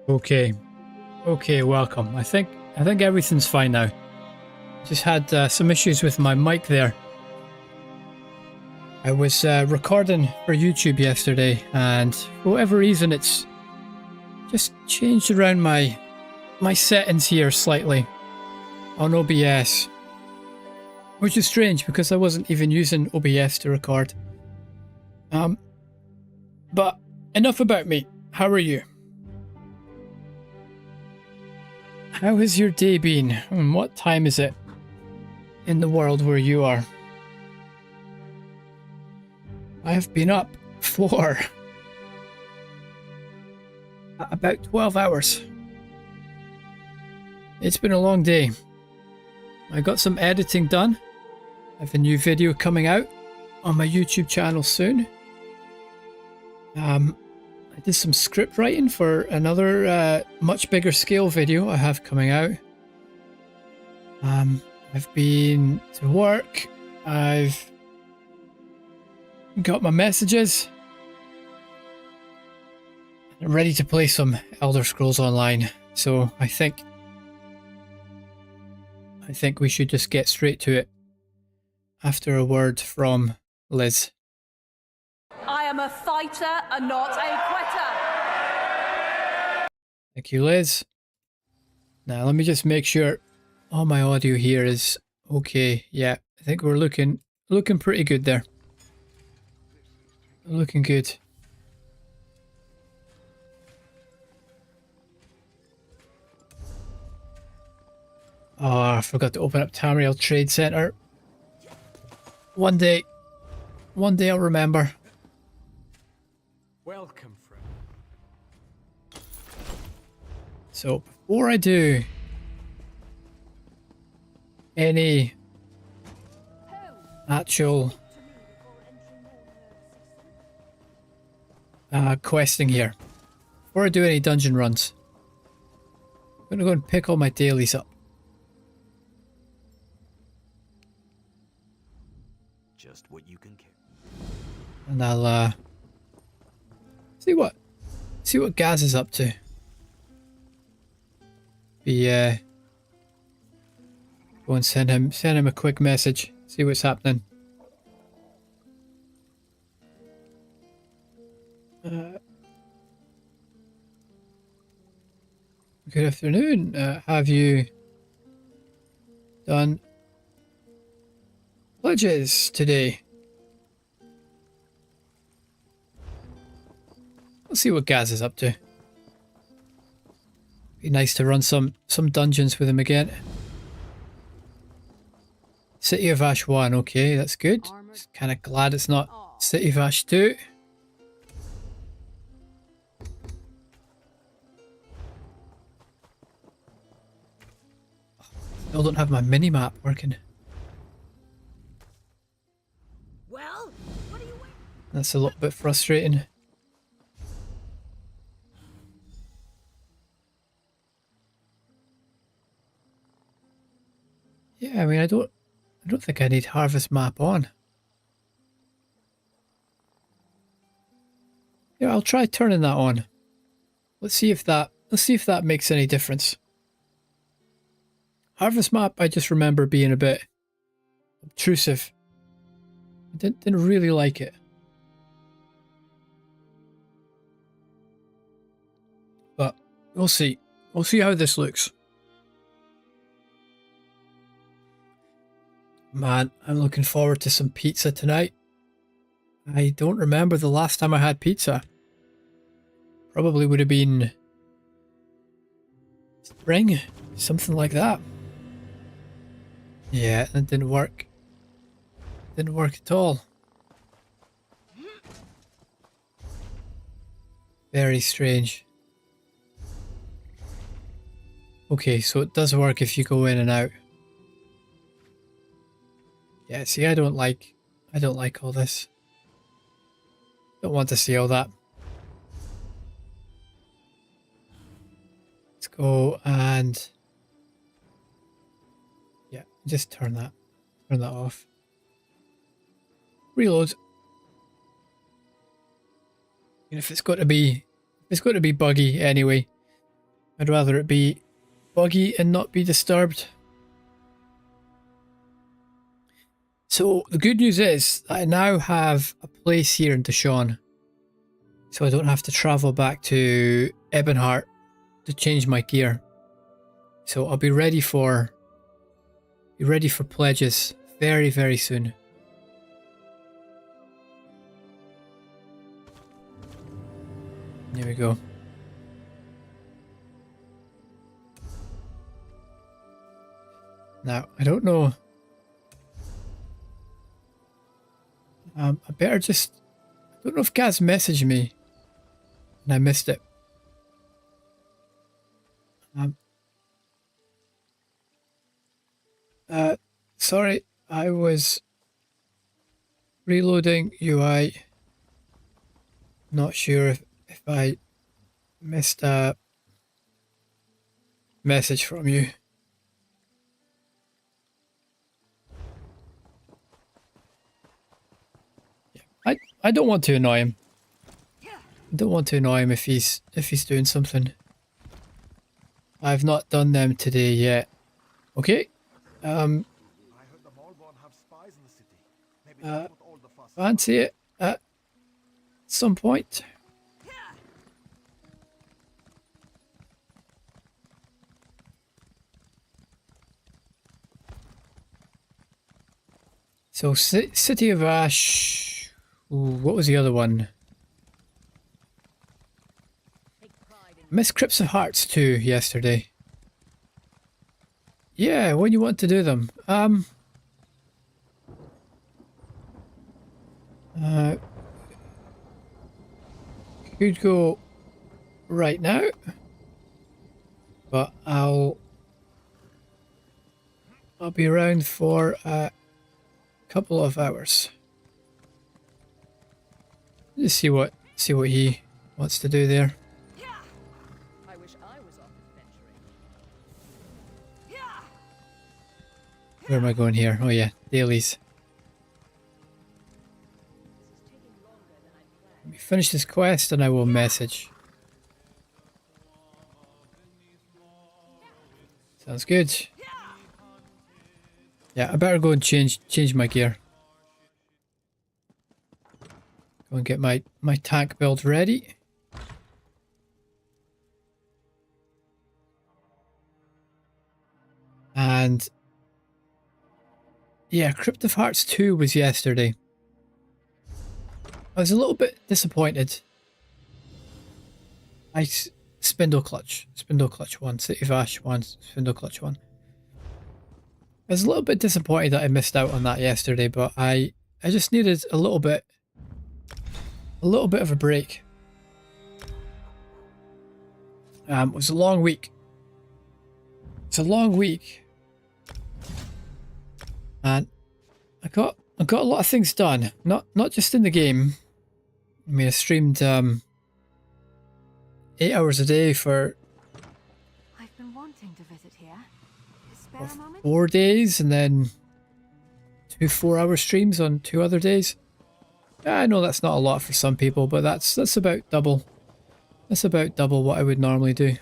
Okay. Okay, welcome. I think everything's fine now. Just had some issues with my mic there. I was recording for YouTube yesterday, and for whatever reason, it's just changed around my settings here slightly on OBS, which is strange because I wasn't even using OBS to record. But enough about me. How are you? How has your day been? And what time is it in the world where you are? I have been up for about 12 hours. It's been a long day. I got some editing done. I have a new video coming out on my YouTube channel soon. I did some script writing for another much bigger scale video I have coming out. I've been to work. I've got my messages. I'm ready to play some Elder Scrolls Online. So I think we should just get straight to it after a word from Liz. I am a fighter and not a quitter. Thank you, Liz. Now let me just make sure all my audio here is okay. Yeah, I think we're looking pretty good there. Looking good. Oh, I forgot to open up Tamriel Trade Center. One day I'll remember. Welcome, friend. So before I do any actual questing here, before I do any dungeon runs, I'm gonna go and pick all my dailies up. Just what you can carry. And I'll see what Gaz is up to. Go and send him a quick message. See what's happening. Good afternoon. Have you done pledges today? We'll see what Gaz is up to. Be nice to run some dungeons with him again. City of Ash 1, okay, that's good. Just kind of glad it's not City of Ash 2. Still don't have my mini-map working. Well, what are you waiting? That's a little bit frustrating. Yeah, I mean, I don't think I need harvest map on. Yeah, I'll try turning that on. Let's see if that makes any difference. Harvest map, I just remember being a bit obtrusive. I didn't really like it. But we'll see. We'll see how this looks. Man, I'm looking forward to some pizza tonight. I don't remember the last time I had pizza. Probably would have been spring, something like that. Yeah, that didn't work. Didn't work at all. Very strange. Okay, so it does work if you go in and out. Yeah, see, I don't like all this. Don't want to see all that. Let's go and yeah, just turn that off. Reload. And if it's got to be buggy anyway, I'd rather it be buggy and not be disturbed. So the good news is I now have a place here in Deshawn, so I don't have to travel back to Ebonheart to change my gear. So I'll be ready for pledges very, very soon. There we go. Now, I don't know. I better just... I don't know if Gaz messaged me and I missed it. Sorry, I was reloading UI. Not sure if I missed a message from you. Yeah, I don't want to annoy him. I don't want to annoy him if he's doing something. I've not done them today yet. Okay. Fancy it at some point. So City of Ash. Ooh, what was the other one? Miss Crypts of Hearts 2 yesterday. Yeah, when you want to do them. Could go right now, but I'll be around for a couple of hours. Just see what he wants to do there. I wish I was off adventuring. Where am I going here? Oh yeah, dailies. Let me finish this quest and I will message. Sounds good. Yeah, I better go and change my gear. Go and get my tank build ready. And yeah, Crypt of Hearts 2 was yesterday. I was a little bit disappointed. Spindle Clutch 1, City of Ash 1, Spindle Clutch 1. I was a little bit disappointed that I missed out on that yesterday, but I just needed a little bit of a break. It was a long week. It's a long week, and I got a lot of things done. Not just in the game. I mean, I streamed 8 hours a day for I've been wanting to visit here. Spare a moment? 4 days, and then 2 4-hour streams on 2 other days. I know that's not a lot for some people, but that's about double. That's about double what I would normally do.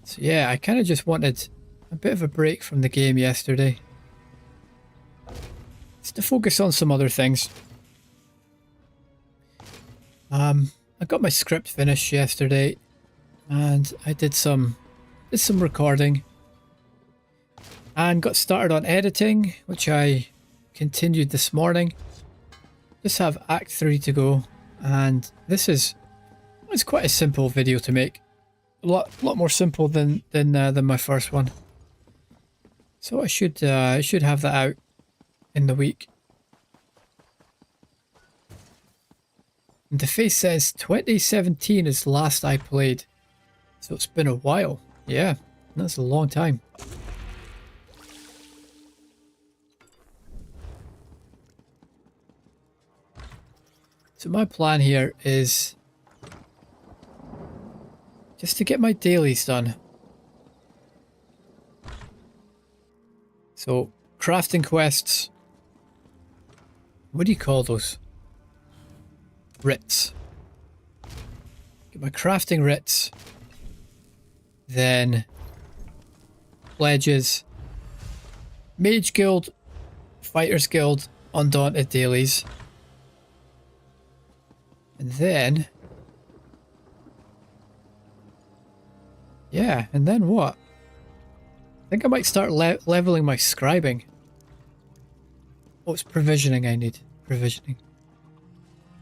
So yeah, I kind of just wanted a bit of a break from the game yesterday. Just to focus on some other things. I got my script finished yesterday, and I did some recording, and got started on editing, which I continued this morning. Just have Act 3 to go, and it's quite a simple video to make. A lot more simple than my first one. So I should have that out in the week. And the face says 2017 is the last I played. So it's been a while. Yeah, that's a long time. So my plan here is just to get my dailies done. So crafting quests, What do you call those? Writs. Get my crafting writs. Then pledges. Mage Guild, Fighters Guild, Undaunted dailies. And then... yeah, and then what? I think I might start leveling my scribing. Oh, it's provisioning I need. Provisioning.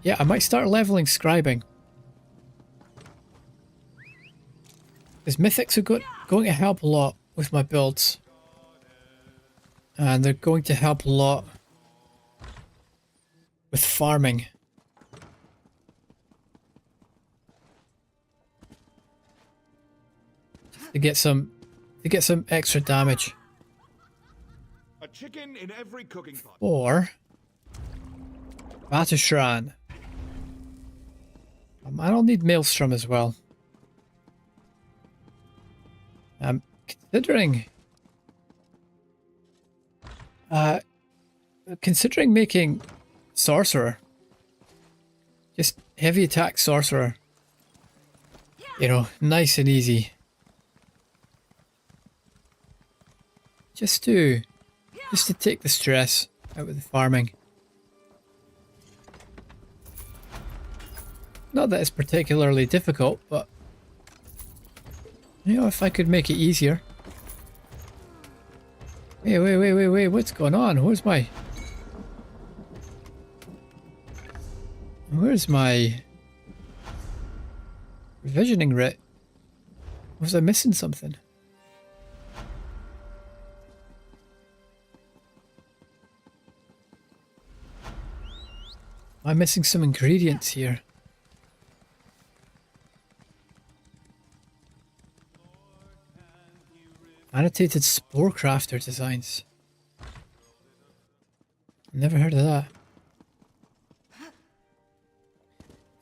Yeah, I might start leveling scribing. Because mythics are going to help a lot with my builds. And they're going to help a lot with farming. To get some extra damage. A chicken in every cooking pot. Or Batishran. I'll need Maelstrom as well. I'm considering making Sorcerer. Just heavy attack Sorcerer. You know, nice and easy. Just to take the stress out of the farming. Not that it's particularly difficult, but you know, if I could make it easier. Wait, what's going on? Where's my revisioning writ? Was I missing something? Am I missing some ingredients here? Annotated spore crafter designs. Never heard of that.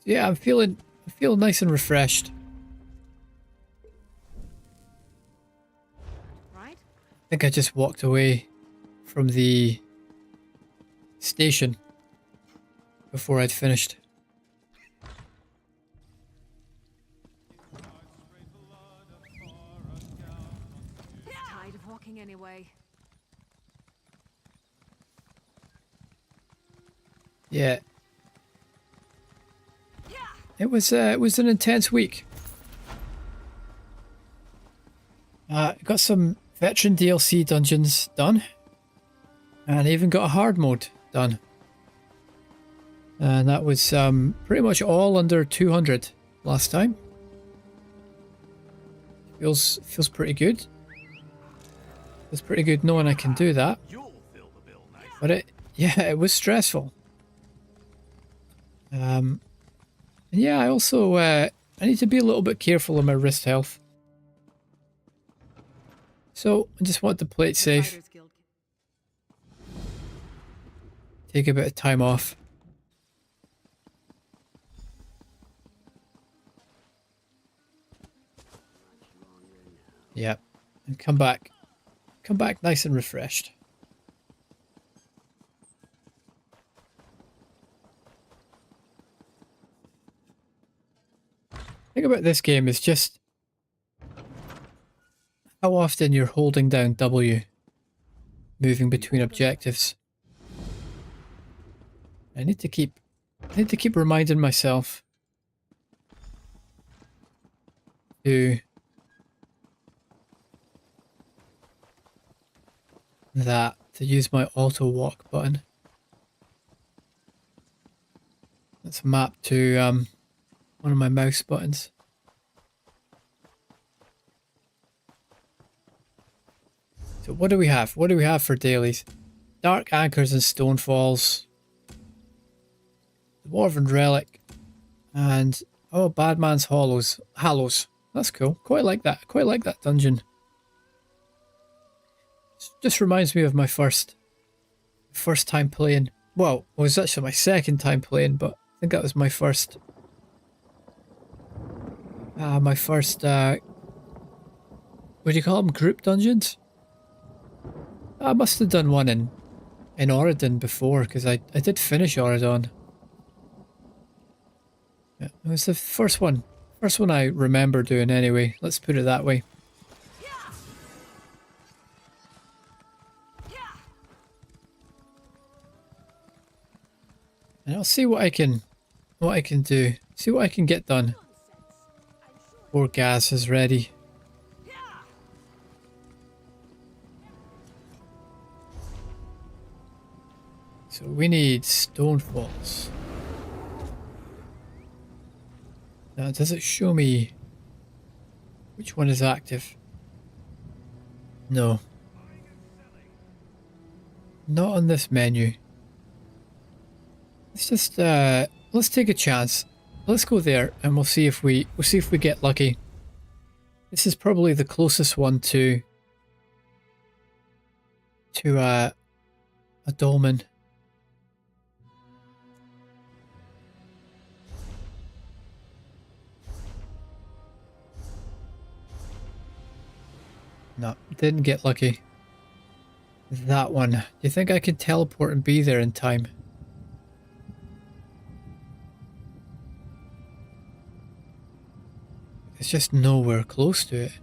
Yeah, I'm feeling nice and refreshed. Right? I think I just walked away from the station before I'd finished. Tired of walking anyway. Yeah. It was an intense week. Got some veteran DLC dungeons done. And I even got a hard mode done. And that was pretty much all under 200 last time. Feels pretty good. Feels pretty good knowing I can do that. You'll fill the bill nicely. But it was stressful. And yeah, I also I need to be a little bit careful of my wrist health. So I just want to play it safe. Fighters Guild. Take a bit of time off. Yep. And come back. Come back nice and refreshed. The thing about this game is just how often you're holding down W, moving between objectives. I need to keep reminding myself to use my auto walk button. That's mapped to one of my mouse buttons. So what do we have? What do we have for dailies? Dark Anchors and Stonefalls. The Dwarven Relic. And oh, Badman's Hallows. That's cool. Quite like that. Quite like that dungeon. Just reminds me of my first time playing. Well, it was actually my second time playing, but I think that was my first what do you call them? Group dungeons? I must have done one in in Oregon before, because I did finish Oregon. Yeah, it was the first one I remember doing anyway. Let's put it that way. And I'll see what I can do. See what I can get done. Before gas is ready. So we need stone falls. Now, does it show me which one is active? No. Not on this menu. Let's just let's take a chance. Let's go there and we'll see if we get lucky. This is probably the closest one to a dolmen. No, didn't get lucky. That one. Do you think I can teleport and be there in time? It's just nowhere close to it.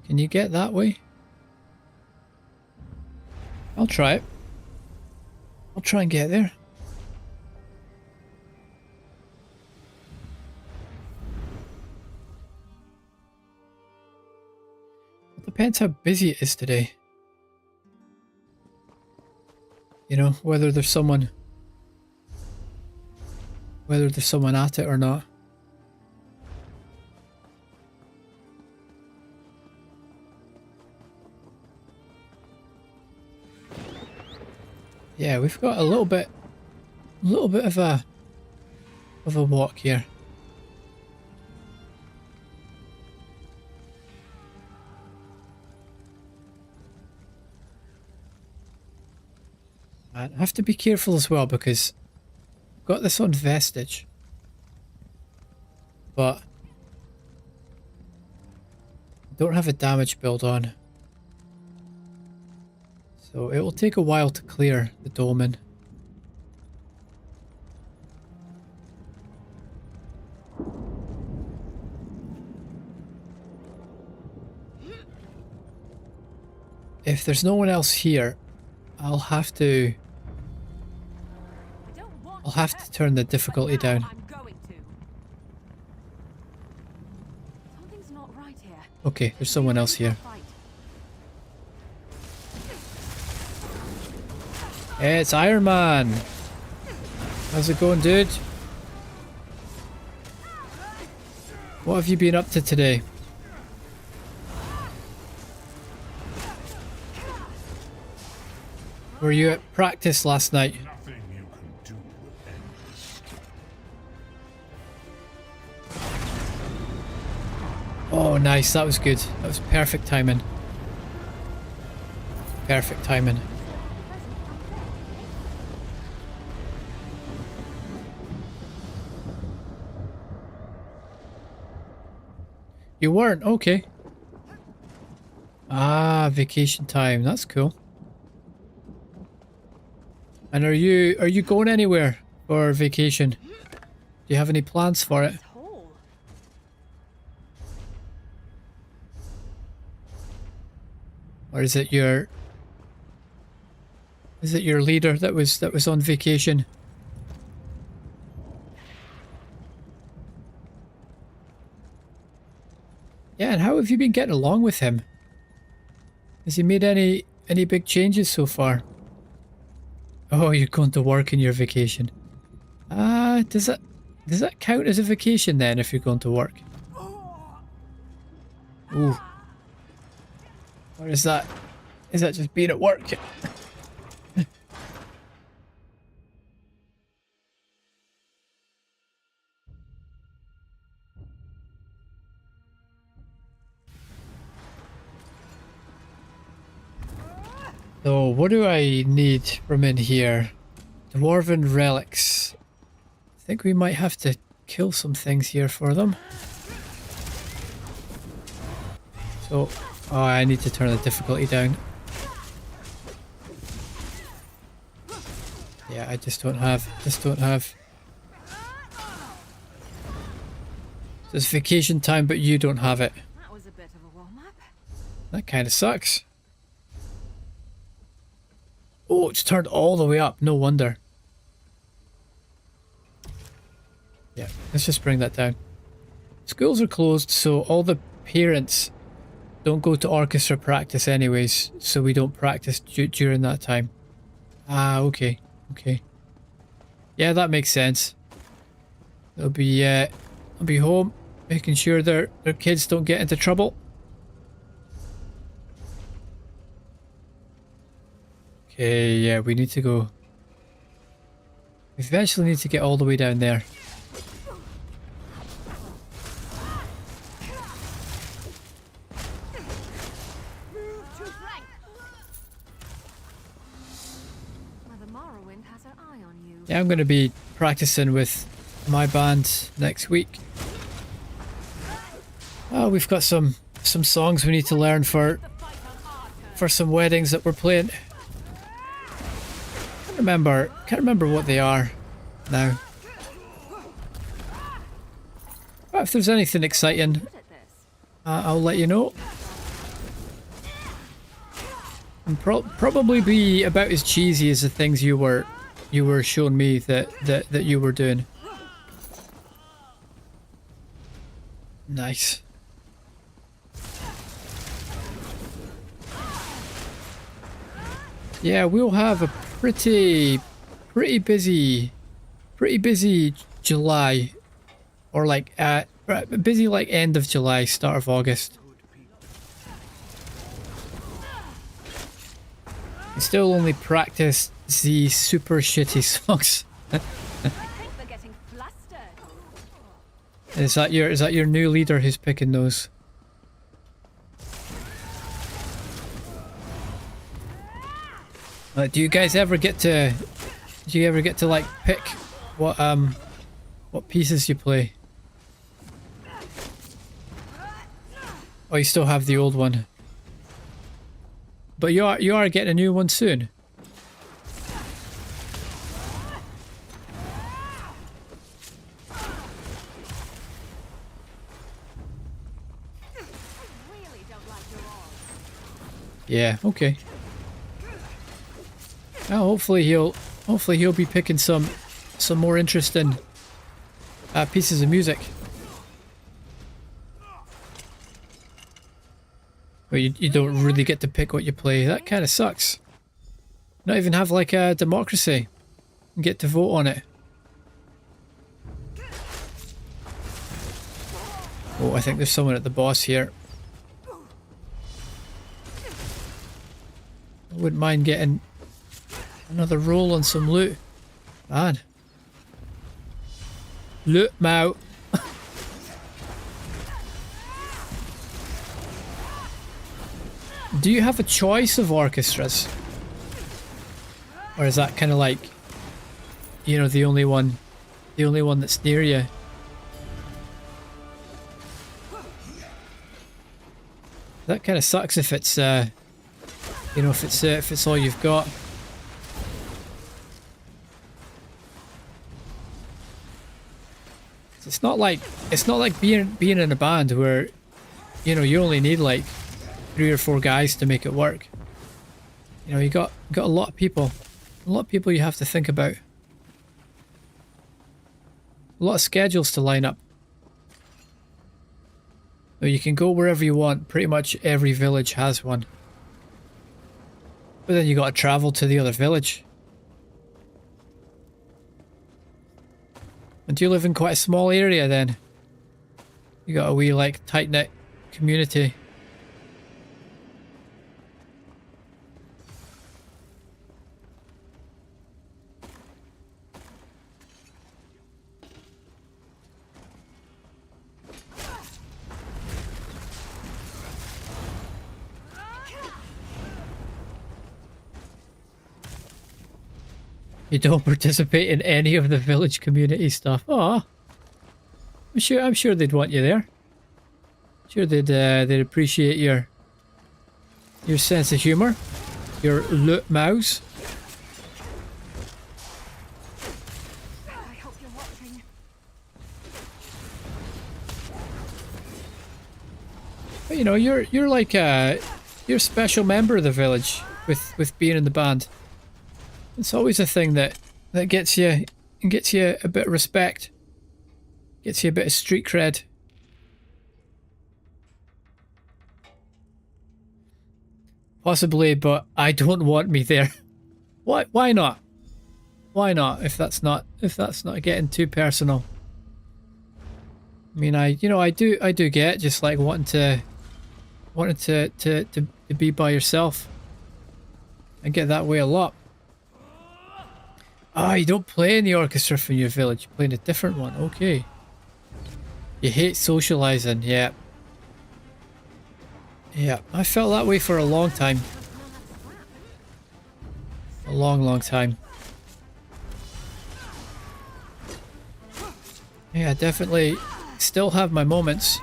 Can you get that way? I'll try it. I'll try and get there. It depends how busy it is today. You know, whether there's someone at it or not. Yeah, we've got a little bit of a walk here. I have to be careful as well because I've got this on vestige, but I don't have a damage build on. So it will take a while to clear the dolmen. If there's no one else here, I'll have to turn the difficulty down. Something's not right here. Okay, there's someone else here. Hey, it's Iron Man. How's it going, dude? What have you been up to today? Were you at practice last night? Nothing you can do will end this. Oh, nice. That was good. That was perfect timing. Perfect timing. You weren't? Okay. Ah, vacation time. That's cool. And are you going anywhere for vacation? Do you have any plans for it? Or is it your leader that was on vacation? Yeah, and how have you been getting along with him? Has he made any big changes so far? Oh, you're going to work in your vacation. Does that count as a vacation then if you're going to work? Ooh. Or is that just being at work? So, what do I need from in here? Dwarven relics. I think we might have to kill some things here for them. So, oh, I need to turn the difficulty down. Yeah, I just don't have. So it's vacation time, but you don't have it. That was a bit of a warm-up. That kind of sucks. Oh, it's turned all the way up. No wonder. Yeah, let's just bring that down. Schools are closed, so all the parents don't go to orchestra practice anyways, so we don't practice during that time. Ah, okay. Okay. Yeah, that makes sense. They'll be home, making sure their kids don't get into trouble. Okay, yeah, we need to go. We eventually need to get all the way down there. Mother Morrowind has her eye on you. Yeah, I'm going to be practicing with my band next week. Oh, we've got some songs we need to learn for some weddings that we're playing. Can't remember what they are now. But if there's anything exciting, I'll let you know. And probably be about as cheesy as the things you were showing me that you were doing. Nice. Yeah, we'll have a pretty busy July, or like busy like end of July, start of August. I still only practice the super shitty songs. I think they're getting flustered. Is that your new leader who's picking those? Do you guys ever get to? Do you ever get to like pick what pieces you play? Oh, you still have the old one, but you are getting a new one soon. Really don't like your arms. Yeah. Okay. Now, hopefully he'll be picking some more interesting pieces of music. But you don't really get to pick what you play. That kind of sucks. Not even have like a democracy and get to vote on it. Oh, I think there's someone at the boss here. I wouldn't mind getting another roll on some loot. Man. Loot Mao. Do you have a choice of orchestras? Or is that kind of like, you know, the only one that's near you? That kind of sucks if it's, you know, if it's all you've got. It's not like being in a band where, you know, you only need like 3 or 4 guys to make it work. You know, you got a lot of people you have to think about. A lot of schedules to line up. You can go wherever you want. Pretty much every village has one. But then you got to travel to the other village. And do you live in quite a small area then? You got a wee like tight-knit community. You don't participate in any of the village community stuff. Oh, I'm sure they'd want you there. Sure they'd appreciate your sense of humor, your loot mouse. you know, you're like you're a special member of the village with being in the band. It's always a thing that gets you a bit of respect, gets you a bit of street cred. Possibly, but I don't want me there. Why not? Why not? If that's not getting too personal. I mean, I do get just like wanting to be by yourself. I get that way a lot. Ah, you don't play in the orchestra from your village. You play in a different one. Okay. You hate socializing. Yeah. Yeah, I felt that way for a long time. A long time. Yeah, definitely still have my moments.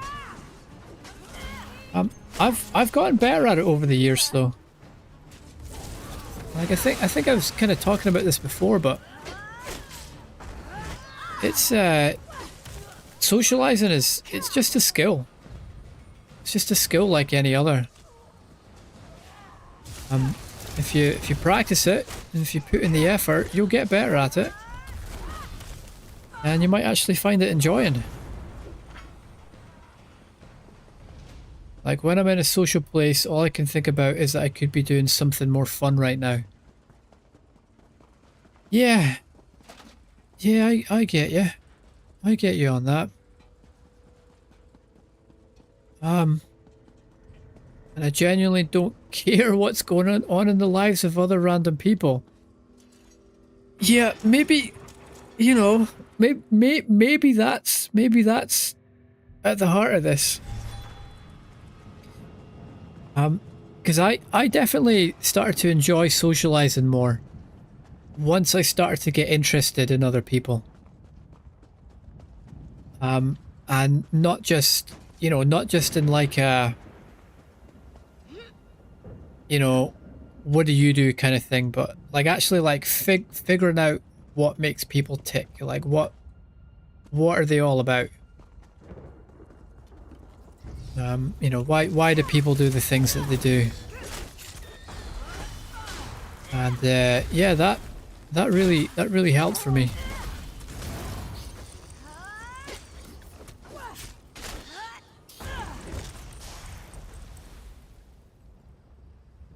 I've gotten better at it over the years though. Like I think I was kind of talking about this before, but it's socializing it's just a skill. It's just a skill like any other. If you practice it and if you put in the effort, you'll get better at it. And you might actually find it enjoying. Like when I'm in a social place, all I can think about is that I could be doing something more fun right now. Yeah. Yeah, I get you. I get you on that. And I genuinely don't care what's going on in the lives of other random people. Yeah, maybe, you know, maybe that's at the heart of this. Because I definitely started to enjoy socializing more once I started to get interested in other people. And not just, you know, not just in like a, you know, what do you do kind of thing, but like actually like figuring out what makes people tick. Like what are they all about? You know, why do people do the things that they do? And yeah, that really helped for me.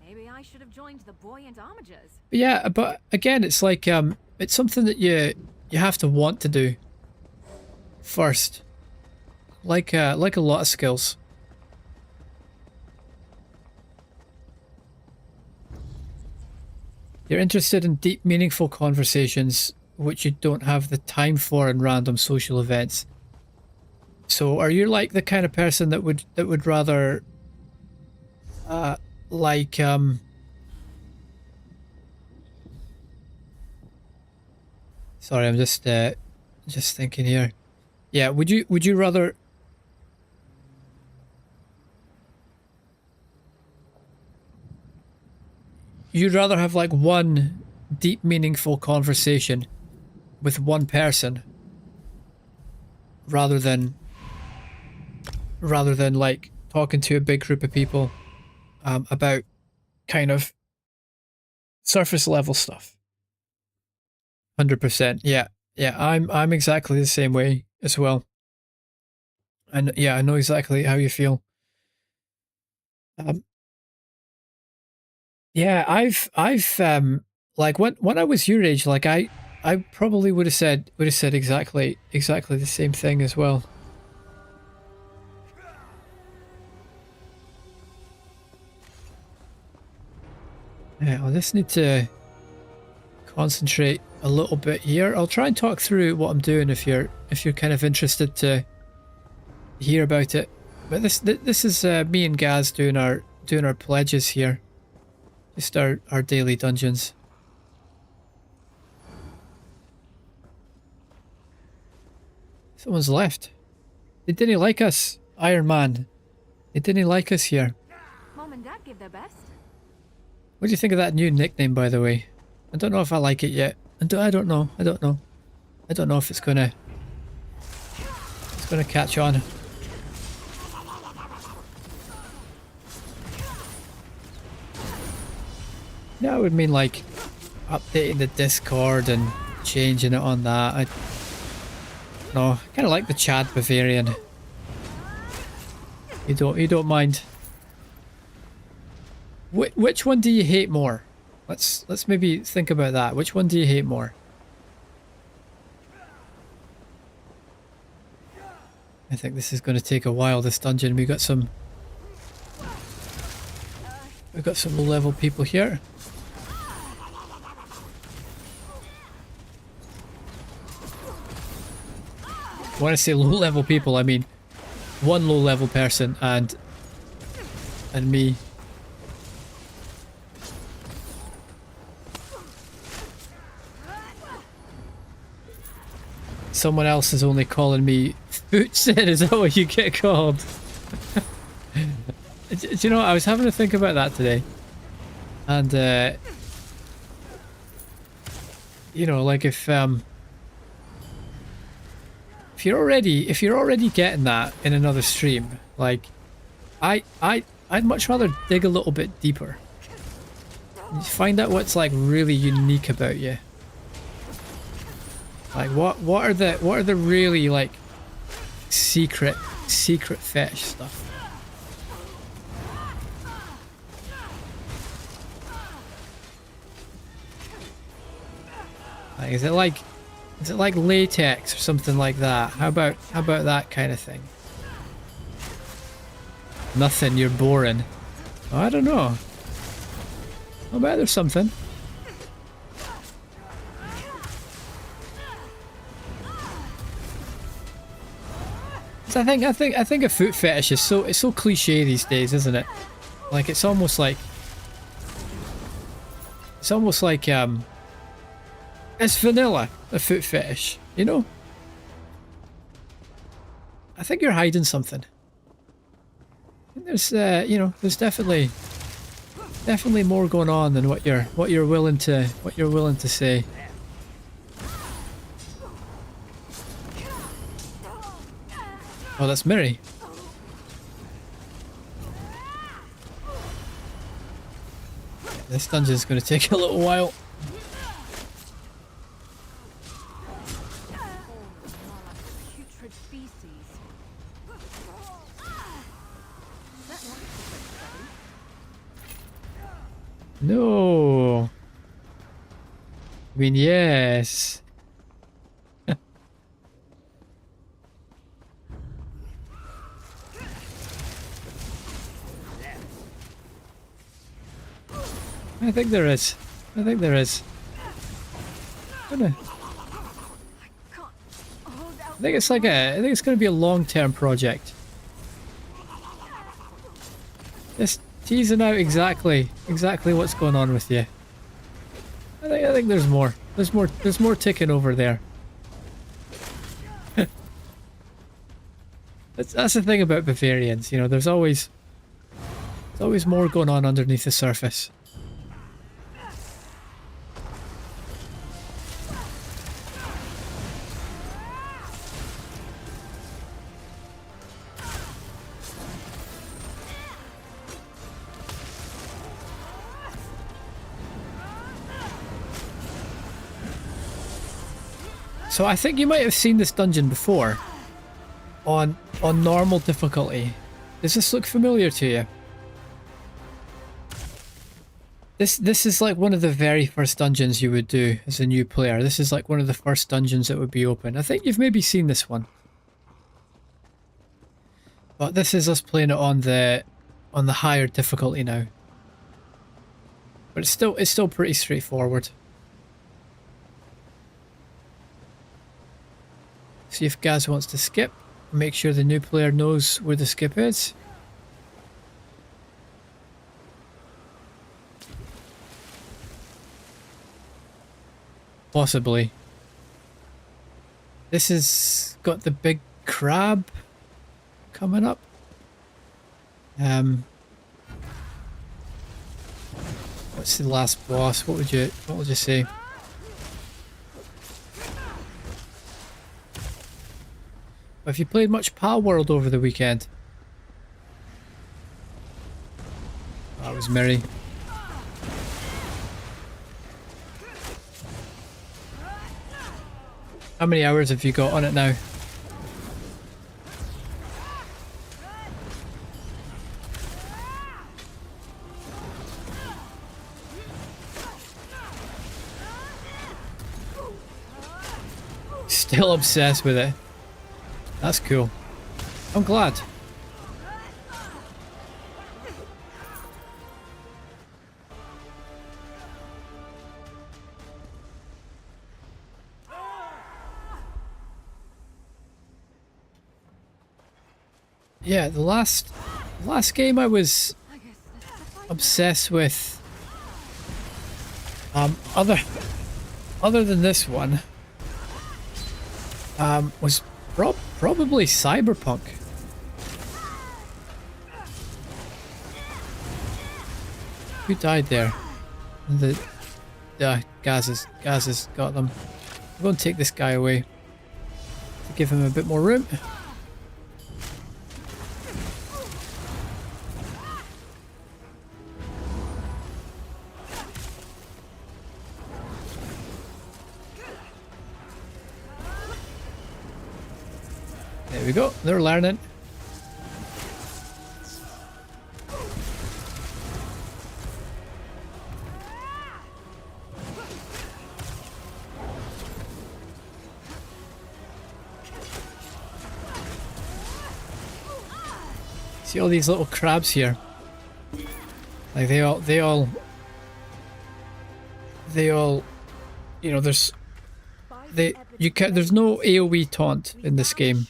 Maybe I should have joined the buoyant armigers. Yeah, but again, it's like it's something that you have to want to do first. Like a lot of skills. You're interested in deep, meaningful conversations which you don't have the time for in random social events. So are you like the kind of person that would rather like sorry, I'm just thinking here. Yeah, would you rather you'd rather have like one deep, meaningful conversation with one person rather than like talking to a big group of people about kind of surface level stuff. 100%. Yeah. Yeah, I'm exactly the same way as well. And yeah, I know exactly how you feel. Yeah, I've like when I was your age, like I probably would have said exactly the same thing as well. Yeah, I'll just need to concentrate a little bit here. I'll try and talk through what I'm doing if you're kind of interested to hear about it. But this is me and Gaz doing our pledges here. Just our daily dungeons. Someone's left. They didn't like us, Iron Man. They didn't like us here. Mom and Dad give their best. What do you think of that new nickname, by the way? I don't know if I like it yet. I don't know. I don't know if it's gonna catch on. That would mean like updating the Discord and changing it on that. I kind of like the Chad Bavarian. You don't mind. Which one do you hate more? Let's maybe think about that. Which one do you hate more? I think this is going to take a while, this dungeon. We've got some low level people here. When I say low level people, I mean one low level person and me. Someone else is only calling me Footsin, is that what you get called? Do you know what? I was having to think about that today. And you know, like if you're already getting that in another stream, like I'd much rather dig a little bit deeper. And find out what's like really unique about you. Like what are the really like secret fetish stuff? Like, is it like latex or something like that? How about that kind of thing? Nothing, you're boring. Oh, I don't know. I bet there's something. I think a foot fetish is so cliche these days, isn't it? Like it's almost like it's vanilla, a foot fetish, you know? I think you're hiding something. There's you know, there's definitely more going on than what you're willing to say. Oh, that's Miri. This dungeon's going to take a little while. Putrid feces. No. I mean, yes. I think there is. I think it's like I think it's going to be a long-term project. Just teasing out exactly what's going on with you. I think there's more. There's more ticking over there. That's the thing about Bavarians, you know, there's always more going on underneath the surface. So I think you might have seen this dungeon before on normal difficulty. Does this look familiar to you? This is like one of the very first dungeons you would do as a new player. This is like one of the first dungeons that would be open. I think you've maybe seen this one. But this is us playing it on the higher difficulty now. But it's still pretty straightforward. See if Gaz wants to skip. Make sure the new player knows where the skip is. Possibly. This has got the big crab coming up. What's the last boss? What would you say? Have you played much Pal World over the weekend? That was Miri. How many hours have you got on it now? Still obsessed with it. That's cool. I'm glad. Yeah, the last game I was obsessed with, other than this one, was probably Cyberpunk. Who died there? The Gaz has got them. I'm going to take this guy away to give him a bit more room. There we go, they're learning. See all these little crabs here? Like they all, you know, there's no AoE taunt in this game.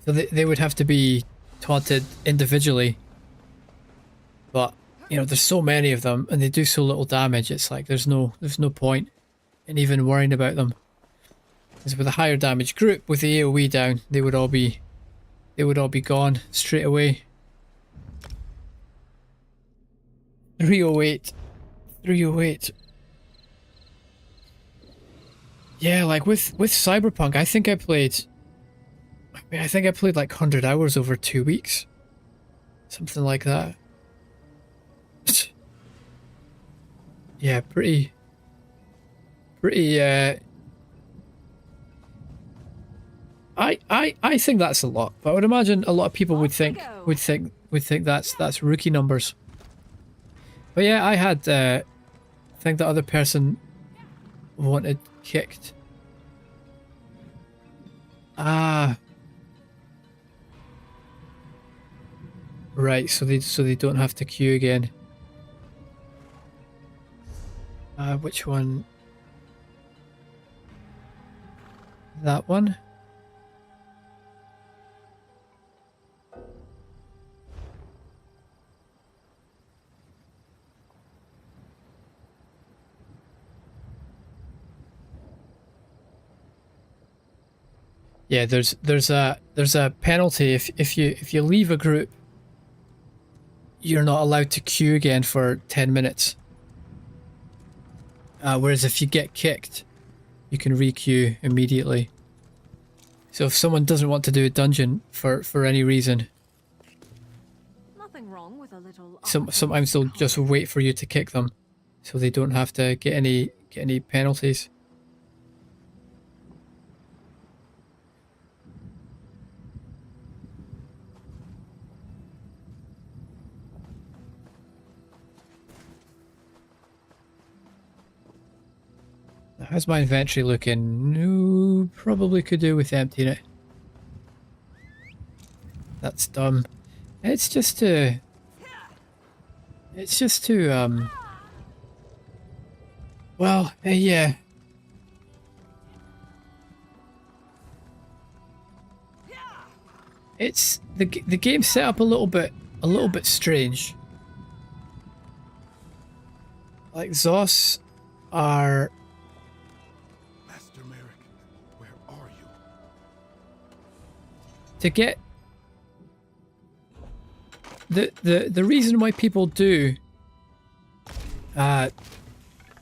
So they would have to be taunted individually. But, you know, there's so many of them and they do so little damage, it's like there's no point in even worrying about them. Because with a higher damage group, with the AoE down, they would all be gone straight away. 308. 308. Yeah, like with Cyberpunk, I think I played like 100 hours over 2 weeks. Something like that. Yeah, pretty I think that's a lot, but I would imagine a lot of people would think that's rookie numbers. But yeah, I had I think the other person wanted kicked. Ah. Right, so they don't have to queue again. Which one? That one? Yeah, there's a penalty if you leave a group. You're not allowed to queue again for 10 minutes. Whereas if you get kicked, you can re-queue immediately. So if someone doesn't want to do a dungeon for any reason, Nothing wrong with a little sometimes they'll just wait for you to kick them, so they don't have to get any penalties. How's my inventory looking? No, probably could do with emptying it. That's dumb. It's just to well, yeah. It's the game's set up a little bit strange. Like Zos are to get the reason why people do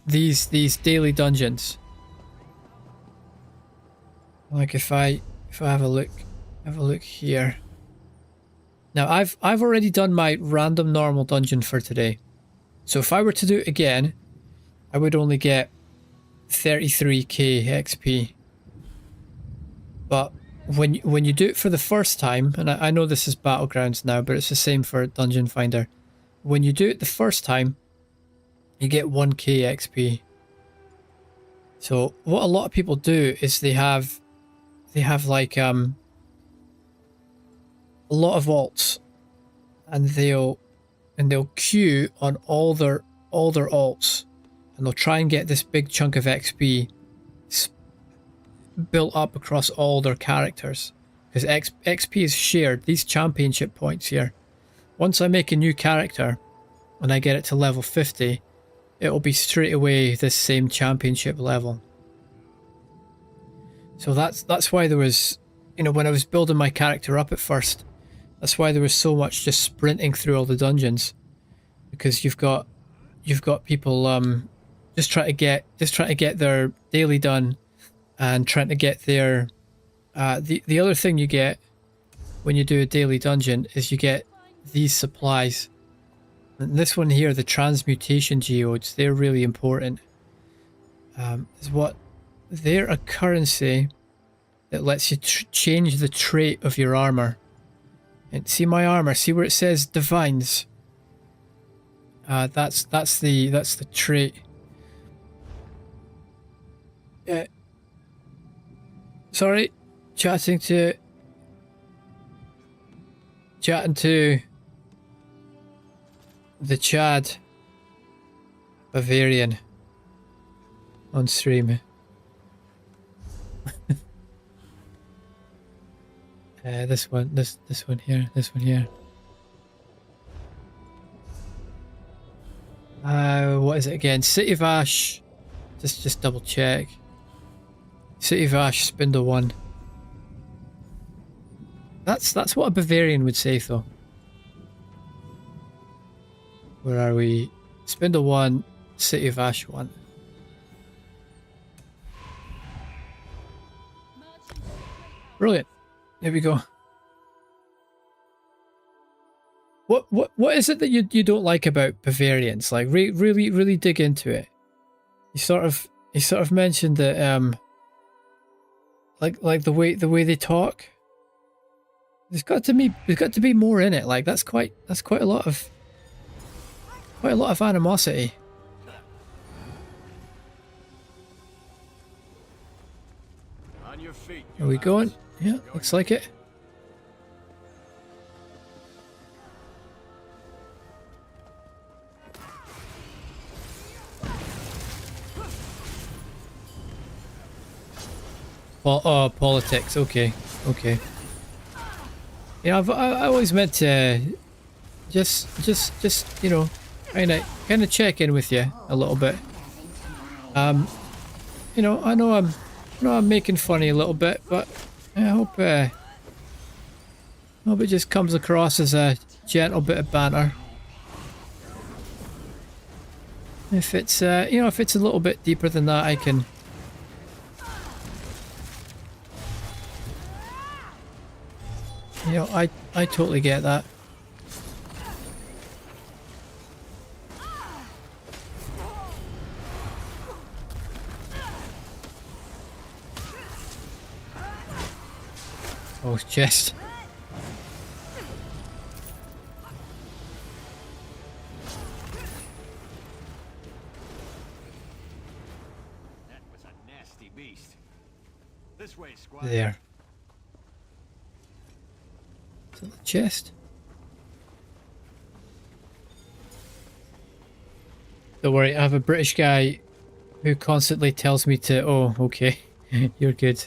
these daily dungeons. Like if I have a look here. Now I've already done my random normal dungeon for today. So if I were to do it again, I would only get 33k XP. But when you do it for the first time, and I know this is Battlegrounds now, but it's the same for Dungeon Finder. When you do it the first time, you get 1k XP. So what a lot of people do is they have like a lot of alts, and they'll queue on all their alts, and they'll try and get this big chunk of XP built up across all their characters, because XP is shared. These championship points here, once I make a new character and I get it to level 50, it'll be straight away this same championship level. So that's why there was, you know, when I was building my character up at first, that's why there was so much just sprinting through all the dungeons, because you've got people just trying to get their daily done, and trying to get their the other thing you get when you do a daily dungeon is you get these supplies. And this one here, the transmutation geodes, they're really important. They're a currency that lets you change the trait of your armor. And see my armor, see where it says divines? That's the trait. Sorry, chatting to the Chad Bavarian on stream. This one here. What is it again? City of Ash. Just double check. City of Ash, Spindle 1. That's what a Bavarian would say, though. Where are we? Spindle 1, City of Ash 1. Brilliant. There we go. What is it that you don't like about Bavarians? Like really dig into it. You sort of mentioned that like the way they talk. There's got to be more in it. Like that's quite a lot of animosity. On your feet. Are we going? Yeah, looks like it. Oh, politics. Okay. Yeah, I always meant to just you know, kind of check in with you a little bit. You know, I know I'm making funny a little bit, but I hope it just comes across as a gentle bit of banter. If it's you know, if it's a little bit deeper than that, I can. You know, I totally get that. Oh, chest. That was a nasty beast. This way, squad. There. To the chest. Don't worry, I have a British guy who constantly tells me to, oh, okay, you're good.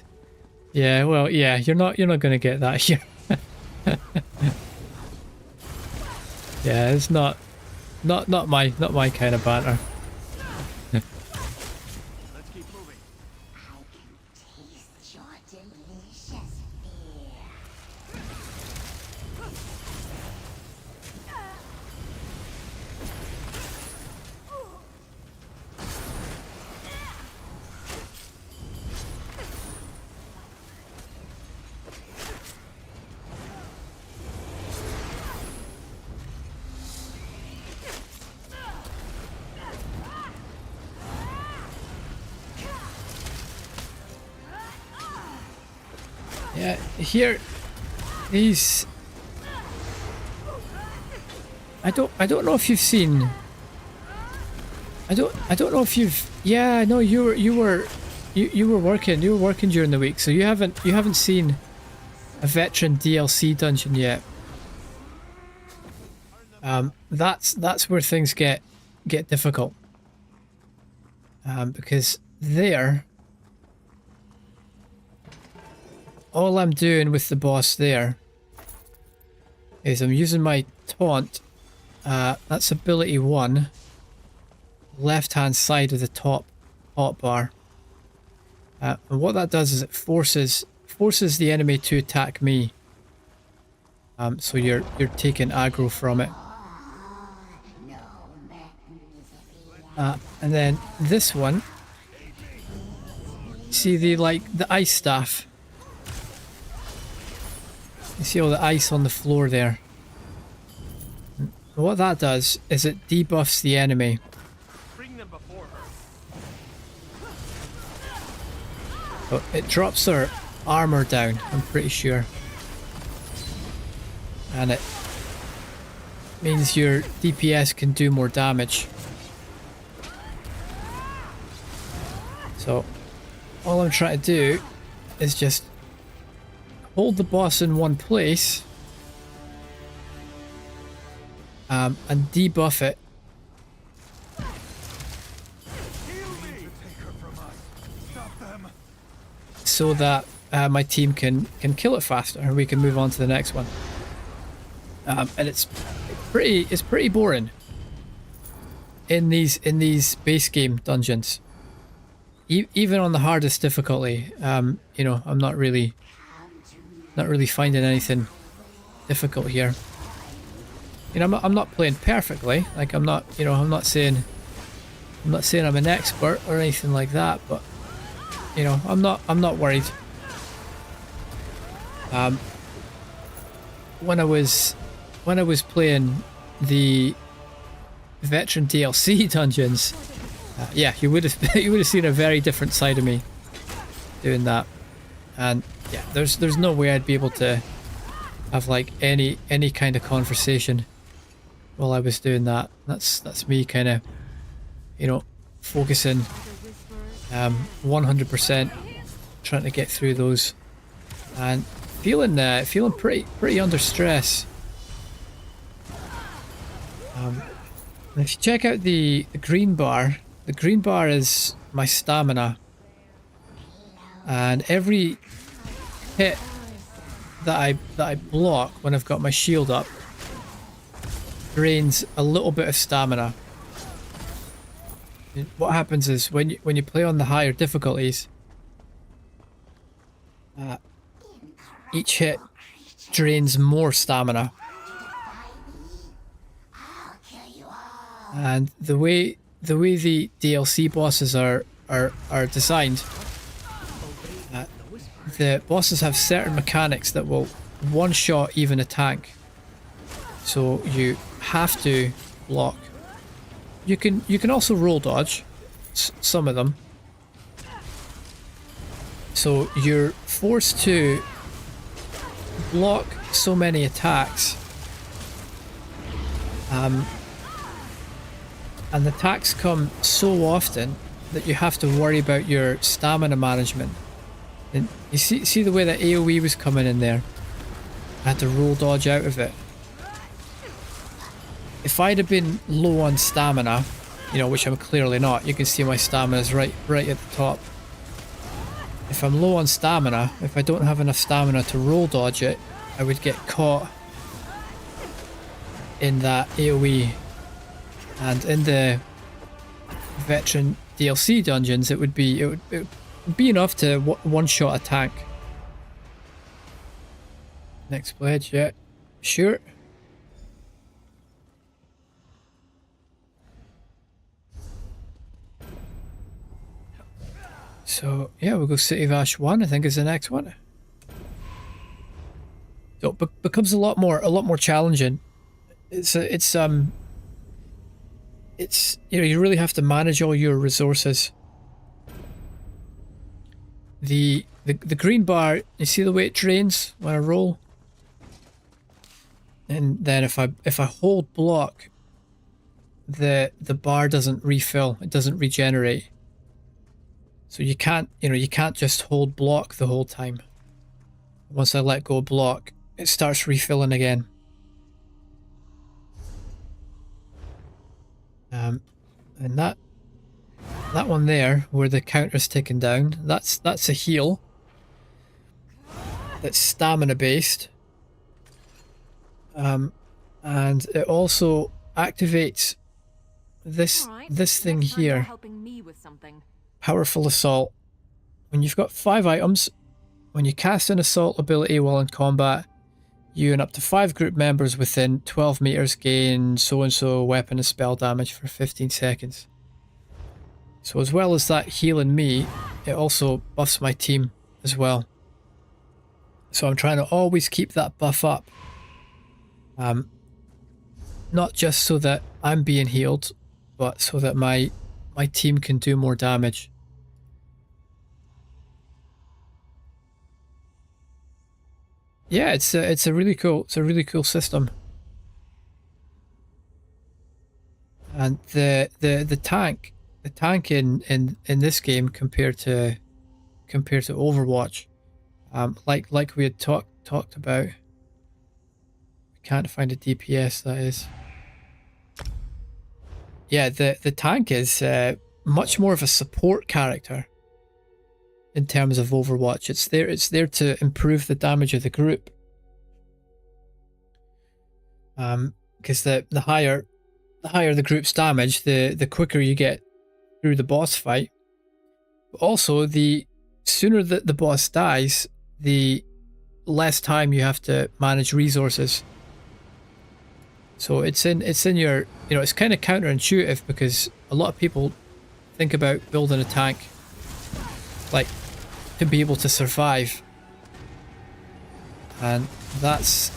Yeah, well, yeah, you're not gonna get that here. Yeah, it's not my kind of banter. Let's keep moving. I can taste your delicious fear. Yeah, here, these. I don't know if you've seen. I don't know if you've. Yeah, no, you were working during the week, so you haven't seen a veteran DLC dungeon yet. That's where things get difficult. Because there, all I'm doing with the boss there is I'm using my taunt. That's ability 1, left hand side of the top bar. And what that does is it forces the enemy to attack me. So you're taking aggro from it. And then this one, see the ice staff. You see all the ice on the floor there. What that does is it debuffs the enemy. Bring them before her. But it drops their armour down, I'm pretty sure. And it means your DPS can do more damage. So all I'm trying to do is just hold the boss in one place and debuff it. So that my team can kill it faster and we can move on to the next one. And it's pretty boring in these base game dungeons. Even on the hardest difficulty, you know, I'm not really finding anything difficult here. You know, I'm not playing perfectly. Like I'm not saying I'm an expert or anything like that, but you know, I'm not worried. When I was playing the veteran DLC dungeons, yeah, you would have seen a very different side of me doing that. And yeah, there's no way I'd be able to have like any kind of conversation while I was doing that. That's me kind of, you know, focusing 100%, trying to get through those, and feeling pretty under stress. And if you check out the green bar is my stamina, and every hit that I block when I've got my shield up drains a little bit of stamina. What happens is when you play on the higher difficulties, each hit drains more stamina, and the way the DLC bosses are designed, the bosses have certain mechanics that will one-shot even a tank. So you have to block. You can also roll dodge some of them. So you're forced to block so many attacks. And the attacks come so often that you have to worry about your stamina management. And you see the way that AoE was coming in there? I had to roll dodge out of it. If I'd have been low on stamina, you know, which I'm clearly not, you can see my stamina is right at the top. If I'm low on stamina, if I don't have enough stamina to roll dodge it, I would get caught in that AoE. And in the veteran DLC dungeons, it would be enough to one-shot a tank. Next pledge, yeah, sure. So yeah, we'll go City of Ash 1, I think is the next one. So it becomes a lot more challenging. It's you know, you really have to manage all your resources. the green bar, you see the way it drains when I roll? And then if I hold block, the bar doesn't refill, it doesn't regenerate. So you can't just hold block the whole time. Once I let go of block, it starts refilling again. And that one there, where the counter's taken down, that's a heal. That's stamina based. And it also activates this thing Next time you're here. helping me with something. Powerful Assault. When you've got 5 items, when you cast an assault ability while in combat, you and up to 5 group members within 12 meters gain so-and-so weapon and spell damage for 15 seconds. So as well as that healing me, it also buffs my team as well. So I'm trying to always keep that buff up. Not just so that I'm being healed, but so that my team can do more damage. Yeah, it's a really cool system. And the tank in this game compared to Overwatch, like we had talked about. We can't find a DPS, that is. Yeah, the tank is much more of a support character in terms of Overwatch. It's there to improve the damage of the group. Because the higher the group's damage, the quicker you get through the boss fight. But also, the sooner that the boss dies, the less time you have to manage resources. So it's in your, it's kind of counterintuitive, because a lot of people think about building a tank like to be able to survive, and that's,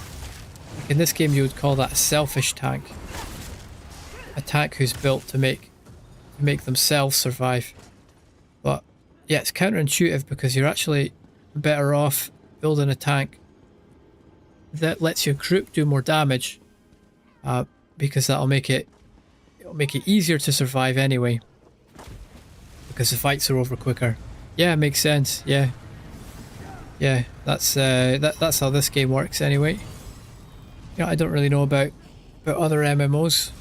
like, in this game you would call that a selfish tank, a tank who's built to make themselves survive. But yeah, it's counterintuitive, because you're actually better off building a tank that lets your group do more damage, because it'll make it easier to survive anyway, because the fights are over quicker. Yeah, it makes sense. Yeah, that's how this game works anyway. I don't really know about other MMOs.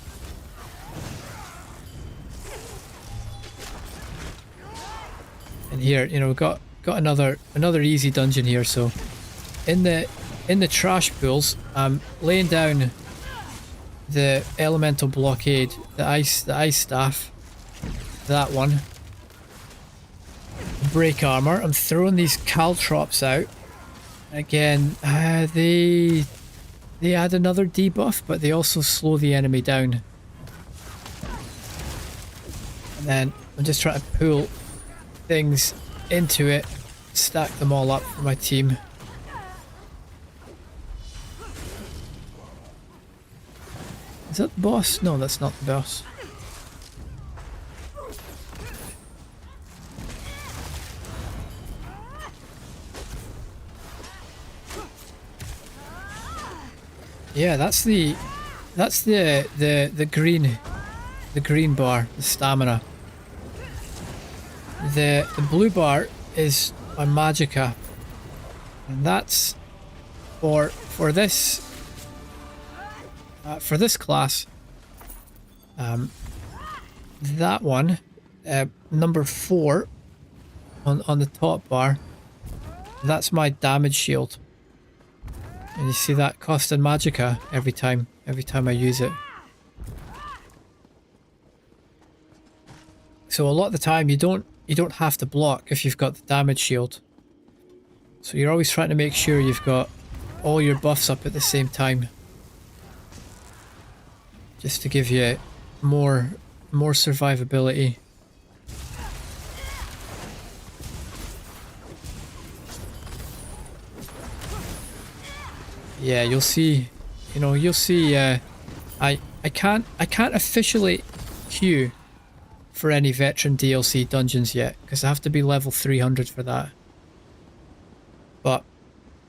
And here, we've got another easy dungeon here. So in the trash pools, I'm laying down the elemental blockade, the ice staff, that one. Break armor. I'm throwing these caltrops out. Again, they add another debuff, but they also slow the enemy down. And then I'm just trying to pull things into it, stack them all up for my team. Is that the boss? No, that's not the boss. Yeah, that's the green bar, the stamina. The blue bar is my magicka, and that's for this class. That one, number 4 on the top bar, that's my damage shield. And you see that costing magicka every time I use it. So a lot of the time you don't have to block if you've got the damage shield. So you're always trying to make sure you've got all your buffs up at the same time, just to give you more survivability. Yeah, you'll see. I can't officially queue for any veteran DLC dungeons yet, because I have to be level 300 for that. But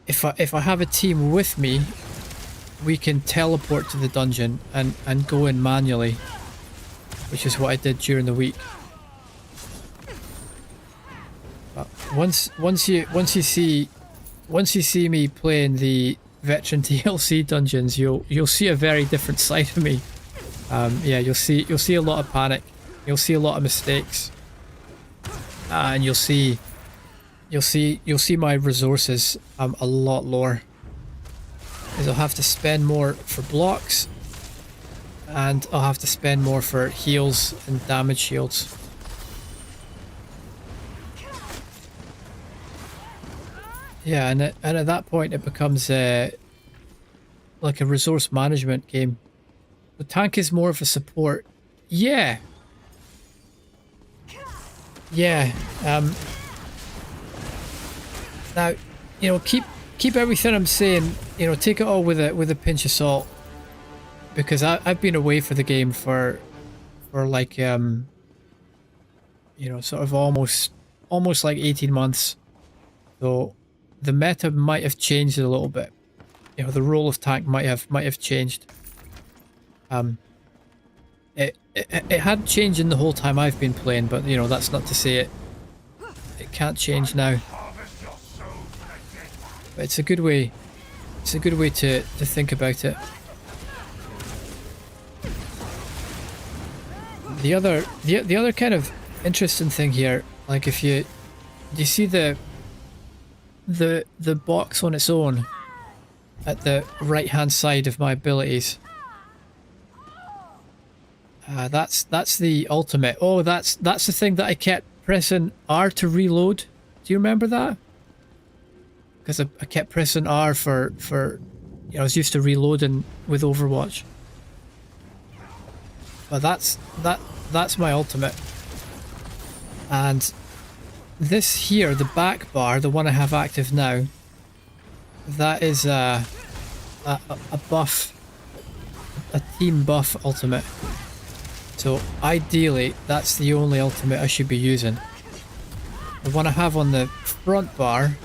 if I have a team with me, we can teleport to the dungeon and go in manually, which is what I did during the week. But once you see me playing the veteran DLC dungeons, you'll see a very different side of me. Yeah, you'll see a lot of panic, you'll see a lot of mistakes, and you'll see my resources a lot lower. Is I'll have to spend more for blocks, and I'll have to spend more for heals and damage shields. Yeah, and at that point it becomes like a resource management game. The tank is more of a support. Yeah. Yeah. Now, you know, keep everything I'm saying, you know, take it all with a pinch of salt, because I've been away for the game for like you know, sort of almost like 18 months. So the meta might have changed a little bit. You know, the role of tank might have changed. It had changed in the whole time I've been playing, but you know, that's not to say it can't change now. But it's a good way. It's a good way to think about it. The other kind of interesting thing here, like if you see the box on its own at the right hand side of my abilities. That's the ultimate. Oh, that's the thing that I kept pressing R to reload. Do you remember that? Because I kept pressing R for you know, I was used to reloading with Overwatch. But that's my ultimate. And this here, the back bar, the one I have active now, that is a buff, a team buff ultimate. So ideally, that's the only ultimate I should be using. The one I have on the front bar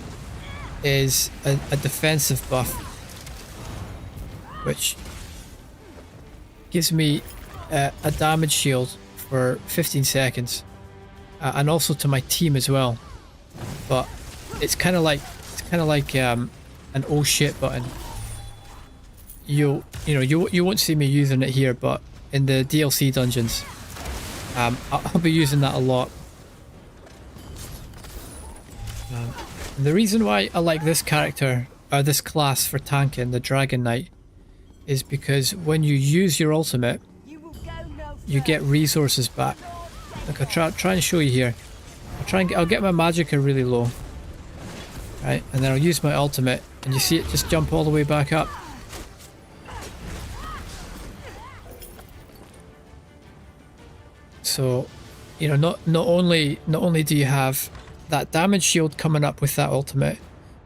is a defensive buff, which gives me a damage shield for 15 seconds, and also to my team as well. But it's kind of like an oh shit button. You won't see me using it here, but in the DLC dungeons, I'll be using that a lot. The reason why I like this character, or this class for tanking, the Dragon Knight, is because when you use your ultimate, you get resources back. Look, I'll try and show you here. I'll get my magicka really low, right, and then I'll use my ultimate, and you see it just jump all the way back up. So, you know, not only do you have that damage shield coming up with that ultimate,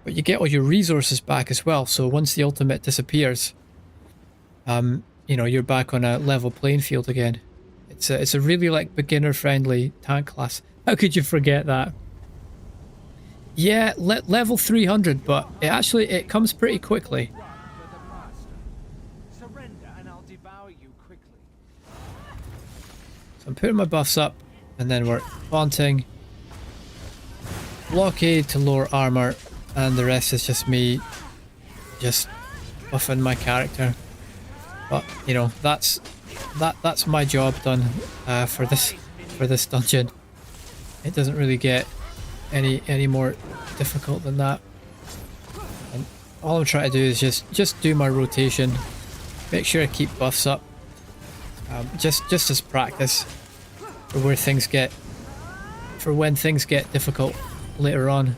but you get all your resources back as well. So once the ultimate disappears, you know, you're back on a level playing field again. It's a really like beginner friendly tank class. How could you forget that? Yeah, level 300, but it comes pretty quickly. Surrender and I'll devour you quickly. So I'm putting my buffs up, and then we're taunting, blockade to lower armor, and the rest is just me just buffing my character. But you know, that's my job done for this dungeon. It doesn't really get any more difficult than that. And all I'm trying to do is just do my rotation, make sure I keep buffs up, just as practice for when things get difficult later on.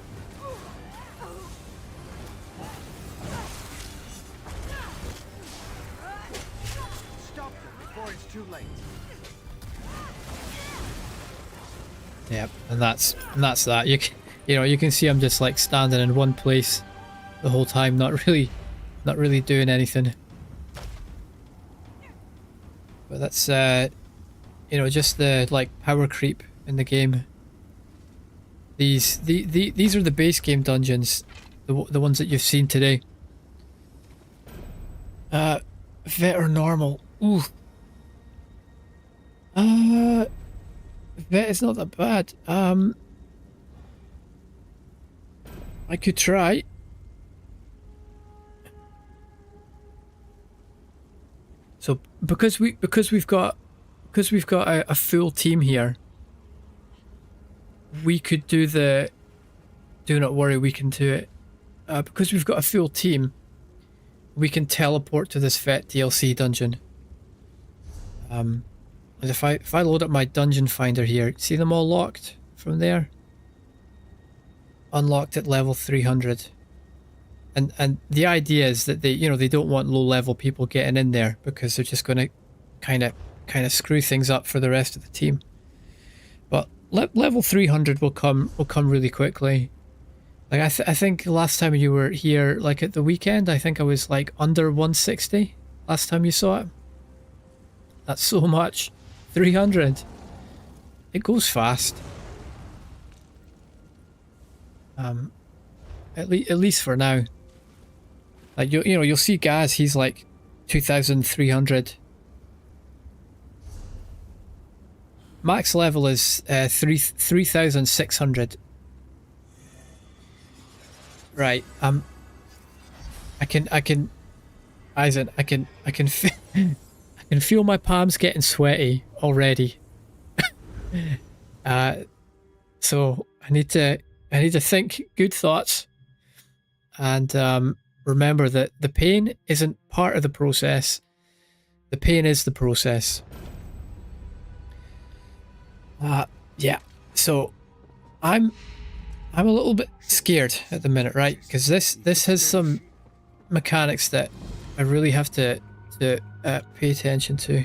Stop them before it's too late. Yep, and that's that. You can see I'm just like standing in one place the whole time, not really doing anything. But that's you know, just the like power creep in the game. These are the base game dungeons. the ones that you've seen today. Vet or normal? Ooh. Vet is not that bad. I could try. So because we've got a full team here, we could do the. Do not worry, we can do it. Because we've got a full team, we can teleport to this vet DLC dungeon. And if I load up my dungeon finder here, see them all locked from there? Unlocked at level 300. And the idea is that they don't want low level people getting in there because they're just going to kind of screw things up for the rest of the team. But level 300 will come really quickly. Like I think last time you were here, like at the weekend, I think I was like under 160 last time you saw it. That's so much. 300. It goes fast. At least for now. Like you'll see Gaz, he's like 2,300. Max level is 3,600. Right. I can Eisen, I can feel my palms getting sweaty already. So I need to think good thoughts and remember that the pain isn't part of the process. The pain is the process. Yeah. So I'm a little bit scared at the minute, right? Because this has some mechanics that I really have to pay attention to.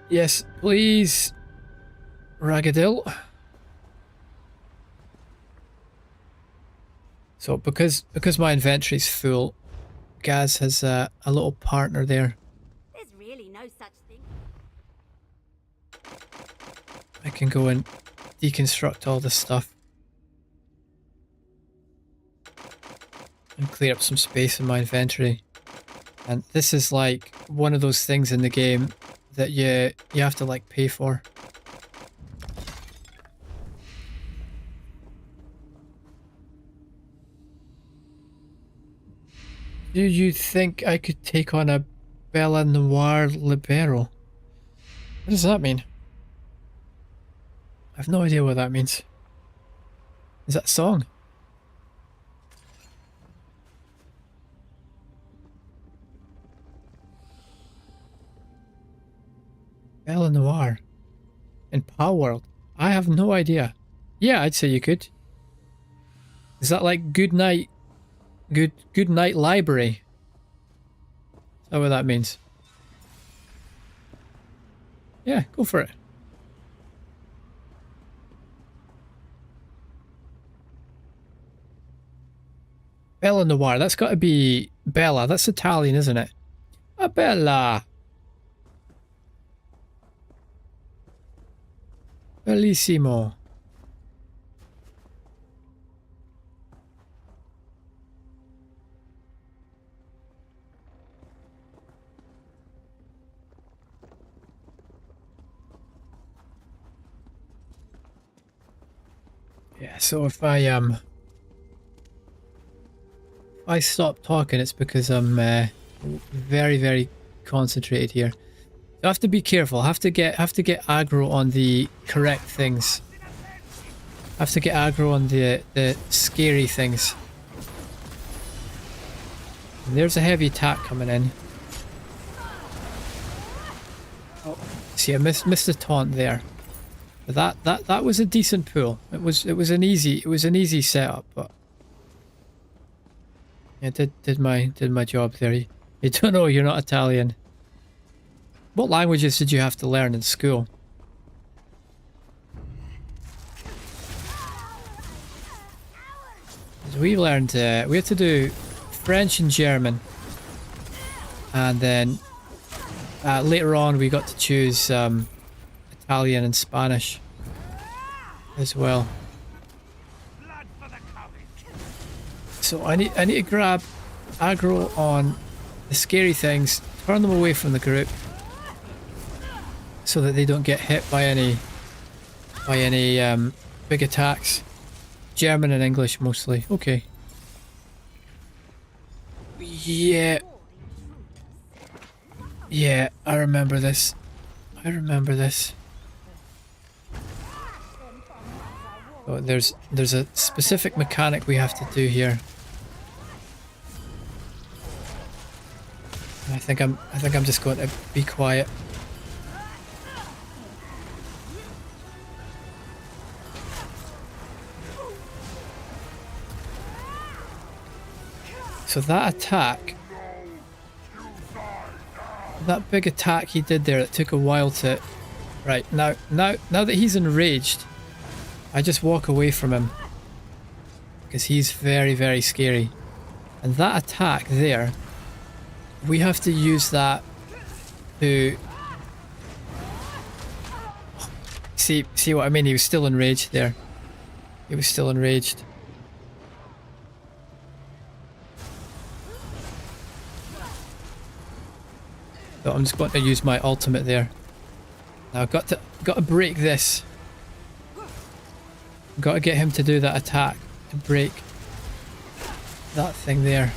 Yes, please, Ragadil. So because my inventory's full, Gaz has a little partner there. There's really no such thing. I can go and deconstruct all this stuff and clear up some space in my inventory. And this is like one of those things in the game that you have to like pay for. Do you think I could take on a Bella Noir Libero? What does that mean? I have no idea what that means. Is that a song? Bella Noir in Power World. I have no idea. Yeah, I'd say you could. Is that like good night library? Is that what that means? Yeah, go for it. Bella Noir, that's got to be Bella. That's Italian, isn't it? Ah, Bella. Bellissimo. Yeah, so if I stop talking, it's because I'm very, very concentrated here. I have to be careful. I have to get aggro on the correct things. I have to get aggro on the scary things. And there's a heavy attack coming in. Oh, see, I missed the taunt there. But that was a decent pull. It was an easy setup, but yeah, did my job there. You don't know, you're not Italian. What languages did you have to learn in school? We learned we had to do French and German, and then later on we got to choose Italian and Spanish as well. So I need to grab aggro on the scary things, turn them away from the group so that they don't get hit by any big attacks. German and English mostly. Okay. Yeah. Yeah, I remember this. I remember this. Oh, there's a specific mechanic we have to do here. I think I'm just going to be quiet. So that attack, that big attack he did there, it took a while to... Right, now that he's enraged, I just walk away from him. Because he's very, very scary. And that attack there, we have to use that to... See what I mean? He was still enraged there. He was still enraged. So I'm just going to use my ultimate there. Now I've got to break this. I've got to get him to do that attack to break that thing there.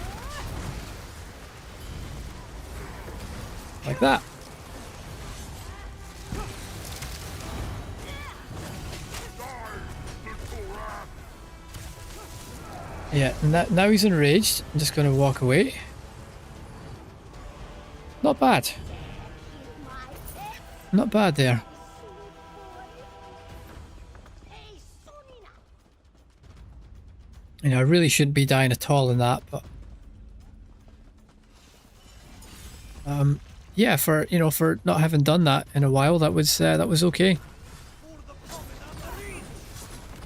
Like that. Yeah, now he's enraged. I'm just going to walk away. Not bad. Not bad there. You know, I really shouldn't be dying at all in that, but yeah, for not having done that in a while, that was okay.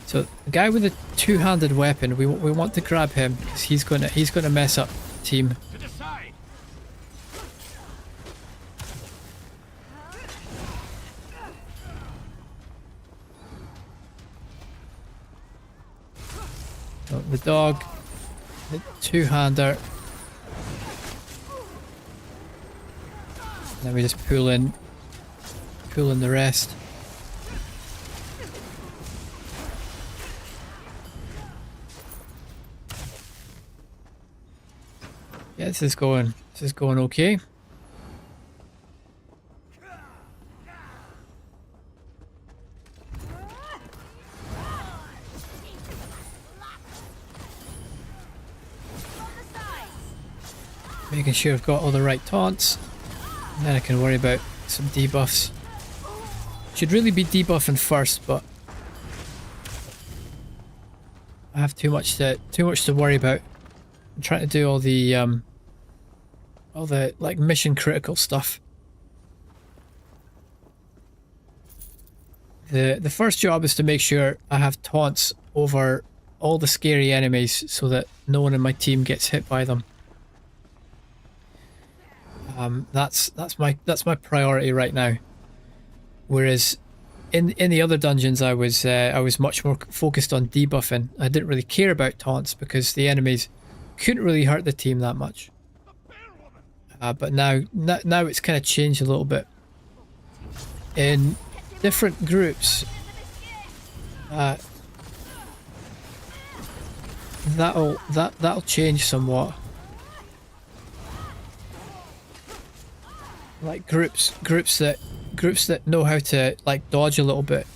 So the guy with the two-handed weapon, we want to grab him because he's gonna mess up the team. So the dog, the two-hander. Then we just pull in the rest. Yeah, this is going okay. Making sure I've got all the right taunts. And then I can worry about some debuffs. Should really be debuffing first, but I have too much to worry about. I'm trying to do all the like mission critical stuff. The first job is to make sure I have taunts over all the scary enemies so that no one in my team gets hit by them. That's my priority right now. Whereas in the other dungeons I was much more focused on debuffing. I didn't really care about taunts because the enemies couldn't really hurt the team that much. But now it's kind of changed a little bit. In different groups, that'll change somewhat. Like groups that know how to like dodge a little bit.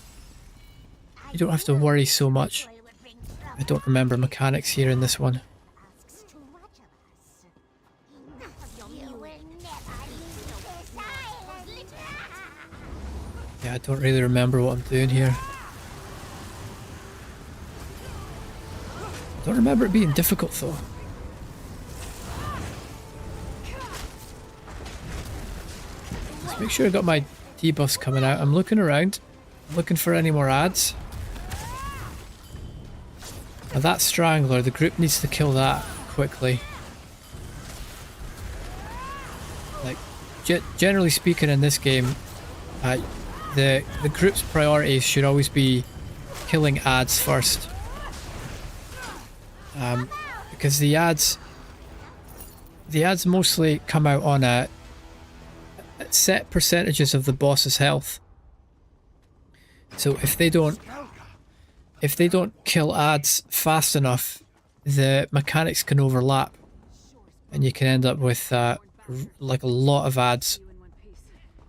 You don't have to worry so much. I don't remember mechanics here in this one. Yeah, I don't really remember what I'm doing here. I don't remember it being difficult though. Let's make sure I got my debuffs coming out. I'm looking around, looking for any more ads. Now that strangler, the group needs to kill that quickly. Like, generally speaking in this game, the group's priorities should always be killing ads first. because the ads mostly come out on a set percentages of the boss's health. So if they don't kill ads fast enough, the mechanics can overlap, and you can end up with like a lot of ads,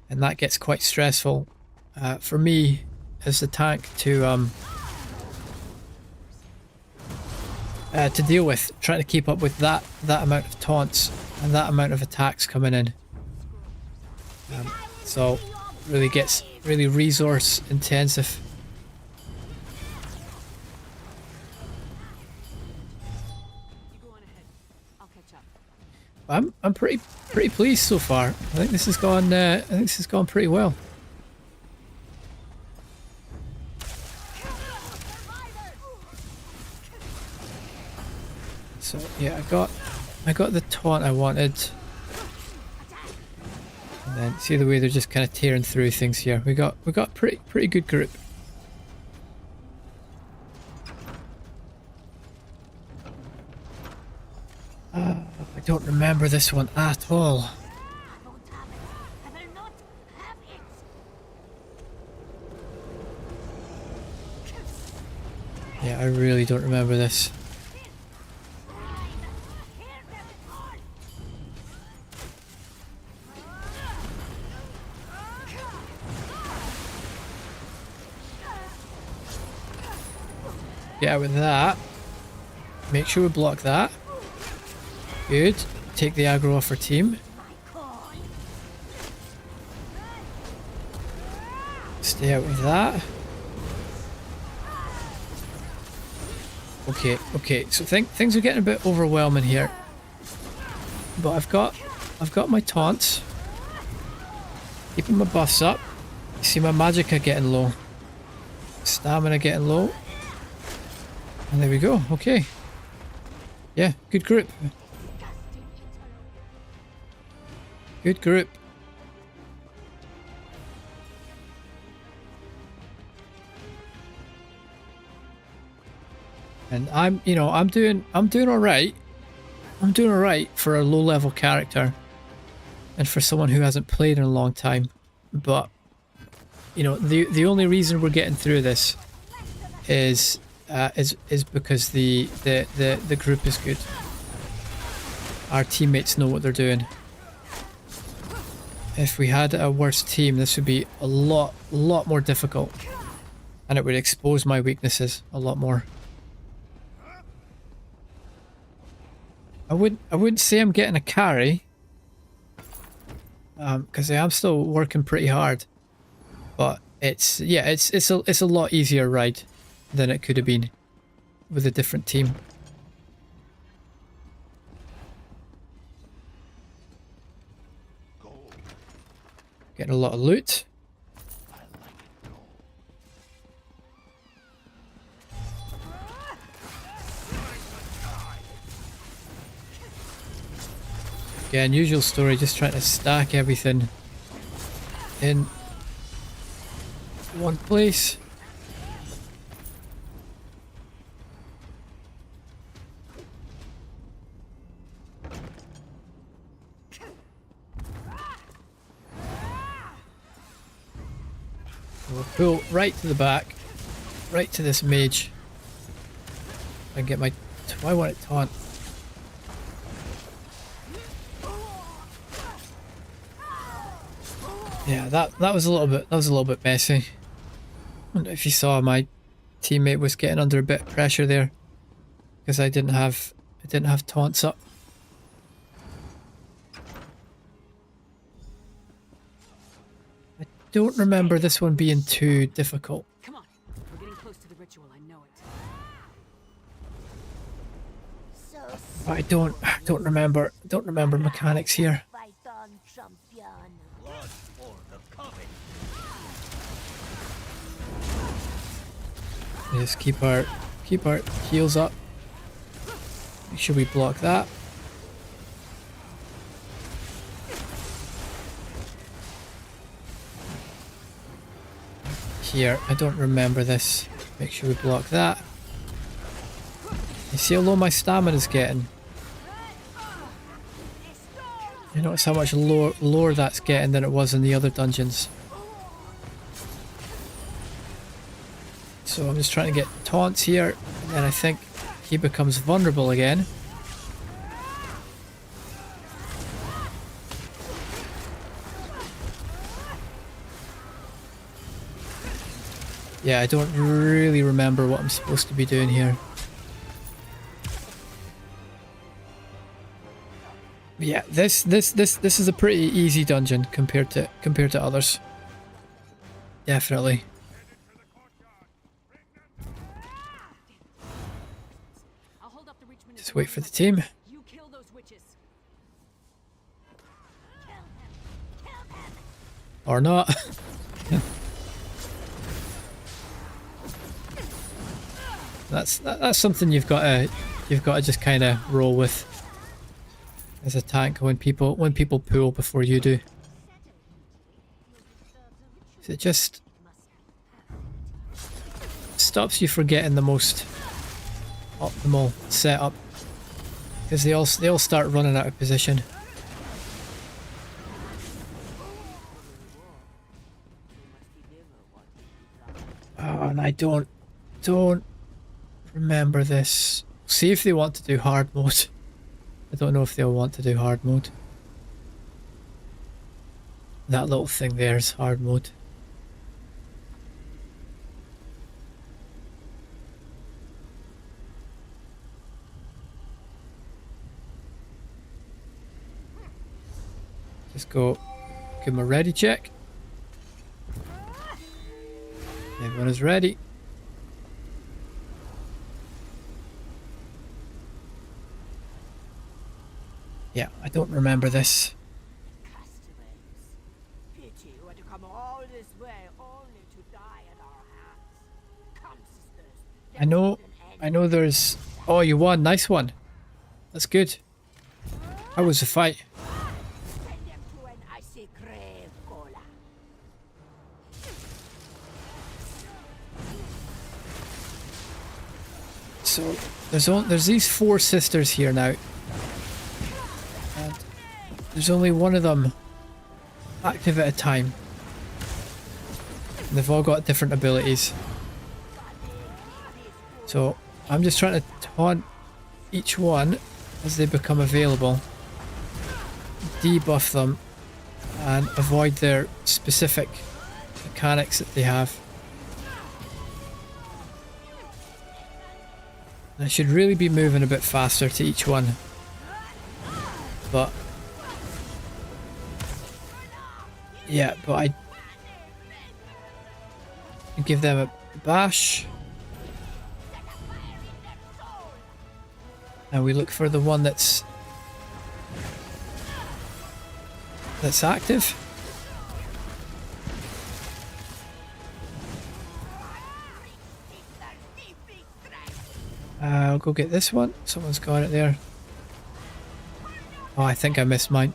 and that gets quite stressful for me as the tank to deal with, trying to keep up with that amount of taunts and that amount of attacks coming in. So really gets really resource intensive. I'm pretty pleased so far. I think this has gone pretty well. So yeah, I got the taunt I wanted. And then see the way they're just kind of tearing through things here. We got pretty good group. I don't remember this one at all. Yeah, I really don't remember this. Yeah, with that, make sure we block that. Good. Take the aggro off our team. Stay out of that. Okay. So things are getting a bit overwhelming here. But I've got my taunts. Keeping my buffs up. You see my magicka getting low. Stamina getting low. And there we go. Okay. Yeah, good group. Good group. And I'm doing all right. I'm doing all right for a low level character and for someone who hasn't played in a long time. But the only reason we're getting through this is because the group is good. Our teammates know what they're doing. If we had a worse team, this would be a lot more difficult, and it would expose my weaknesses a lot more. I wouldn't say I'm getting a carry, because I am still working pretty hard, but it's a lot easier ride than it could have been with a different team. Getting a lot of loot. Yeah, unusual story, just trying to stack everything in one place. We'll pull right to the back, right to this mage, and get my. I want it taunt. Yeah, that was a little bit messy. I wonder if you saw my teammate was getting under a bit of pressure there because I didn't have taunts up. I don't remember this one being too difficult. Come on, we're getting close to the ritual. I know it. But I don't remember mechanics here. Just keep our heals up. Make sure we block that. Here, I don't remember this. Make sure we block that. You see how low my stamina's getting? You notice how much lower that's getting than it was in the other dungeons. So I'm just trying to get taunts here, and then I think he becomes vulnerable again. Yeah, I don't really remember what I'm supposed to be doing here. Yeah, this is a pretty easy dungeon compared to others. Definitely. I'll hold up the Richmond. Just wait for the team. You kill those witches. Or not. That's something you've got to just kind of roll with as a tank when people pull before you do. So it just stops you from getting the most optimal setup because they all start running out of position. Oh, and I don't remember this. See if they want to do hard mode. I don't know if they'll want to do hard mode. That little thing there is hard mode. Just go give them a ready check. Everyone is ready. Yeah, I don't remember this. Pity you had to come all this way only to die at our hands. Come, sisters. I know there's... Oh, you won. Nice one. That's good. How was the fight? Send them to an icy grave, Cola. So, there's these 4 sisters here now. And there's only one of them active at a time. And they've all got different abilities. So, I'm just trying to taunt each one as they become available, debuff them, and avoid their specific mechanics that they have. And I should really be moving a bit faster to each one, but yeah, but I give them a bash. And we look for the one that's active. I'll go get this one. Someone's got it there. Oh, I think I missed mine.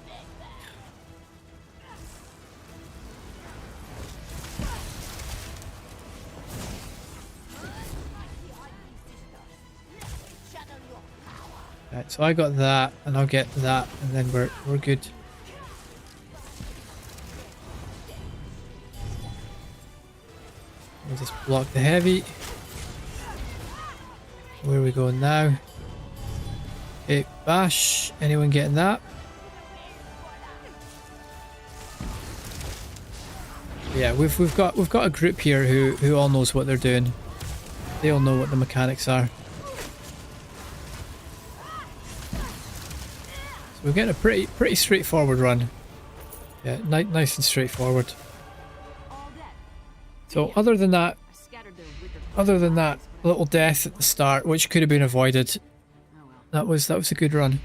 Right, so I got that, and I'll get that, and then we're good. We'll just block the heavy. Where are we going now? Okay, bash. Anyone getting that? Yeah, we've got a group here who all knows what they're doing. They all know what the mechanics are. We're getting a pretty straightforward run. Yeah, nice and straightforward. So other than that little death at the start, which could have been avoided, that was a good run.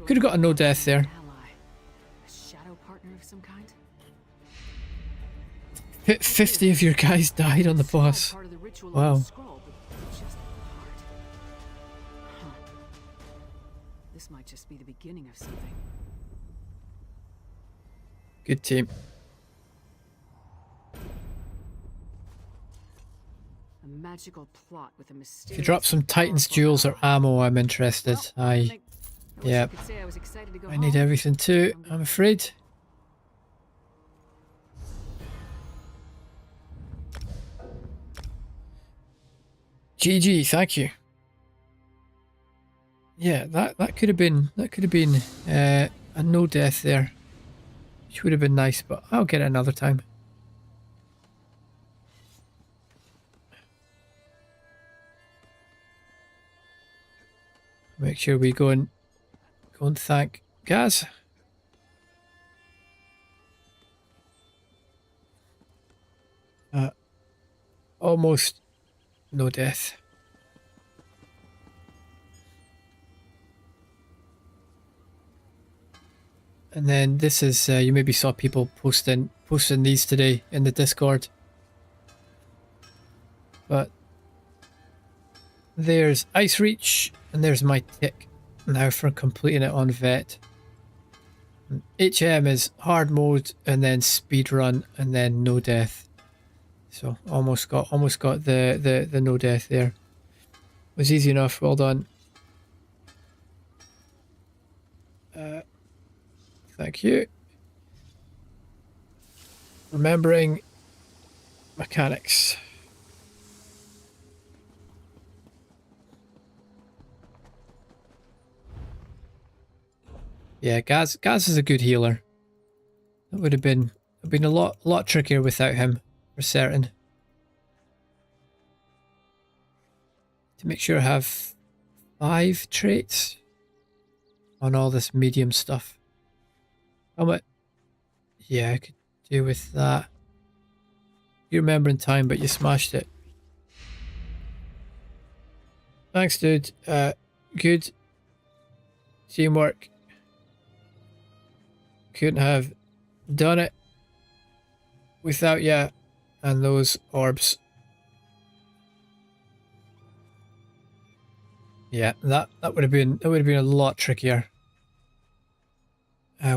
Could have got a no death there. A shadow partner of some kind? 50 of your guys died on the boss. Part of the ritual Wow. on the scroll, but just part. Huh. This might just be the beginning of something. Good team. magical plot with a mysterious. If you drop some Titans jewels or ammo, I'm interested. Yeah. I need everything too, I'm afraid. GG, thank you. Yeah, that could have been a no death there, which would have been nice, but I'll get it another time. Make sure we go and thank Gaz. Almost no death. And then this is you maybe saw people posting these today in the Discord. But there's Ice Reach and there's my tick now for completing it on Vet. And HM is hard mode and then speed run and then no death. So almost got the no death there. It was easy enough. Well done. Thank you. Remembering mechanics. Yeah, Gaz is a good healer. It would have been a lot trickier without him, for certain. To make sure I have 5 traits on all this medium stuff. How much? Yeah, I could do with that. You remember in time, but you smashed it. Thanks, dude. Good teamwork. Couldn't have done it without you and those orbs. Yeah, that would have been a lot trickier.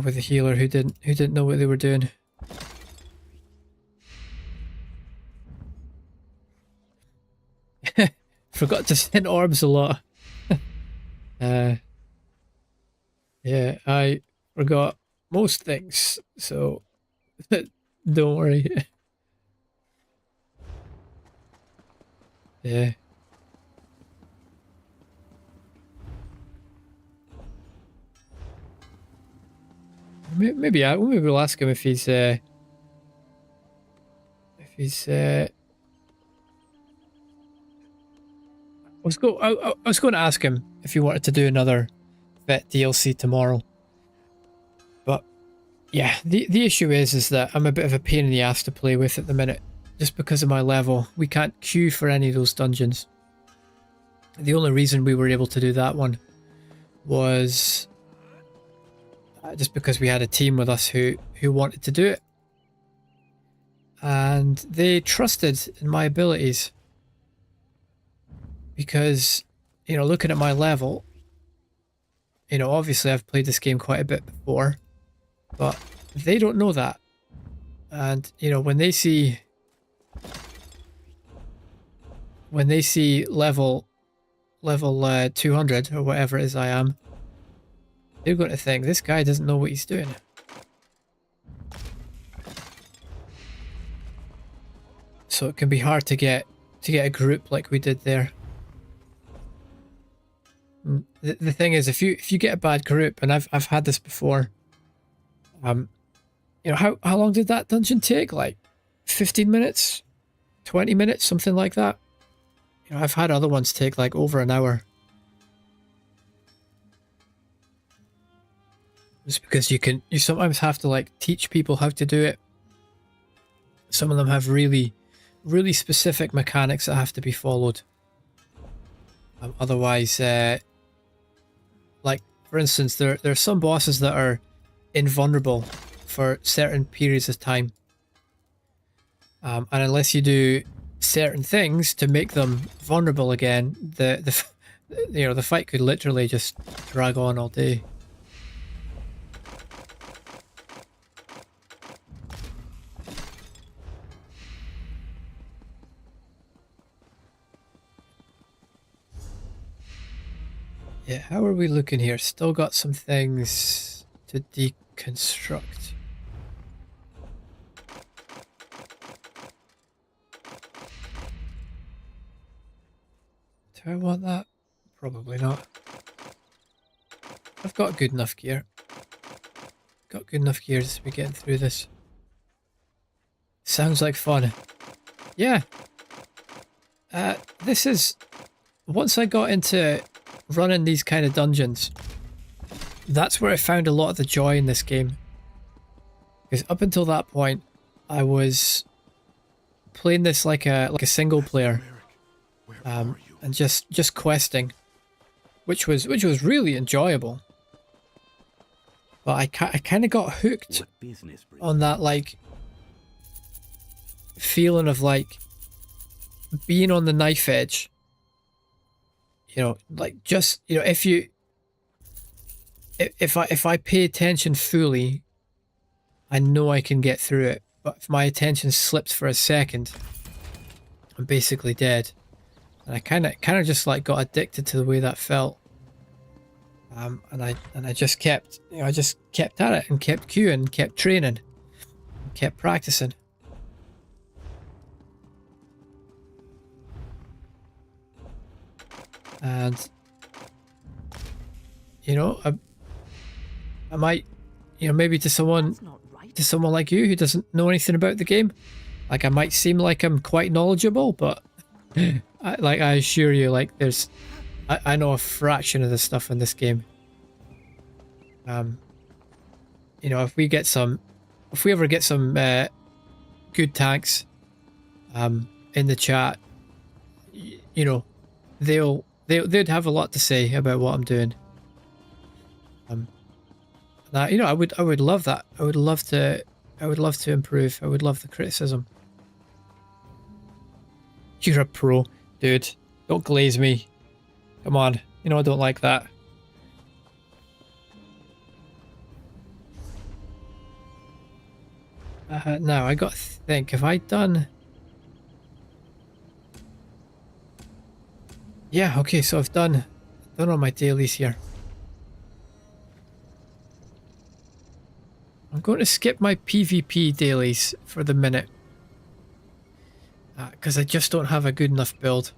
With a healer who didn't know what they were doing. Forgot to send orbs a lot. Yeah, I forgot most things, so don't worry. Yeah. Maybe we'll ask him if he's I was going to ask him if he wanted to do another Vet DLC tomorrow. But yeah, the issue is that I'm a bit of a pain in the ass to play with at the minute. Just because of my level, we can't queue for any of those dungeons. The only reason we were able to do that one was just because we had a team with us who wanted to do it. And they trusted in my abilities. Because, you know, looking at my level, you know, obviously I've played this game quite a bit before, but they don't know that. And, you know, when they see level 200 or whatever it is I am, they're going to think this guy doesn't know what he's doing. So it can be hard to get a group like we did there. The thing is, if you get a bad group, and I've had this before, you know, how long did that dungeon take? Like 15 minutes, 20 minutes, something like that. You know, I've had other ones take like over an hour. It's because you sometimes have to like teach people how to do it. Some of them have really specific mechanics that have to be followed. Otherwise, like for instance, there are some bosses that are invulnerable for certain periods of time, and unless you do certain things to make them vulnerable again, the you know, the fight could literally just drag on all day. Yeah, how are we looking here? Still got some things to deconstruct. Do I want that? Probably not. I've got good enough gear. Got good enough gear to be getting through this. Sounds like fun. Yeah. This is... Once I got into running these kind of dungeons, that's where I found a lot of the joy in this game. Because up until that point, I was playing this like a single player, and just questing, which was really enjoyable. But I kind of got hooked on that like feeling of like being on the knife edge. You know, like just, you know, if I pay attention fully, I know I can get through it. But if my attention slips for a second, I'm basically dead. And I kind of just like got addicted to the way that felt. And I just kept, you know, I just kept at it and kept queuing, and kept training, and kept practicing. And you know, I might, you know, maybe to someone like you who doesn't know anything about the game, like I might seem like I'm quite knowledgeable, but I assure you, like I know a fraction of the stuff in this game. You know, if we ever get some good tanks, in the chat, you know, they'd have a lot to say about what I'm doing. That, you know, I would love that. I would love to improve. I would love the criticism. You're a pro, dude. Don't glaze me. Come on. You know I don't like that. Now I got to think. Have I done? Yeah. Okay. So I've done all my dailies here. I'm going to skip my PvP dailies for the minute. Because I just don't have a good enough build.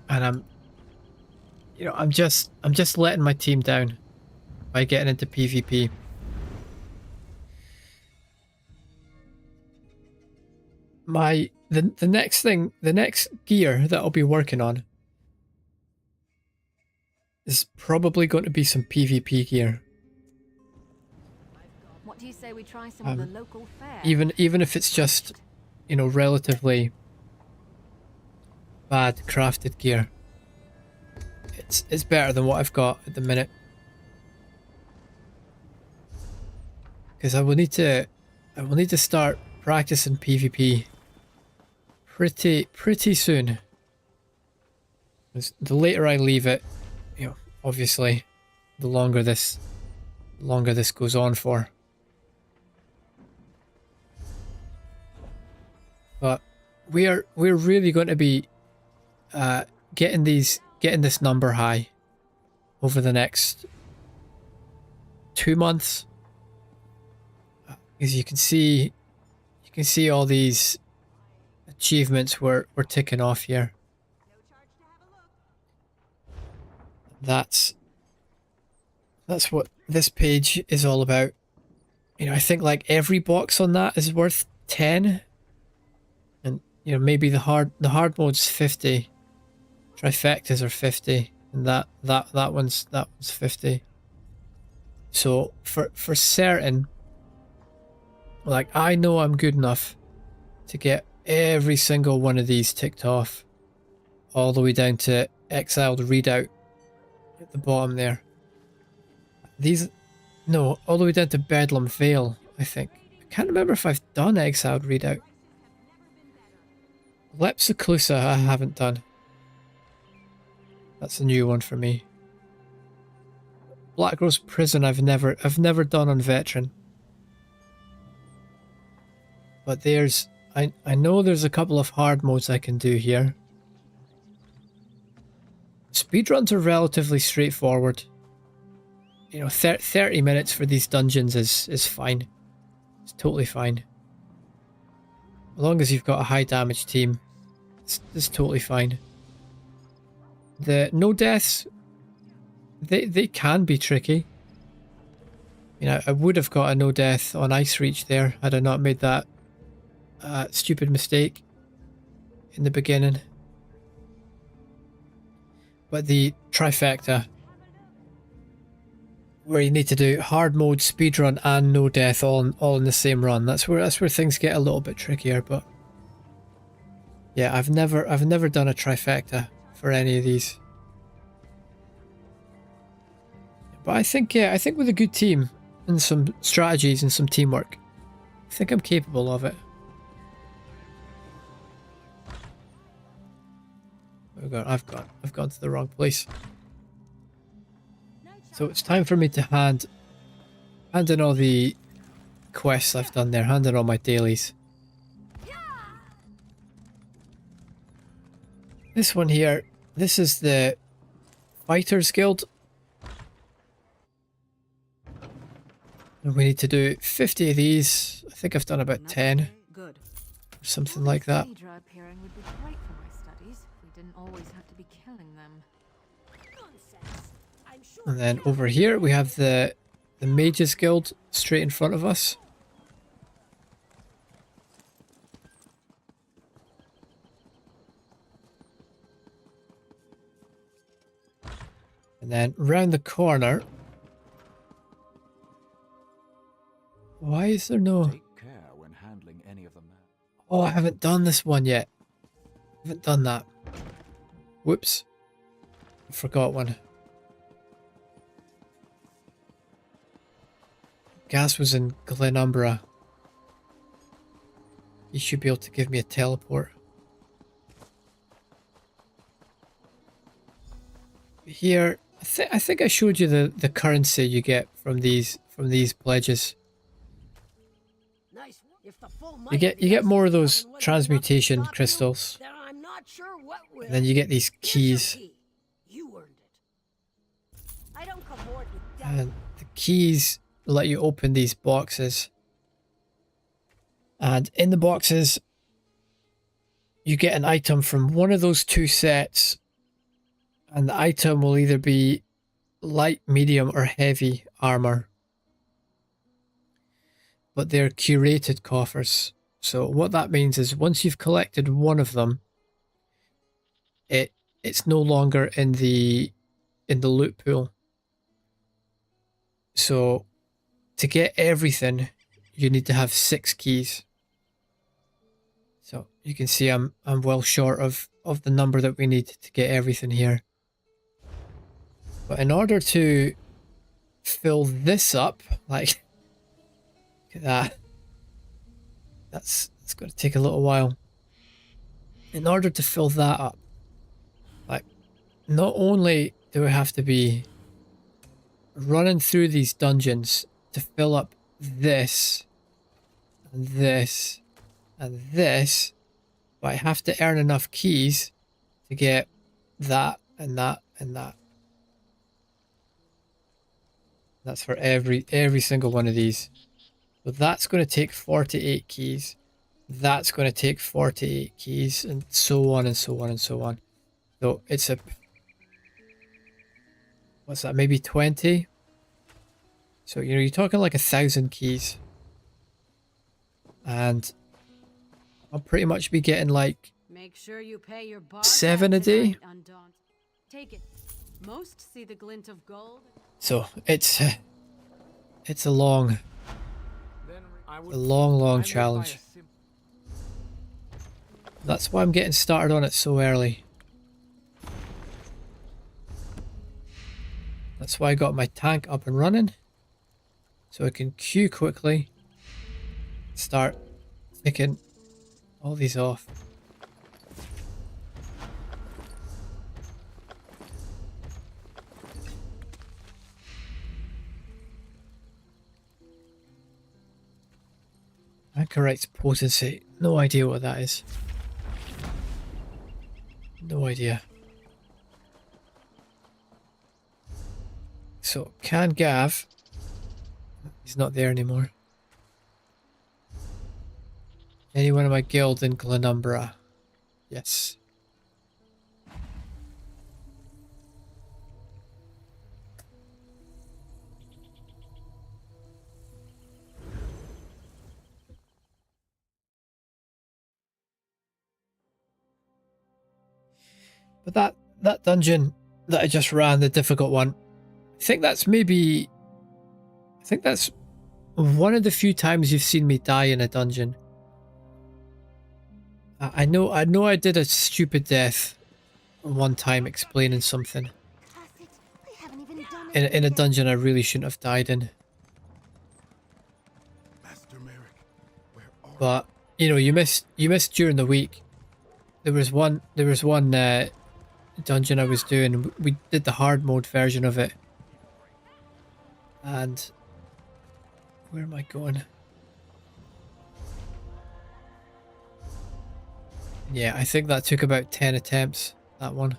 And I'm just letting my team down by getting into PvP. The next gear that I'll be working on is probably going to be some PvP gear. What do you say we try some of the local fare? Even if it's just, you know, relatively bad crafted gear. It's better than what I've got at the minute. Because I will need to start practicing PvP pretty soon. Because the later I leave it, you know, obviously, the longer this goes on for. But we're really going to be getting this number high over the next 2 months. As you can see all these achievements we're ticking off here. That's what this page is all about. You know, I think like every box on that is worth 10. And you know, maybe the hard mode's 50. Trifectas are 50. And that one's 50. So for certain, like I know I'm good enough to get every single one of these ticked off. All the way down to Exiled Readout at the bottom there. All the way down to Bedlam Vale, I think. I can't remember if I've done Exiled Readout. Lepsiclusa I haven't done. That's a new one for me. Black Rose Prison I've never done on Veteran. But I know there's a couple of hard modes I can do here. speedruns are relatively straightforward. You know, 30 minutes for these dungeons is fine. It's totally fine. As long as you've got a high damage team, it's totally fine. The no deaths, they can be tricky. You know, I would have got a no death on Ice Reach there had I not made that stupid mistake in the beginning. But the trifecta, where you need to do hard mode, speedrun, and no death all in the same run, that's where things get a little bit trickier. But yeah, I've never done a trifecta for any of these. But I think with a good team and some strategies and some teamwork, I think I'm capable of it. Oh god, I've gone to the wrong place. So it's time for me to hand in all the quests I've done there, hand in all my dailies. This one here, this is the Fighters Guild. And we need to do 50 of these. I think I've done about 10. Good. Or something like that. Hydra appearing would be great for my studies. We didn't always have to be killing them. Nonsense. I'm sure And then over here we have the Mages Guild straight in front of us. And then round the corner. Why is there no... Take care when handling any of them. Oh, I haven't done this one yet. I haven't done that. Whoops. I forgot one. Gas was in Glenumbra. He should be able to give me a teleport. Here, I think I showed you the currency you get from these pledges. nice. If the full You get more of those transmutation crystals. then I'm not sure what will. And then you get these keys. You earned it. I don't come bored with death. And the keys let you open these boxes. And in the boxes, you get an item from one of those two sets. And the item will either be light, medium, or heavy armor. But they're curated coffers. So what that means is once you've collected one of them, it's no longer in the loot pool. So to get everything, you need to have 6 keys. So you can see I'm well short of the number that we need to get everything here. But in order to fill this up, like, look at that. That's going to take a little while. In order to fill that up, like, not only do I have to be running through these dungeons to fill up this, and this, and this, but I have to earn enough keys to get that, and that, and that. That's for every single one of these. So that's going to take 48 keys. That's going to take 48 keys, and so on and so on and so on. So it's a... What's that? Maybe 20? So, you know, you're talking like 1,000 keys. And I'll pretty much be getting like Make sure you pay your bar 7 a tab day. tonight, Undaunt. Take it. Most see the glint of gold. So it's a long challenge. That's why I'm getting started on it so early. That's why I got my tank up and running, so I can queue quickly, start ticking all these off. Anchorite's potency. No idea what that is. No idea. so can Gav. He's not there anymore. Anyone in my guild in Glenumbra? Yes. But that dungeon that I just ran, the difficult one, I think that's one of the few times you've seen me die in a dungeon. I know I did a stupid death one time explaining something Perfect. We haven't even done it. in a dungeon I really shouldn't have died in. Master Merrick, where are But you know, you missed during the week. There was one dungeon I was doing. We did the hard mode version of it, and where am I going? Yeah, I think that took about 10 attempts, that one.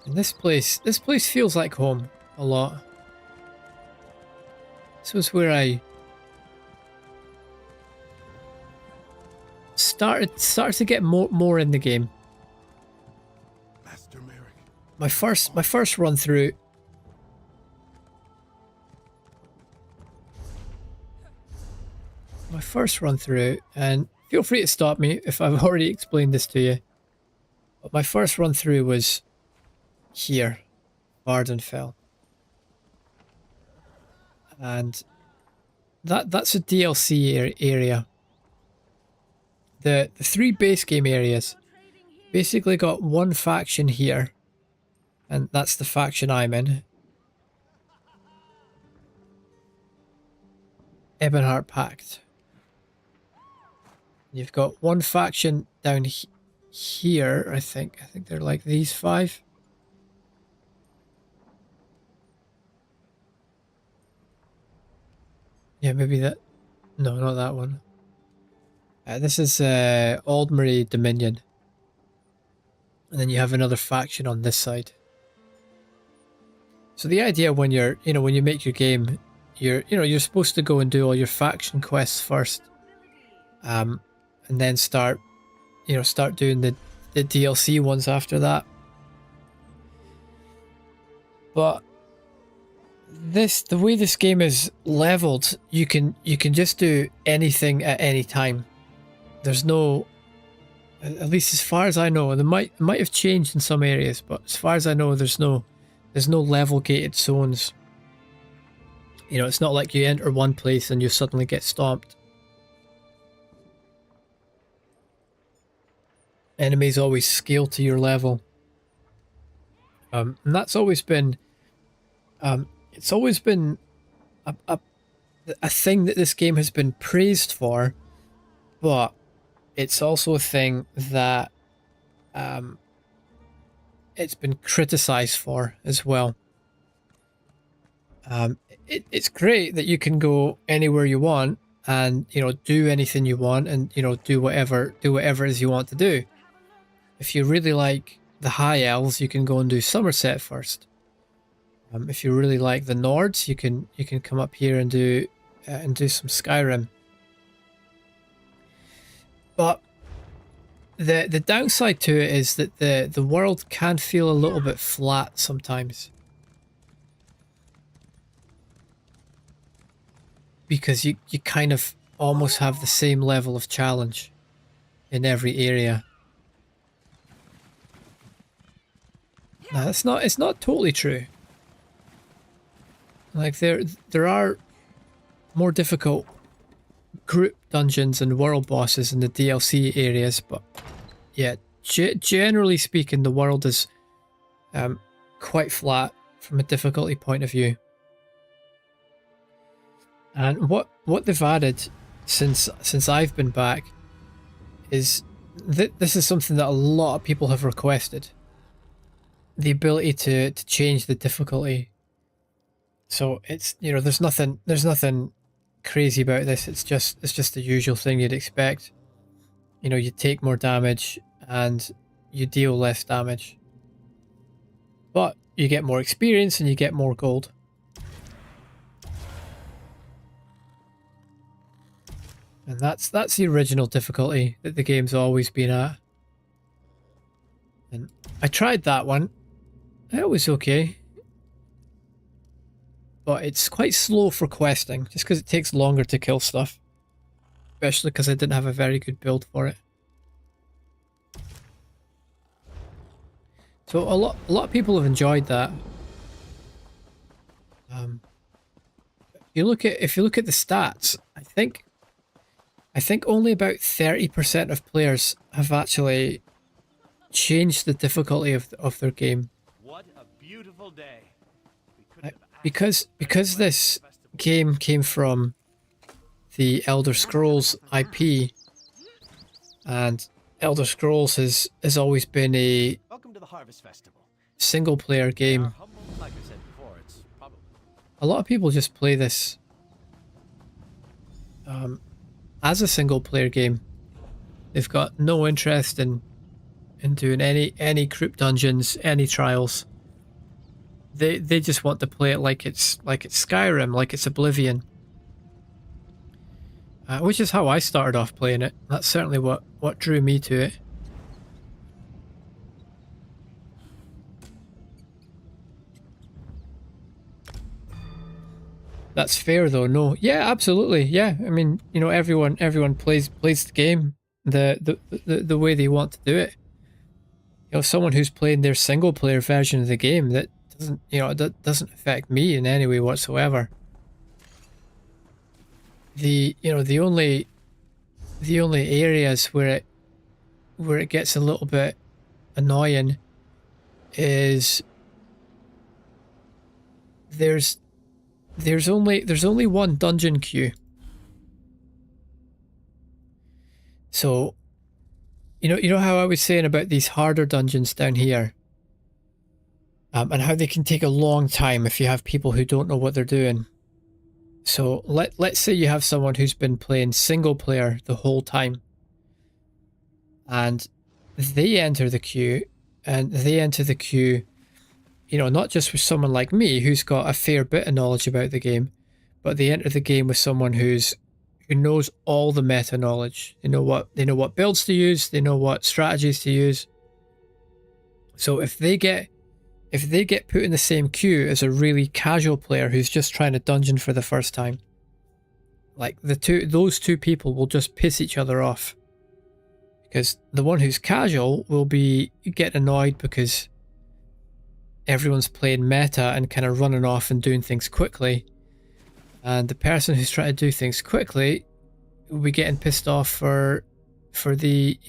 And this place feels like home a lot. This was where I started to get more in the game. Master Merrick? My first run through. My first run through, and feel free to stop me if I've already explained this to you. But my first run through was here, Vardenfell. And that's a DLC area. The 3 base game areas basically got one faction here, and that's the faction I'm in. Ebonheart Pact. You've got one faction down here, I think. I think they're like these 5. Yeah, maybe that. No, not that one. This is Aldbury Dominion. And then you have another faction on this side. So the idea when when you make your game, you're supposed to go and do all your faction quests first. And then start doing the DLC ones after that. But the way this game is leveled, you can just do anything at any time. There's no, at least as far as I know, and it might have changed in some areas, but as far as I know, there's no level gated zones. It's not like you enter one place and you suddenly get stomped. Enemies always scale to your level. And that's always been it's always been a thing that this game has been praised for, but it's also a thing that it's been criticized for as well. It's great that you can go anywhere you want and do anything you want and do whatever it is you want to do. If you really like the High Elves, you can go and do Somerset first. If you really like the Nords, you can come up here and do some Skyrim. But the downside to it is that the world can feel a little bit flat sometimes, because you kind of almost have the same level of challenge in every area. Now it's not totally true. Like there are more difficult group dungeons and world bosses in the DLC areas, but yeah, generally speaking, the world is quite flat from a difficulty point of view. And what they've added since I've been back is this is something that a lot of people have requested. The ability to change the difficulty. So it's there's nothing crazy about this. It's just the usual thing you'd expect. you know, you take more damage and you deal less damage. But you get more experience and you get more gold. And that's the original difficulty that the game's always been at. And I tried that one. It was okay. But it's quite slow for questing, just because it takes longer to kill stuff. Especially because I didn't have a very good build for it. So a lot of people have enjoyed that. If you look at the stats, I think only about 30% of players have actually changed the difficulty of their game. What a beautiful day. We couldn't have asked Because this game came from the Elder Scrolls IP, and Elder Scrolls has always been a Welcome to the Harvest Festival. single player Our game. humble, like I said before, it's probably A lot of people just play this as a single player game. They've got no interest in doing any crypt dungeons, any trials. They just want to play it like it's Skyrim, like it's Oblivion. Which is how I started off playing it. That's certainly what drew me to it. That's fair though, no. Yeah, absolutely. Yeah. I mean, you know, everyone plays the game the way they want to do it. You know, someone who's playing their single player version of the game, that doesn't affect me in any way whatsoever. The only areas where it gets a little bit annoying is there's only one dungeon queue. So you know how I was saying about these harder dungeons down here, and how they can take a long time if you have people who don't know what they're doing. So let's say you have someone who's been playing single player the whole time, and they enter the queue, you know, not just with someone like me who's got a fair bit of knowledge about the game, but they enter the game with someone who knows all the meta knowledge. They know what builds to use, they know what strategies to use. So if they get put in the same queue as a really casual player who's just trying a dungeon for the first time, like those two people will just piss each other off. Because the one who's casual will be getting annoyed because everyone's playing meta and kind of running off and doing things quickly. And the person who's trying to do things quickly will be getting pissed off for the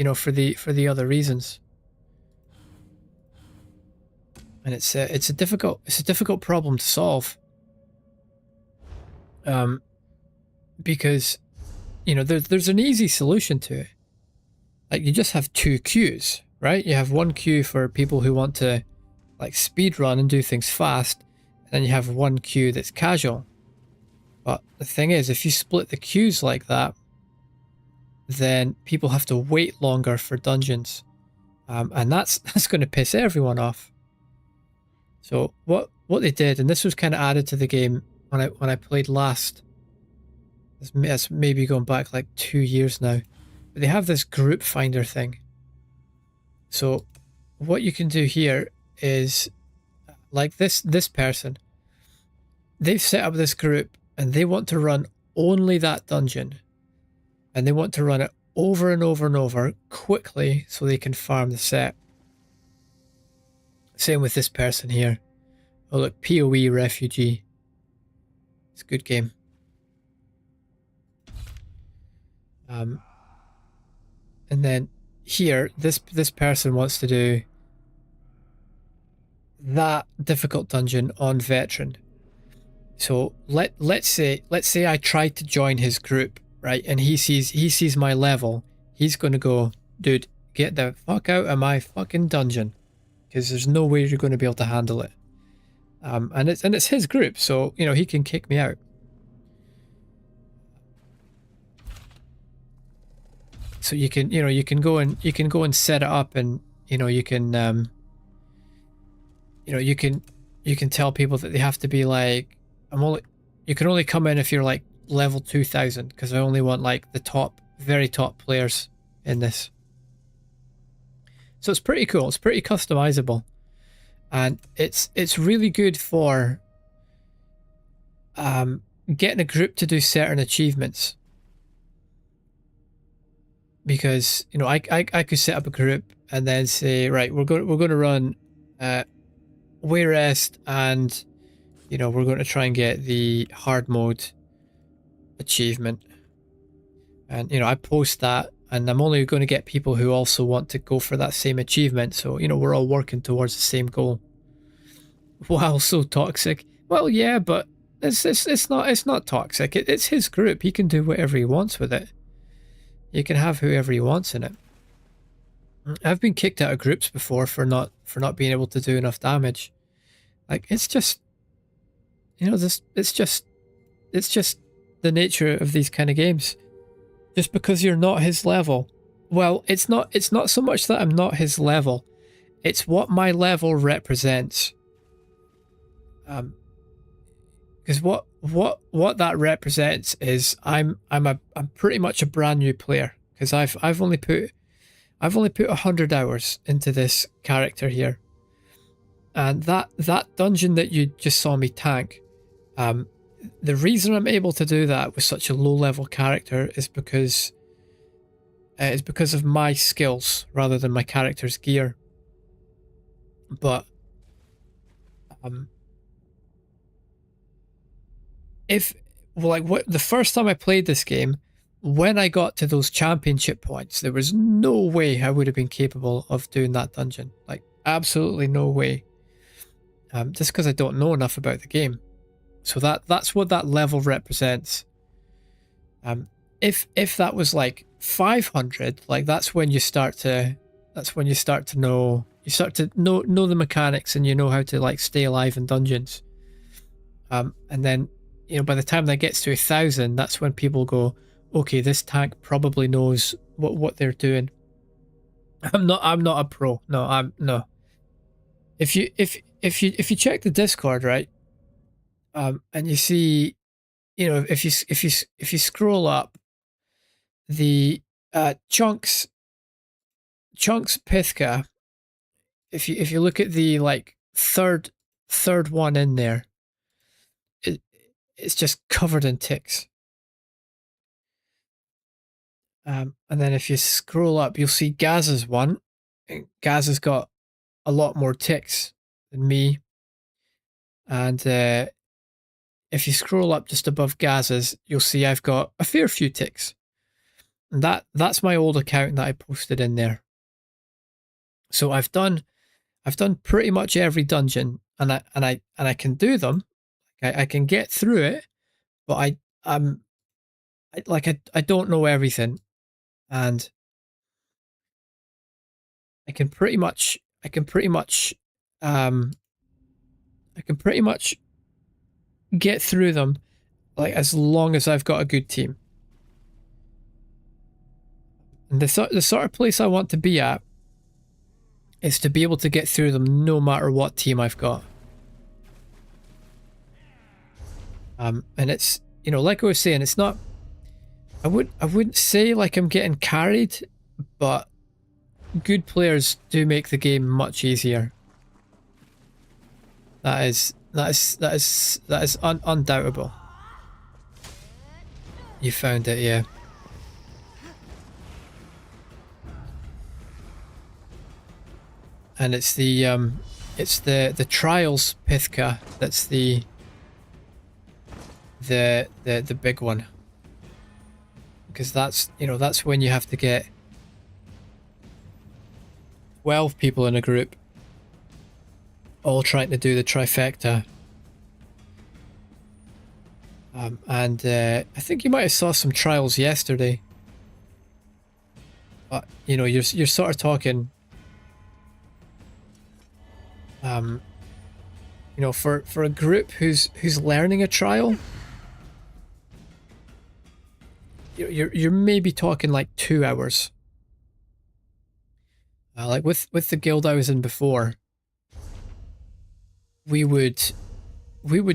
other reasons. And it's a difficult problem to solve. Because there's an easy solution to it. Like, you just have two queues, right? You have one queue for people who want to like speedrun and do things fast, and then you have one queue that's casual. But the thing is, if you split the queues like that, then people have to wait longer for dungeons, and that's going to piss everyone off. So what they did, and this was kind of added to the game when I played last. It's maybe going back like 2 years now, but they have this group finder thing. So what you can do here is, like this person, they've set up this group and they want to run only that dungeon, and they want to run it over and over and over quickly so they can farm the set. Same with this person here. Oh look, PoE refugee. It's a good game. And then here, this person wants to do that difficult dungeon on veteran. So let's say I tried to join his group, right? And he sees my level. He's going to go, dude, get the fuck out of my fucking dungeon, because there's no way you're going to be able to handle it. And it's his group, so he can kick me out. So you can, you know, you can go and set it up, and you know, you can you know, you can tell people that they have to be like, you can only come in if you're like level 2000, because I only want like the top, very top players in this. So it's pretty cool. It's pretty customizable, and it's really good for getting a group to do certain achievements. Because, you know, I could set up a group and then say, right, we're going to run way rest, and you know, we're going to try and get the hard mode achievement. And you know, I post that, and I'm only going to get people who also want to go for that same achievement. So, you know, we're all working towards the same goal. Wow, so toxic. Well, yeah, but it's not toxic. It's his group. He can do whatever he wants with it. You can have whoever he wants in it. I've been kicked out of groups before for not being able to do enough damage. Like, it's just, you know, it's just the nature of these kind of games. Just because you're not his level. Well, it's not so much that I'm not his level. It's what my level represents. Because what that represents is I'm pretty much a brand new player, because I've only put 100 hours into this character here, and that dungeon that you just saw me tank, the reason I'm able to do that with such a low level character is because of my skills rather than my character's gear. But the first time I played this game, when I got to those championship points, there was no way I would have been capable of doing that dungeon. Like, absolutely no way. Just because I don't know enough about the game. So that's what that level represents. If that was like 500, like that's when you start to know the mechanics, and you know how to like stay alive in dungeons. And then, you know, by the time that gets to 1000, that's when people go, okay, this tank probably knows what they're doing. I'm not a pro. No. If you check the Discord, right, and you see, you know, if you scroll up, the chunks Pithka, if you look at the like third one in there, it's just covered in ticks. And then if you scroll up, you'll see Gaz's one. Gaz has got a lot more ticks than me. And if you scroll up just above Gaz's, you'll see I've got a fair few ticks. And that's my old account that I posted in there. So I've done pretty much every dungeon, and I can do them. I can get through it, but I don't know everything. And I can pretty much get through them, like, as long as I've got a good team. And the sort of place I want to be at is to be able to get through them no matter what team I've got. And it's, you know, like I was saying, it's not, I wouldn't say like I'm getting carried, but good players do make the game much easier. That is undoubtable. You found it, yeah. And it's the trials Pithka that's the big one. Because that's, you know, that's when you have to get 12 people in a group, all trying to do the trifecta. And I think you might have saw some trials yesterday. But, you know, you're sort of talking, you know, for a group who's learning a trial, you're maybe talking like 2 hours. Like with the guild I was in before, we would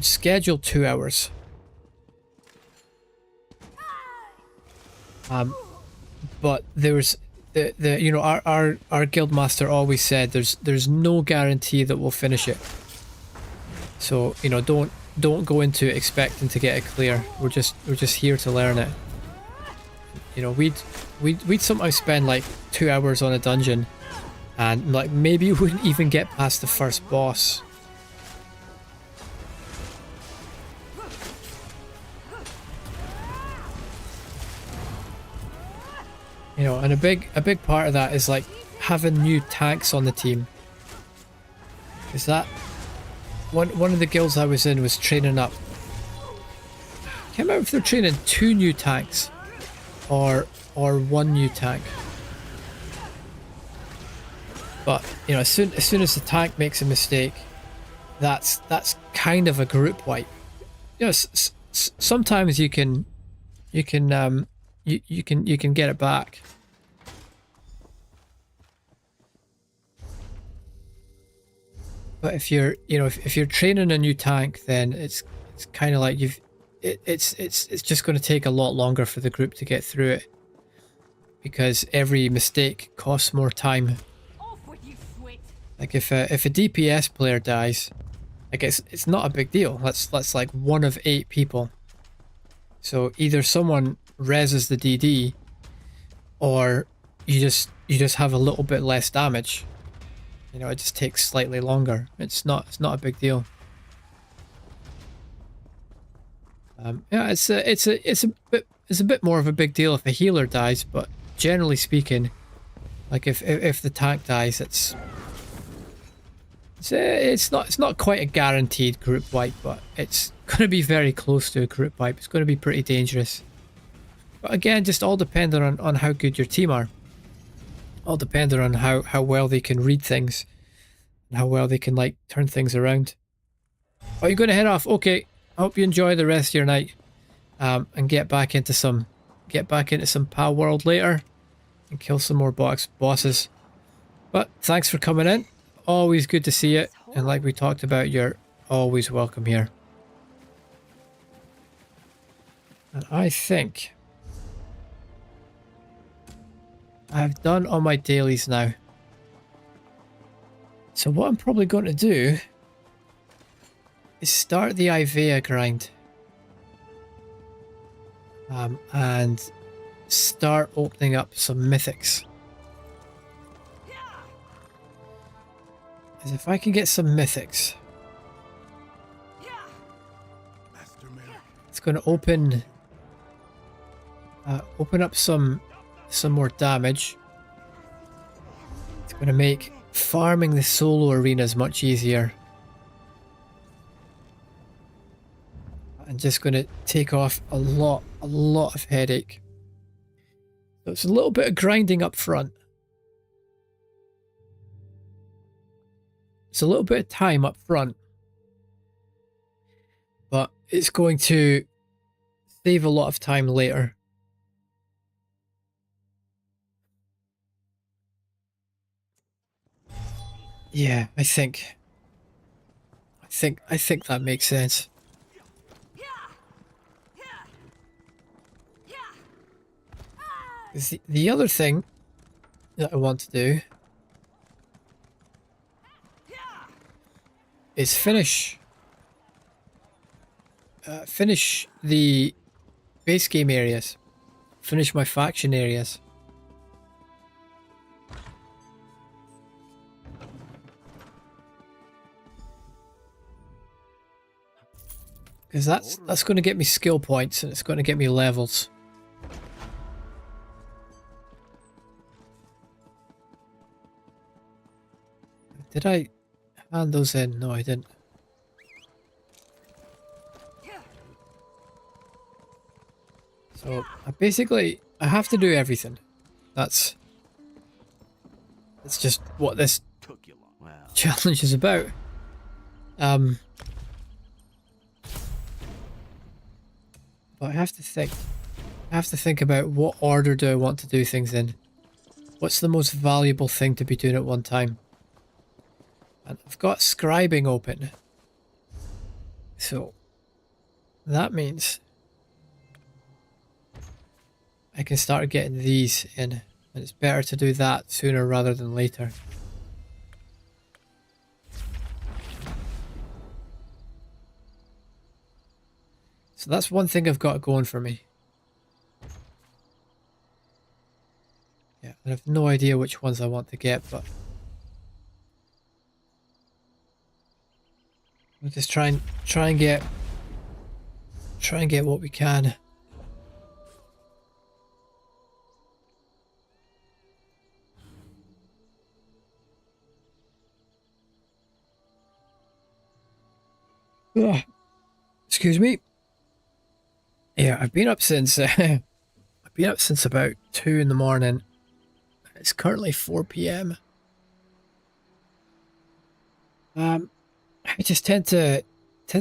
schedule 2 hours. But there was the you know, our guild master always said there's no guarantee that we'll finish it. So, you know, don't go into it expecting to get it clear. We're just here to learn it. You know, we'd sometimes spend like 2 hours on a dungeon, and like maybe we wouldn't even get past the first boss. You know, and a big part of that is like having new tanks on the team. Is that one of the guilds I was in was training up. I can't remember if they're training 2 new tanks or 1 new tank. But you know, as soon as the tank makes a mistake, that's kind of a group wipe. You know, sometimes you can get it back. But if you're training a new tank, then it's kind of like it's just going to take a lot longer for the group to get through it, because every mistake costs more time. Like if a DPS player dies, I guess it's not a big deal. That's like 1 of 8 people. So either someone reses the DD, or you just have a little bit less damage. You know, it just takes slightly longer. It's not a big deal. Yeah, it's a bit more of a big deal if a healer dies, but generally speaking, like if the tank dies, it's not quite a guaranteed group wipe, but it's going to be very close to a group wipe. It's going to be pretty dangerous. But again, just all depending on how good your team are. All depending on how well they can read things and how well they can like turn things around. Are you going to head off? Okay, I hope you enjoy the rest of your night, and get back into some Pal World later and kill some more bosses. But thanks for coming in. Always good to see you, and like we talked about, you're always welcome here. And I think I've done all my dailies now. So what I'm probably going to do is start the Ivea grind. And start opening up some mythics. Because if I can get some mythics, it's going to open up some more damage. It's going to make farming the solo arenas much easier. And just going to take off a lot of headache. So it's a little bit of grinding up front. It's a little bit of time up front. But it's going to save a lot of time later. Yeah, I think that makes sense. The other thing that I want to do is finish the base game areas, finish my faction areas. Because that's going to get me skill points, and it's going to get me levels. Did I hand those in? No, I didn't. So I have to do everything. That's just what this challenge is about. But I have to think. I I have to think about what order do I want to do things in. What's the most valuable thing to be doing at one time? And I've got scribing open. So that means I can start getting these in. And it's better to do that sooner rather than later. So that's one thing I've got going for me. Yeah, I have no idea which ones I want to get, but we'll just try and get what we can. Ugh. Excuse me. Yeah, I've been up since about 2 in the morning. It's currently 4 p.m. I just tend to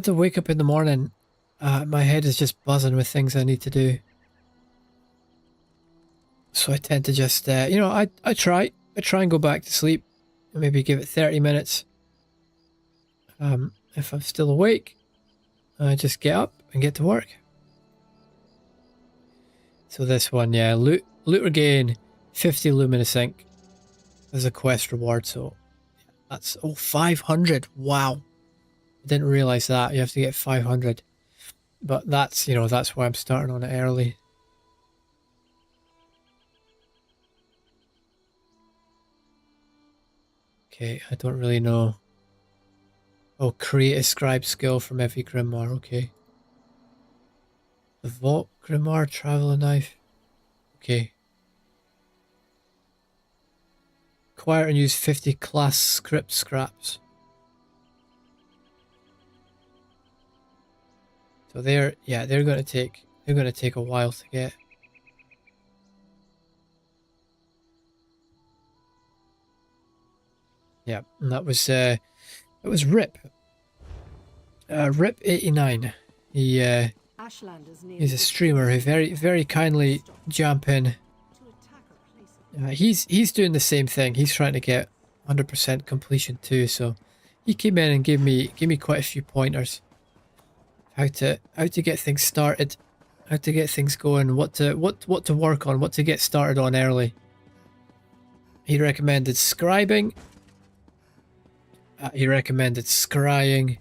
wake up in the morning. My head is just buzzing with things I need to do. So I tend to just, you know, I try and go back to sleep. Maybe give it 30 minutes. If I'm still awake, I just get up and get to work. So this one, yeah, loot regain 50 luminous ink as a quest reward. So that's 500. Wow, I didn't realize that you have to get 500. But that's, you know, that's why I'm starting on it early. Okay, I don't really know. Oh, create a scribe skill from every grimoire. Okay. The vault grimoire, traveler knife. Okay. Acquire and use 50 class script scraps. So they're going to take a while to get. Yeah, and that was Rip. Rip 89. He's a streamer who very kindly jump in. He's doing the same thing. He's trying to get 100% completion too. So he came in and gave me quite a few pointers. How to get things started, how to get things going, what to work on, what to get started on early. He recommended scribing. He recommended scrying.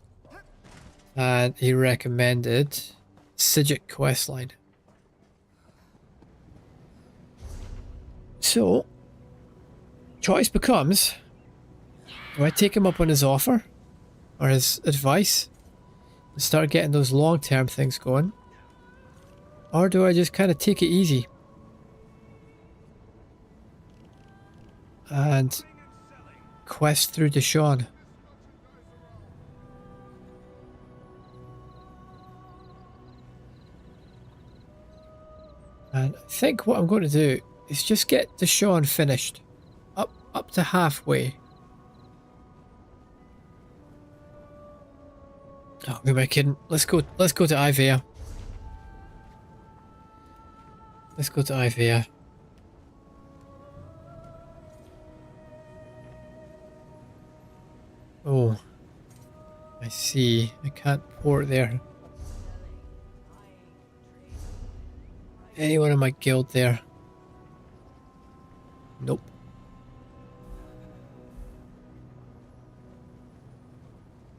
And he recommended Sigil questline. So, choice becomes, do I take him up on his offer or his advice and start getting those long-term things going? Or do I just kind of take it easy and quest through Deshaun? And I think what I'm going to do is just get Deshaun finished up to halfway. Oh, who am I kidding? Let's go to Ivea. Let's go to Ivea. Oh, I see. I can't port there. Anyone in my guild there? Nope.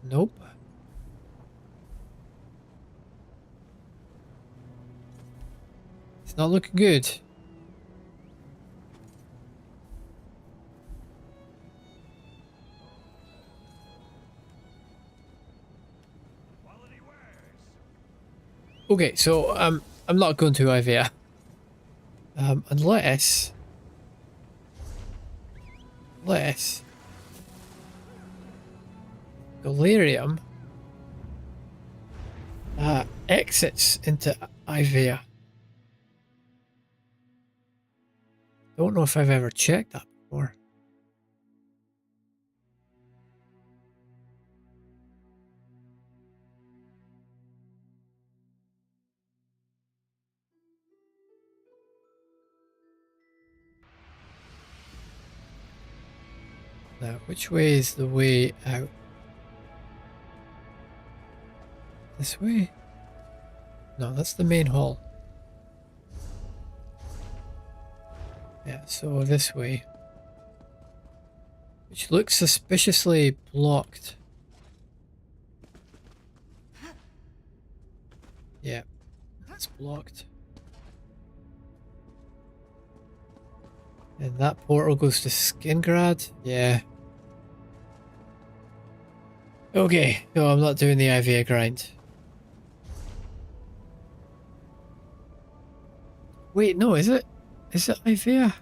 Nope. It's not looking good. Okay, so I'm not going to Ivea. Unless Galarium exits into Ivea. Don't know if I've ever checked that before. Now, which way is the way out? This way? No, that's the main hall. Yeah, so this way. Which looks suspiciously blocked. Yeah, that's blocked. And that portal goes to Skingrad? Yeah. Okay, no, I'm not doing the IVA grind. Wait, no, is it? Is it IVA?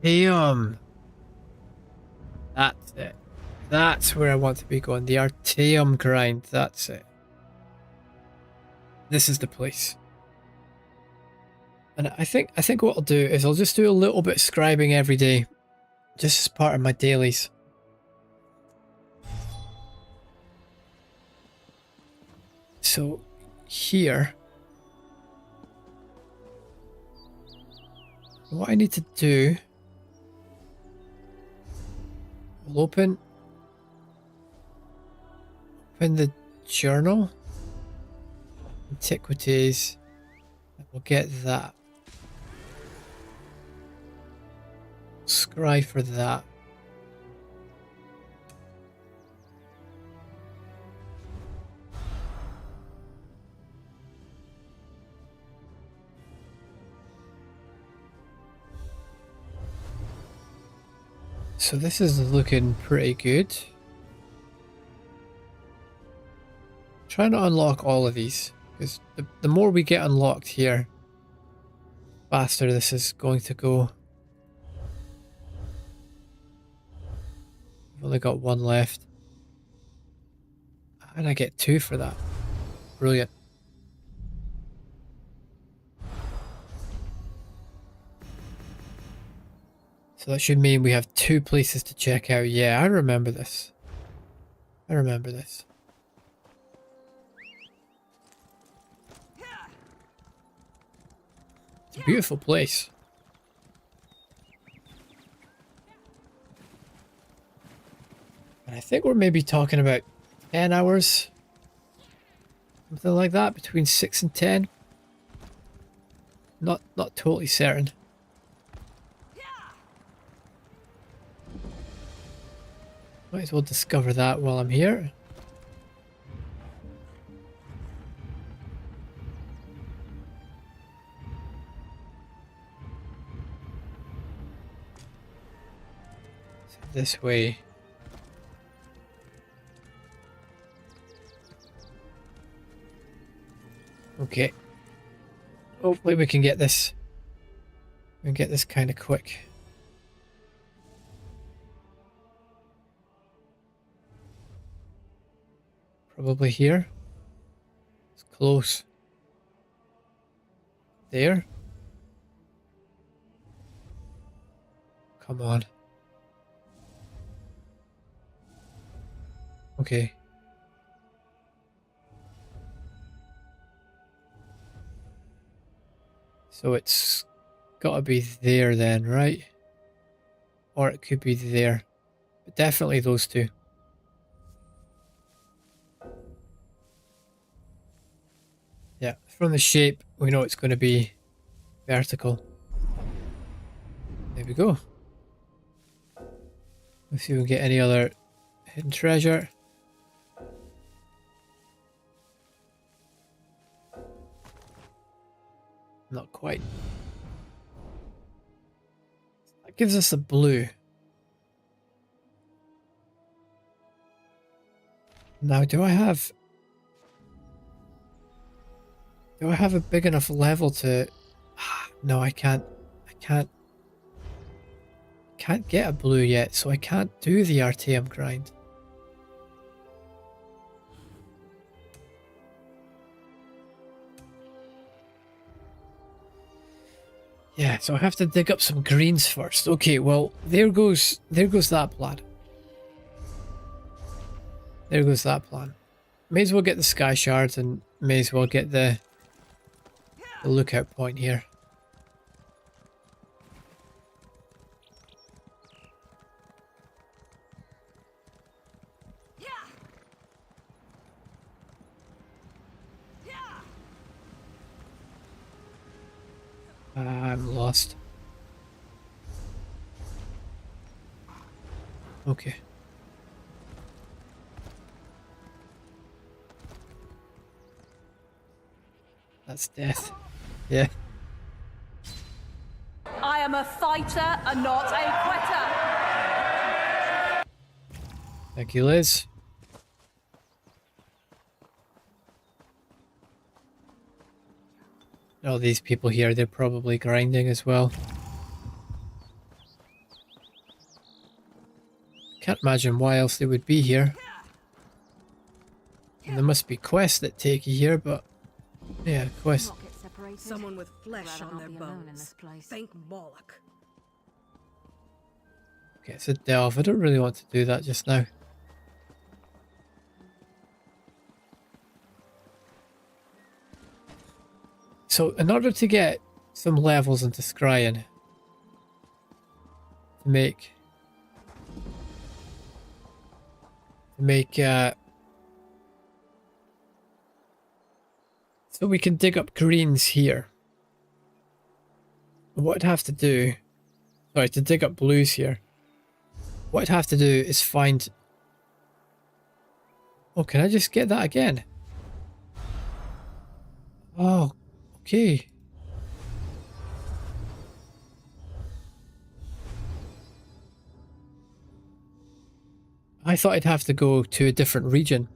Damn. That's it. That's where I want to be going. The Artaeum grind, that's it. This is the place. And I think what I'll do is I'll just do a little bit of scribing every day. Just as part of my dailies. So here, what I need to do, we'll open the journal, antiquities, and we'll get that. Scry for that. So this is looking pretty good. Trying to unlock all of these, because the more we get unlocked here, faster this is going to go. I've only got one left. And I get 2 for that. Brilliant. So that should mean we have 2 places to check out. Yeah, I remember this. I remember this. It's a beautiful place. And I think we're maybe talking about 10 hours. Something like that, between 6 and 10. Not totally certain. Might as well discover that while I'm here. So this way. Okay. Hopefully we can get this. We can get this kind of quick. Probably here. It's close. There. Come on. Okay. So it's gotta be there then, right? Or it could be there. But definitely those two. Yeah, from the shape, we know it's going to be vertical. There we go. Let's see if we can get any other hidden treasure. Not quite. That gives us a blue. Now, do I have a big enough level to... No, I can't get a blue yet, so I can't do the RTM grind. Yeah, so I have to dig up some greens first. Okay, well, there goes that plan. There goes that plan. May as well get the sky shards and may as well get the lookout point here. I'm lost. Okay. That's death. Yeah. I am a fighter and not a quitter. Thank you, Liz. All these people here, they're probably grinding as well. Can't imagine why else they would be here. And there must be quests that take you here, but yeah, quests. Not get separated. Someone with flesh Rather on not their be alone in bones. this place. Thank Moloch. Okay, it's a delve. I don't really want to do that just now. So, in order to get some levels into Scryan, to make so we can dig up greens here. What I'd have to do, sorry, to dig up blues here, what I'd have to do is find, oh, can I just get that again? Oh, okay. I thought I'd have to go to a different region.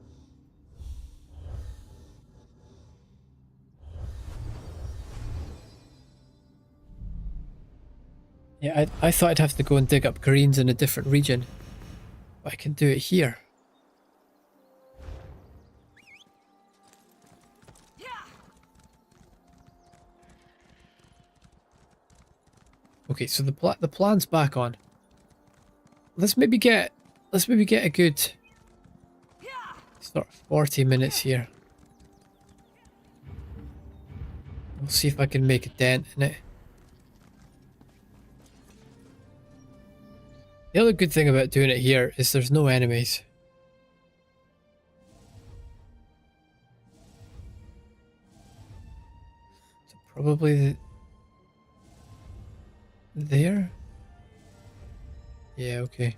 Yeah, I thought I'd have to go and dig up greens in a different region. But I can do it here. Okay, so the plan's back on. Let's maybe get a good sort of 40 minutes here. We'll see if I can make a dent in it. The other good thing about doing it here is there's no enemies. So probably there? Yeah, okay.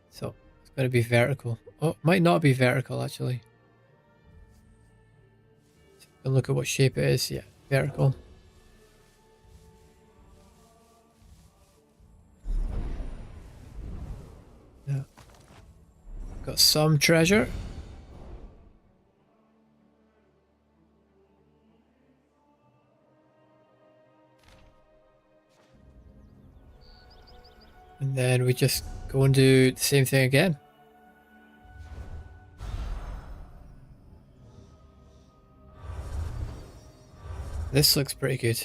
So it's going to be vertical. Oh, it might not be vertical actually. So look at what shape it is. Yeah, vertical. Yeah. Got some treasure. And then we just go and do the same thing again. This looks pretty good.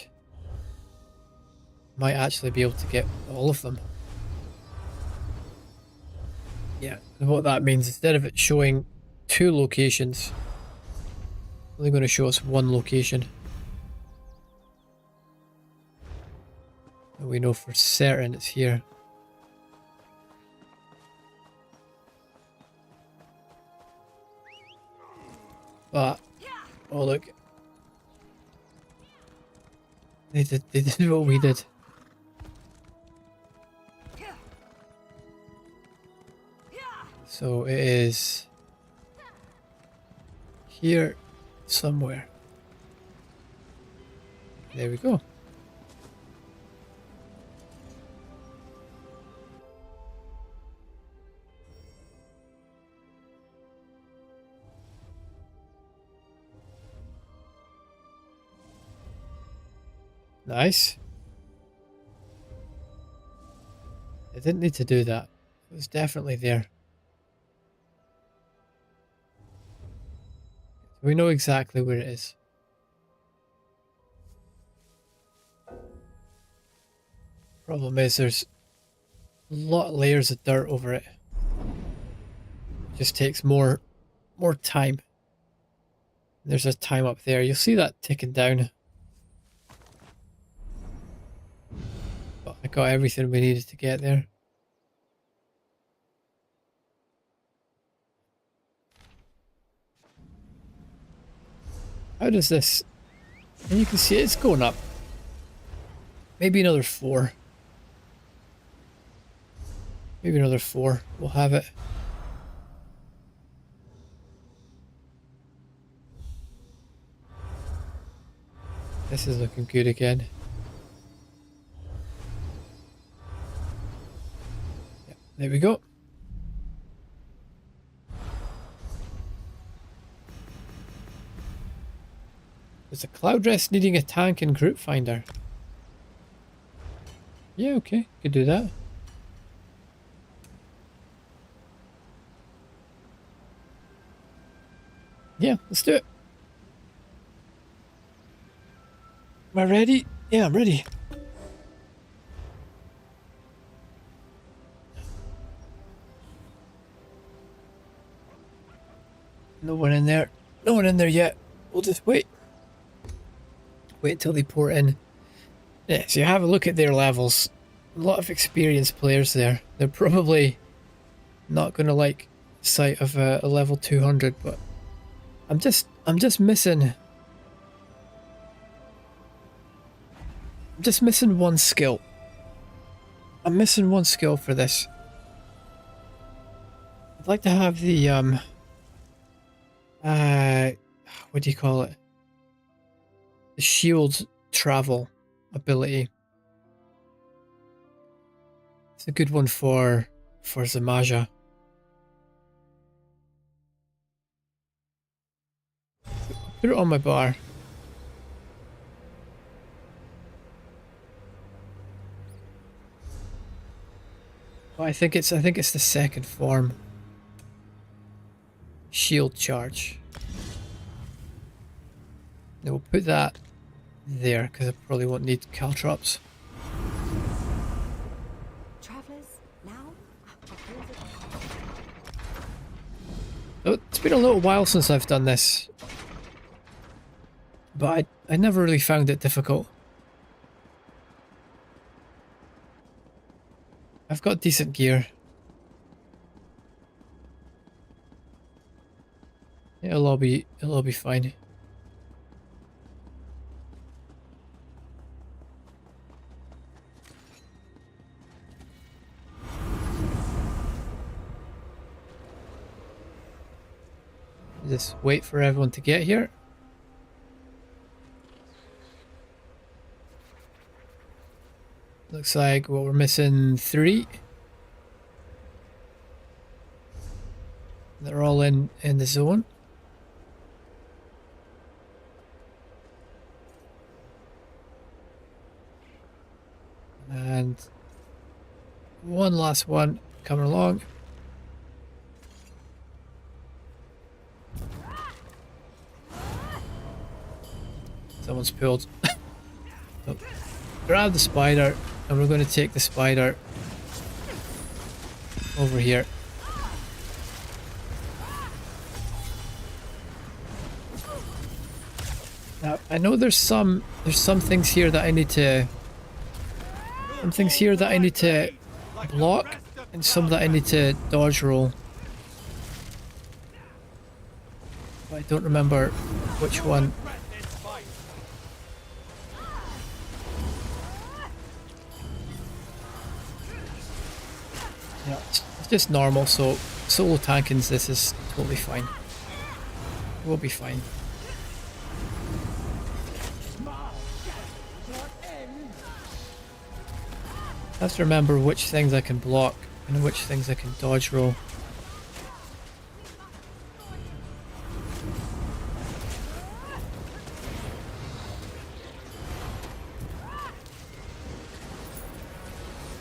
Might actually be able to get all of them. Yeah, and what that means, instead of it showing 2 locations, it's only going to show us 1 location. And we know for certain it's here. But, oh look. They did what we did. So it is here somewhere. There we go. Nice. I didn't need to do that. It was definitely there. We know exactly where it is. Problem is there's a lot of layers of dirt over it. Just takes more time. There's a time up there. You'll see that ticking down. But I got everything we needed to get there. How does this And you can see it's going up. Maybe another 4. Maybe another 4. We'll have it. This is looking good again. Yep, there we go. There's a cloud rest needing a tank and group finder. Yeah, okay, could do that. Yeah, let's do it. Am I ready? Yeah, I'm ready. No one in there. No one in there yet. We'll just wait. Wait until they pour in. Yeah, so you have a look at their levels. A lot of experienced players there. They're probably not going to like the sight of a level 200, but I'm just missing. I'm just missing one skill. I'm missing one skill for this. I'd like to have the what do you call it? The shield travel ability. It's a good one for Zamaja. Put it on my bar. Oh, I think it's the second form. Shield charge. Now we'll put that there because I probably won't need caltrops. Travelers, now? Oh, it's been a little while since I've done this, but I never really found it difficult. I've got decent gear. It'll all be fine. Just wait for everyone to get here. Looks like what we're missing 3. They're all in the zone. And one last one coming along. Someone's pulled. Oh. Grab the spider, and we're going to take the spider over here. Now I know there's some things here that I need to block, and some that I need to dodge roll. But I don't remember which one. Yeah, it's just normal, so solo tankings, this is totally fine. We'll be fine. I have to remember which things I can block and which things I can dodge roll.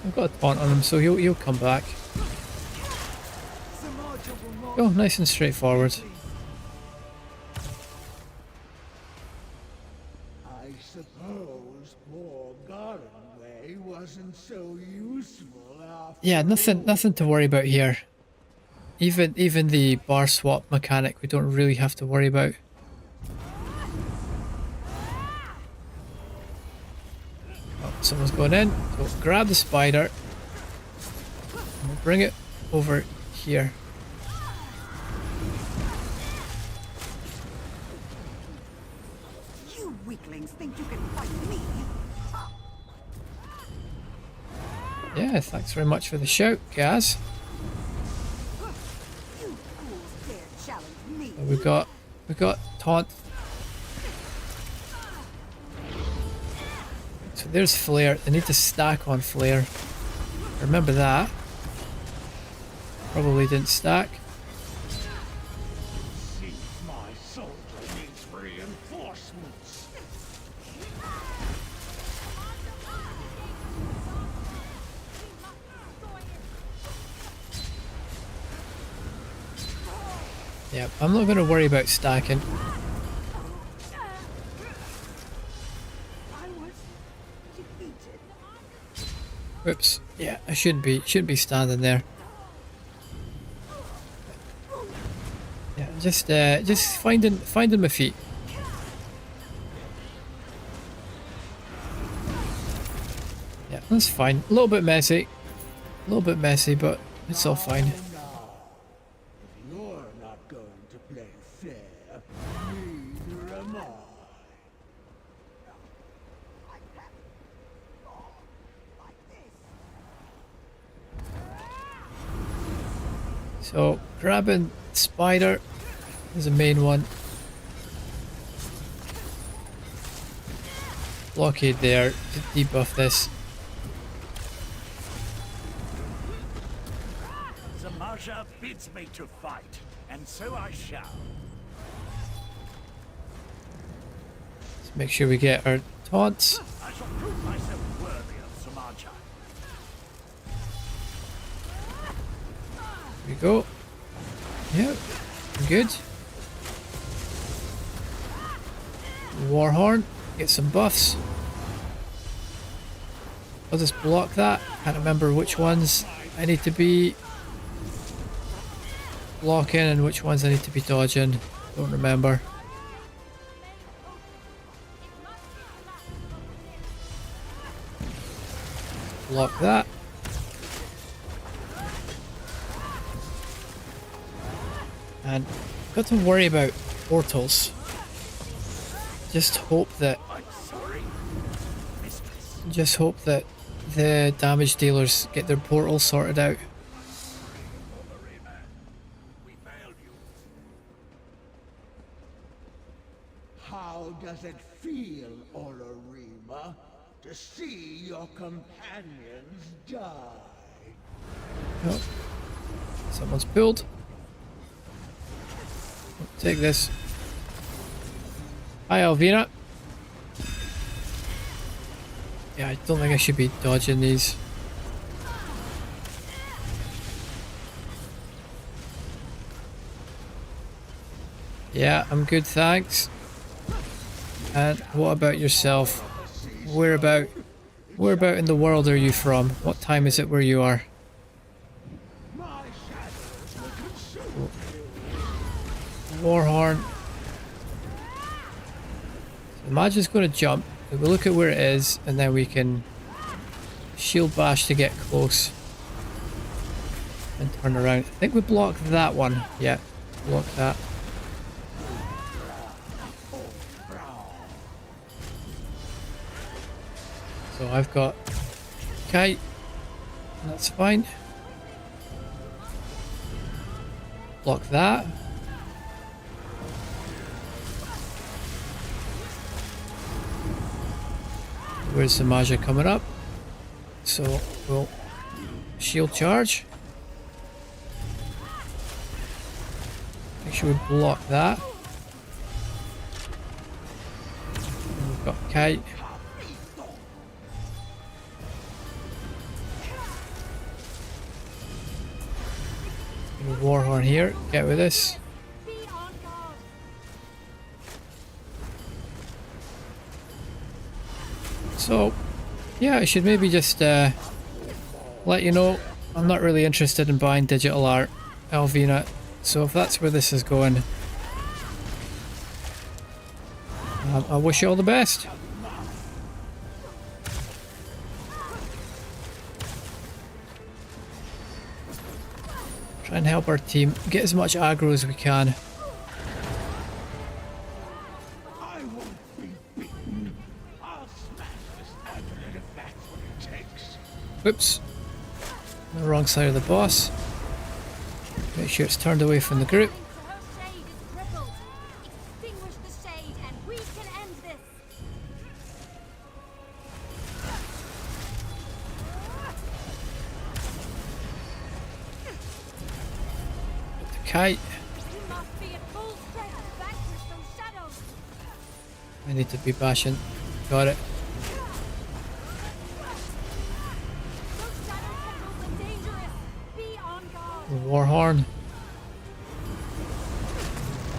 I've got a taunt on him, so he'll come back. Oh, nice and straightforward. I suppose poor Gardenway wasn't so useful after. Yeah, nothing to worry about here. Even the bar swap mechanic we don't really have to worry about. Oh, someone's going in. So grab the spider. And we'll bring it over here. You weaklings Yeah, thanks very much for the shout, Gaz. We got taunt. So there's flare. They need to stack on flare. Remember that. Probably didn't stack. See, my soldier needs reinforcements. Yeah, I'm not going to worry about stacking. Oops. Yeah, I should be standing there. Yeah, just finding my feet. Yeah, that's fine. A little bit messy, but it's all fine. Now, if you're not going to play fair, neither am I. So grabbing spider is the main one. Blockade there to debuff this. Zamaja bids me to fight, and so I shall. Let's make sure we get our taunts. I shall prove myself worthy of Zamaja. There we go. Yep, good. Warhorn, get some buffs. I'll just block that. Can't remember which ones I need to be blocking and which ones I need to be dodging. Don't remember. Block that. And got to worry about portals. Just hope that the damage dealers get their portals sorted out. How does it feel, Olorima, to see your companions die? Oh, someone's pulled. Take this. Hi, Alvina. Yeah, I don't think I should be dodging these. Yeah, I'm good, thanks. And what about yourself? Whereabout in the world are you from? What time is it where you are? Warhorn. So Magi's going to jump. We'll look at where it is, and then we can shield bash to get close and turn around. I think we blocked that one. Yeah, block that. So I've got kite. That's fine. Block that. Where's the Maja coming up? So we'll shield charge. Make sure we block that. And we've got kite. Warhorn here. Get with this. So, yeah, I should maybe just let you know I'm not really interested in buying digital art, Alvina. So if that's where this is going, I wish you all the best. Try and help our team get as much aggro as we can. I won't be beaten. I'll smash this magnet if that's what it takes. Whoops. On the wrong side of the boss. Make sure it's turned away from the group. Her shade is crippled. Extinguish the shade and we can end this. The kite. You must be at full strength to vanquish those shadows. I need to be bashing. Got it. Those shadow tendrils are dangerous. Be on guard. The war horn.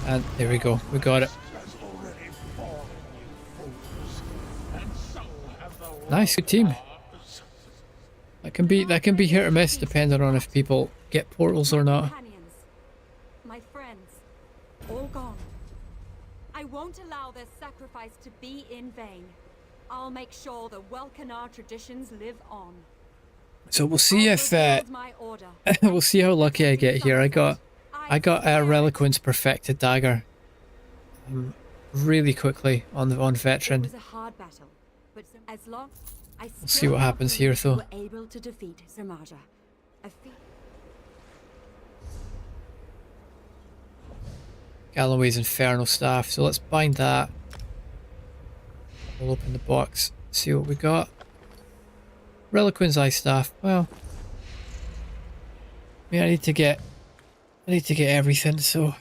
And there we go. We got it. Has already fallen, you fools, and so have the Nice, good team. robbers. That can be hit or miss depending on if people get portals or not. Companions, my friends, all gone. I won't allow their sacrifice to be in vain. I'll make sure the Welkanar traditions live on. So we'll see I'll if rebuild my order. we'll see how lucky I get here. I got a Reliquant's perfected dagger really quickly on It veteran. was a hard battle, but as long I We'll see what happens here though. were able to defeat Zermaja. A feat Galloway's Infernal Staff. So let's bind that. We'll open the box, see what we got. Reliquant's Ice Staff. Well, I mean, I need to get everything. So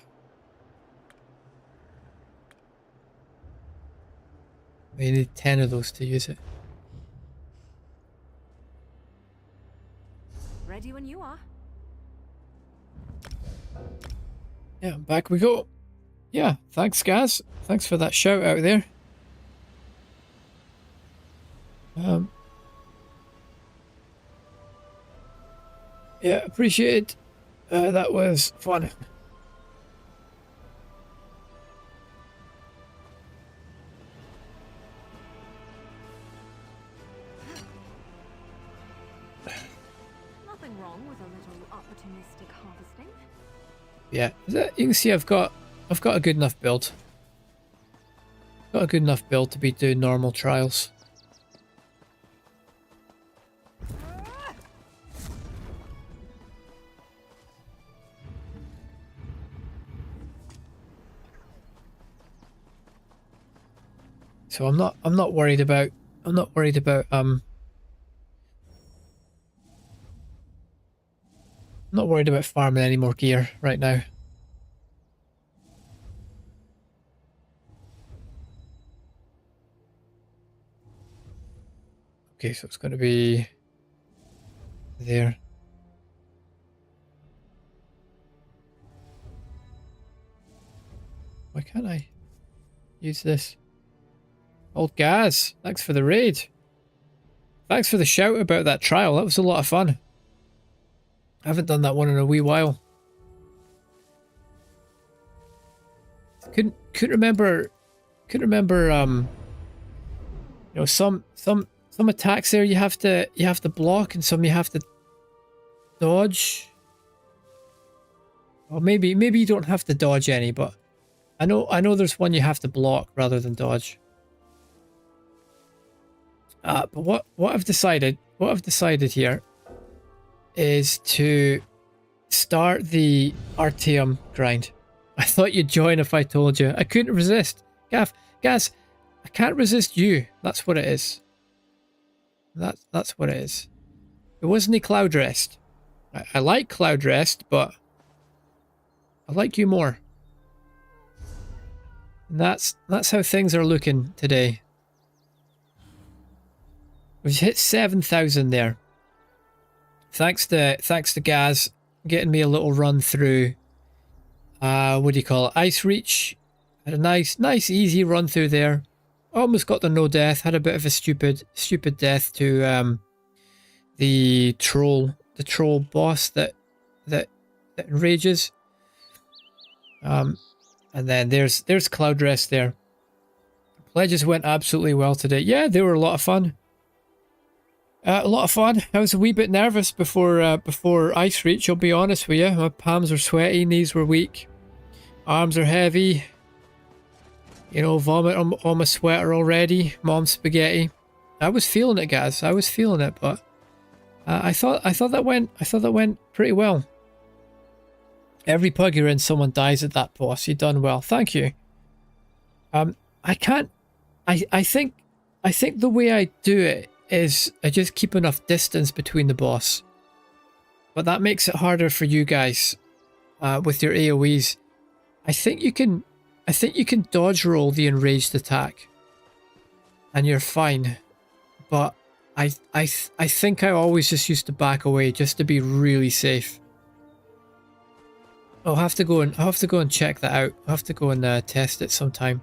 we need 10 of those to use it. Ready when you are. Yeah, back we go. Yeah, thanks guys. Thanks for that shout out there. Yeah, appreciate it. That was fun. Nothing wrong with a little opportunistic harvesting. Yeah, you can see I've got a good enough build. Got a good enough build to be doing normal trials. So I'm not worried about farming any more gear right now. Okay, so it's going to be there. Why can't I use this? Old Gaz, thanks for the raid. Thanks for the shout about that trial. That was a lot of fun. I haven't done that one in a wee while. Couldn't remember you know, some attacks there you have to block and some you have to dodge. Or maybe you don't have to dodge any, but I know there's one you have to block rather than dodge. But what I've decided here is to start the Artium grind. I thought you'd join if I told you. I couldn't resist. Gaz, I can't resist you. That's what it is. That's what it is. It wasn't a Cloud Rest. I like Cloud Rest, but I like you more. And that's how things are looking today. We've hit 7,000 there. Thanks to Gaz getting me a little run through. What do you call it? Ice Reach. Had a nice easy run through there. Almost got the no death. Had a bit of a stupid death to the troll boss that enrages. And then there's Cloud Rest there. Pledges went absolutely well today. Yeah, they were a lot of fun. A lot of fun. I was a wee bit nervous before Ice Reach, I'll be honest with you. My palms are sweaty, knees were weak, arms are heavy. You know, vomit on my sweater already. Mom spaghetti. I was feeling it, guys. I was feeling it, but I thought that went pretty well. Every pug you're in, someone dies at that boss. You done well. Thank you. I think the way I do it is I just keep enough distance between the boss. But that makes it harder for you guys with your AoEs. I think you can dodge roll the enraged attack, and you're fine. But I think I always just used to back away just to be really safe. I'll have to go and check that out. I'll have to go and test it sometime.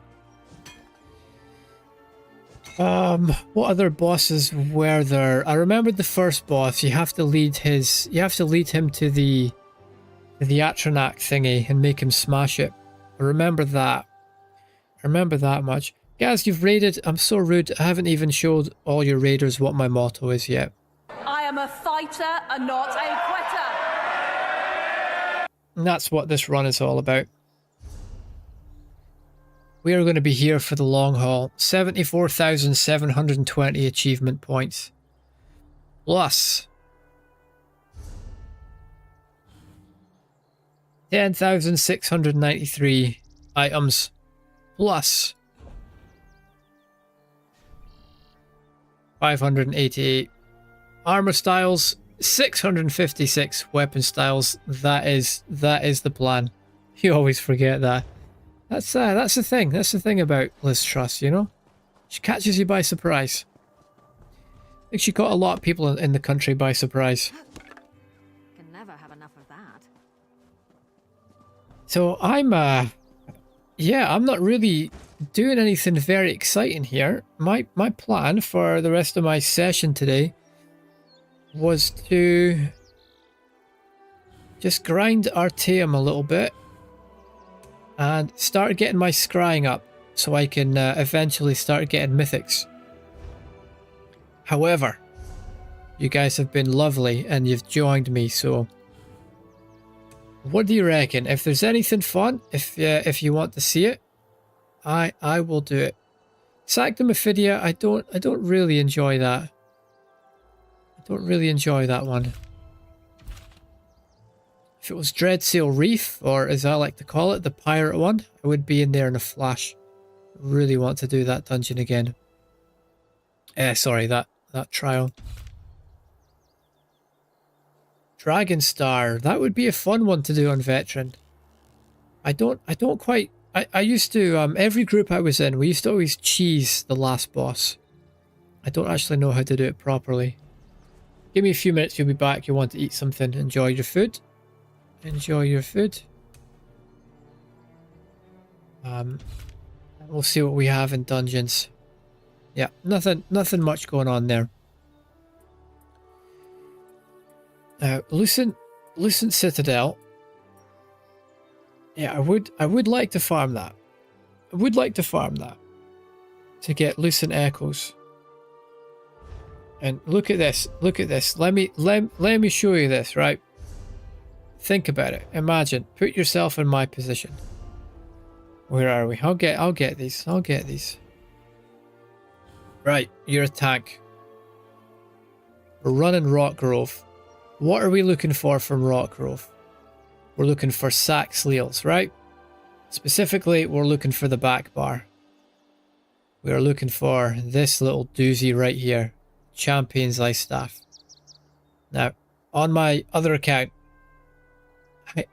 What other bosses were there? I remember the first boss. You have to lead him to the Atronak thingy and make him smash it. I remember that. I remember that much. Guys, you've raided. I'm so rude. I haven't even showed all your raiders what my motto is yet. I am a fighter and not a quitter. And that's what this run is all about. We are going to be here for the long haul. 74,720 achievement points. Plus 10,693 items. Plus 588 armor styles. 656 weapon styles. That is the plan. You always forget that. That's the thing. That's the thing about Liz Truss, you know? She catches you by surprise. I think she caught a lot of people in the country by surprise. Can never have enough of that. So I'm not really doing anything very exciting here. My plan for the rest of my session today was to just grind Artaeum a little bit and start getting my scrying up so I can eventually start getting mythics. However, you guys have been lovely and you've joined me, so what do you reckon? If there's anything fun, if you want to see it, I will do it. Sanctum Ophidia, I don't really enjoy that. I don't really enjoy that one. If it was Dreadsail Reef, or as I like to call it, the pirate one, I would be in there in a flash. Really want to do that dungeon again. Sorry, that trial. Dragon Star, that would be a fun one to do on Veteran. I used to, every group I was in, we used to always cheese the last boss. I don't actually know how to do it properly. Give me a few minutes, you'll be back. You want to eat something, enjoy your food. Enjoy your food. We'll see what we have in dungeons. Yeah, nothing much going on there. Lucent Citadel. Yeah, I would like to farm that. I would like to farm that to get Lucent Echoes. And look at this. Look at this. Let me show you this, right? Think about it. Imagine. Put yourself in my position. Where are we? I'll get these. I'll get these. Right, you're a tank. We're running Rock Grove. What are we looking for from Rock Grove? We're looking for Sax Leals, right? Specifically, we're looking for the back bar. We are looking for this little doozy right here. Champion's Ice Staff. Now, on my other account,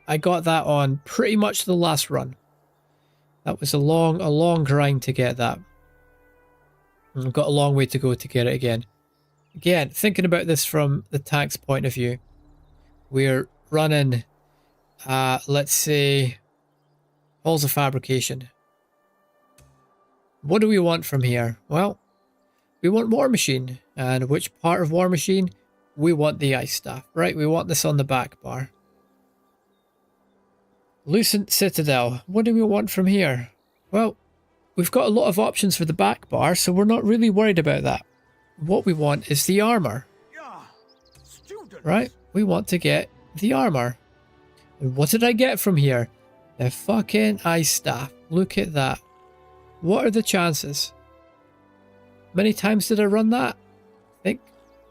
I got that on pretty much the last run. That was a long grind to get that. And I've got a long way to go to get it again. Again, thinking about this from the tank's point of view, we're running, let's say, Halls of Fabrication. What do we want from here? Well, we want War Machine. And which part of War Machine? We want the Ice Staff, right? We want this on the back bar. Lucent Citadel. What do we want from here? Well, we've got a lot of options for the back bar, so we're not really worried about that. What we want is the armor. Right? We want to get the armor. And what did I get from here? The fucking Ice Staff. Look at that. What are the chances? Many times did I run that? I think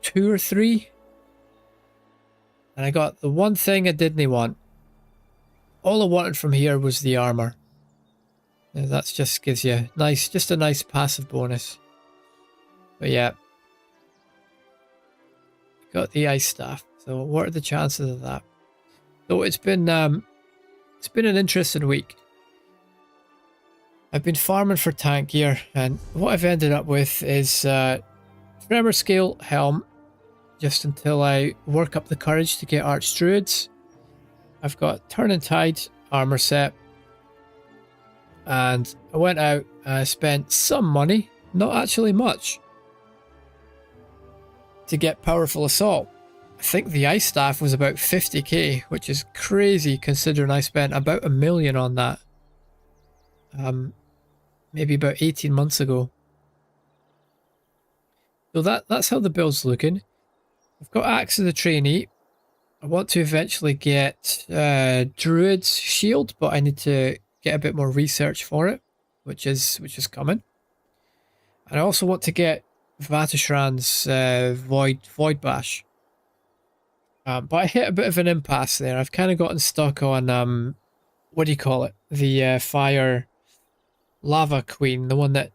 2 or 3. And I got the one thing I didn't want. All I wanted from here was the armor. Now that's just gives you just a nice passive bonus. But yeah. Got the ice staff. So what are the chances of that? So it's been an interesting week. I've been farming for tank gear, and what I've ended up with is tremor scale helm, just until I work up the courage to get arch druids. I've got turn and tide armor set, and I went out and I spent some money, not actually much, to get powerful assault. I think the ice staff was about 50k, which is crazy considering I spent about $1 million on that. Maybe about 18 months ago. So that's how the build's looking. I've got Axe of the Trainee. I want to eventually get Druid's Shield, but I need to get a bit more research for it, which is coming. And I also want to get Vatashran's Void Bash. But I hit a bit of an impasse there. I've kind of gotten stuck on what do you call it? The Fire Lava Queen, the one that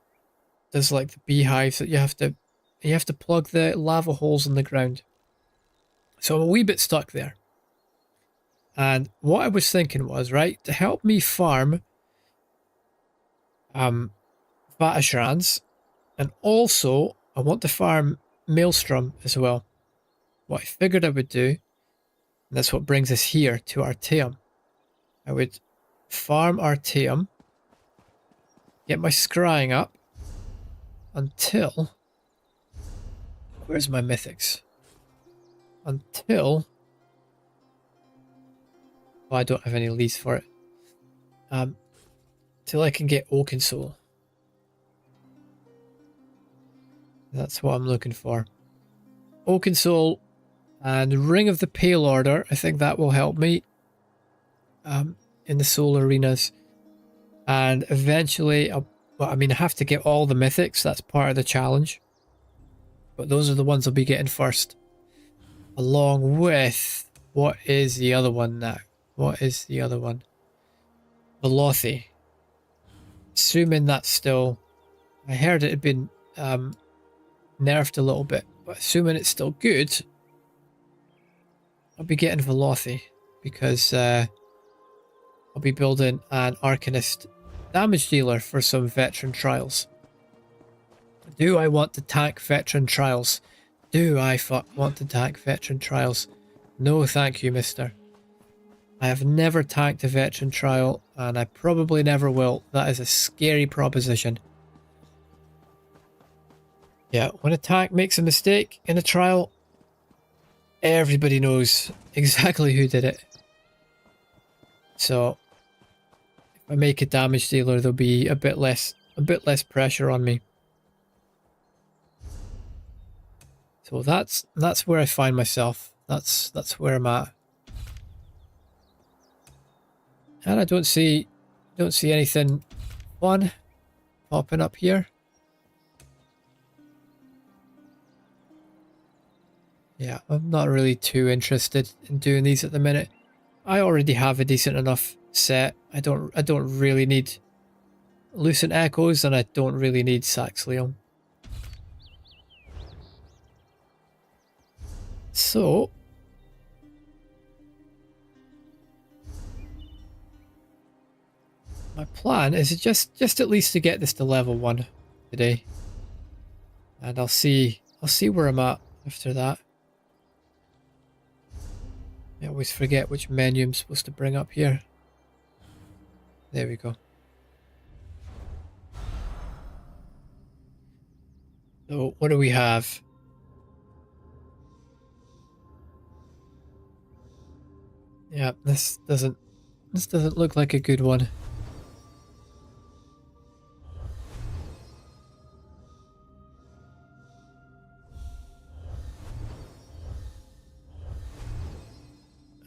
does like the beehives that you have to plug the lava holes in the ground. So I'm a wee bit stuck there. And what I was thinking was, right, to help me farm Vatashrans, and also I want to farm Maelstrom as well. What I figured I would do, and that's what brings us here to Artaeum. I would farm Artaeum, get my scrying up until... Where's my mythics? Until... Oh, I don't have any leads for it. Till I can get Oaken Soul. That's what I'm looking for. Oaken Soul and Ring of the Pale Order. I think that will help me in the soul arenas. And eventually, I have to get all the mythics. That's part of the challenge. But those are the ones I'll be getting first. Along with... What is the other one now? What is the other one? Velothi. Assuming that's still... I heard it had been nerfed a little bit. But assuming it's still good... I'll be getting Velothi. Because I'll be building an Arcanist damage dealer for some veteran trials. Do I want to tank veteran trials? Do I want to tank veteran trials? No thank you, mister. I have never tanked a veteran trial, and I probably never will. That is a scary proposition. Yeah, when a tank makes a mistake in a trial, everybody knows exactly who did it. So, if I make a damage dealer, there'll be a bit less pressure on me. So that's where I find myself. That's where I'm at. And I don't see anything fun popping up here. Yeah, I'm not really too interested in doing these at the minute. I already have a decent enough set. I don't really need Lucent Echoes, and I don't really need Saxleon. So my plan is just at least to get this to level 1 today. And I'll see where I'm at after that. I always forget which menu I'm supposed to bring up here. There we go. So what do we have? Yeah, this doesn't look like a good one.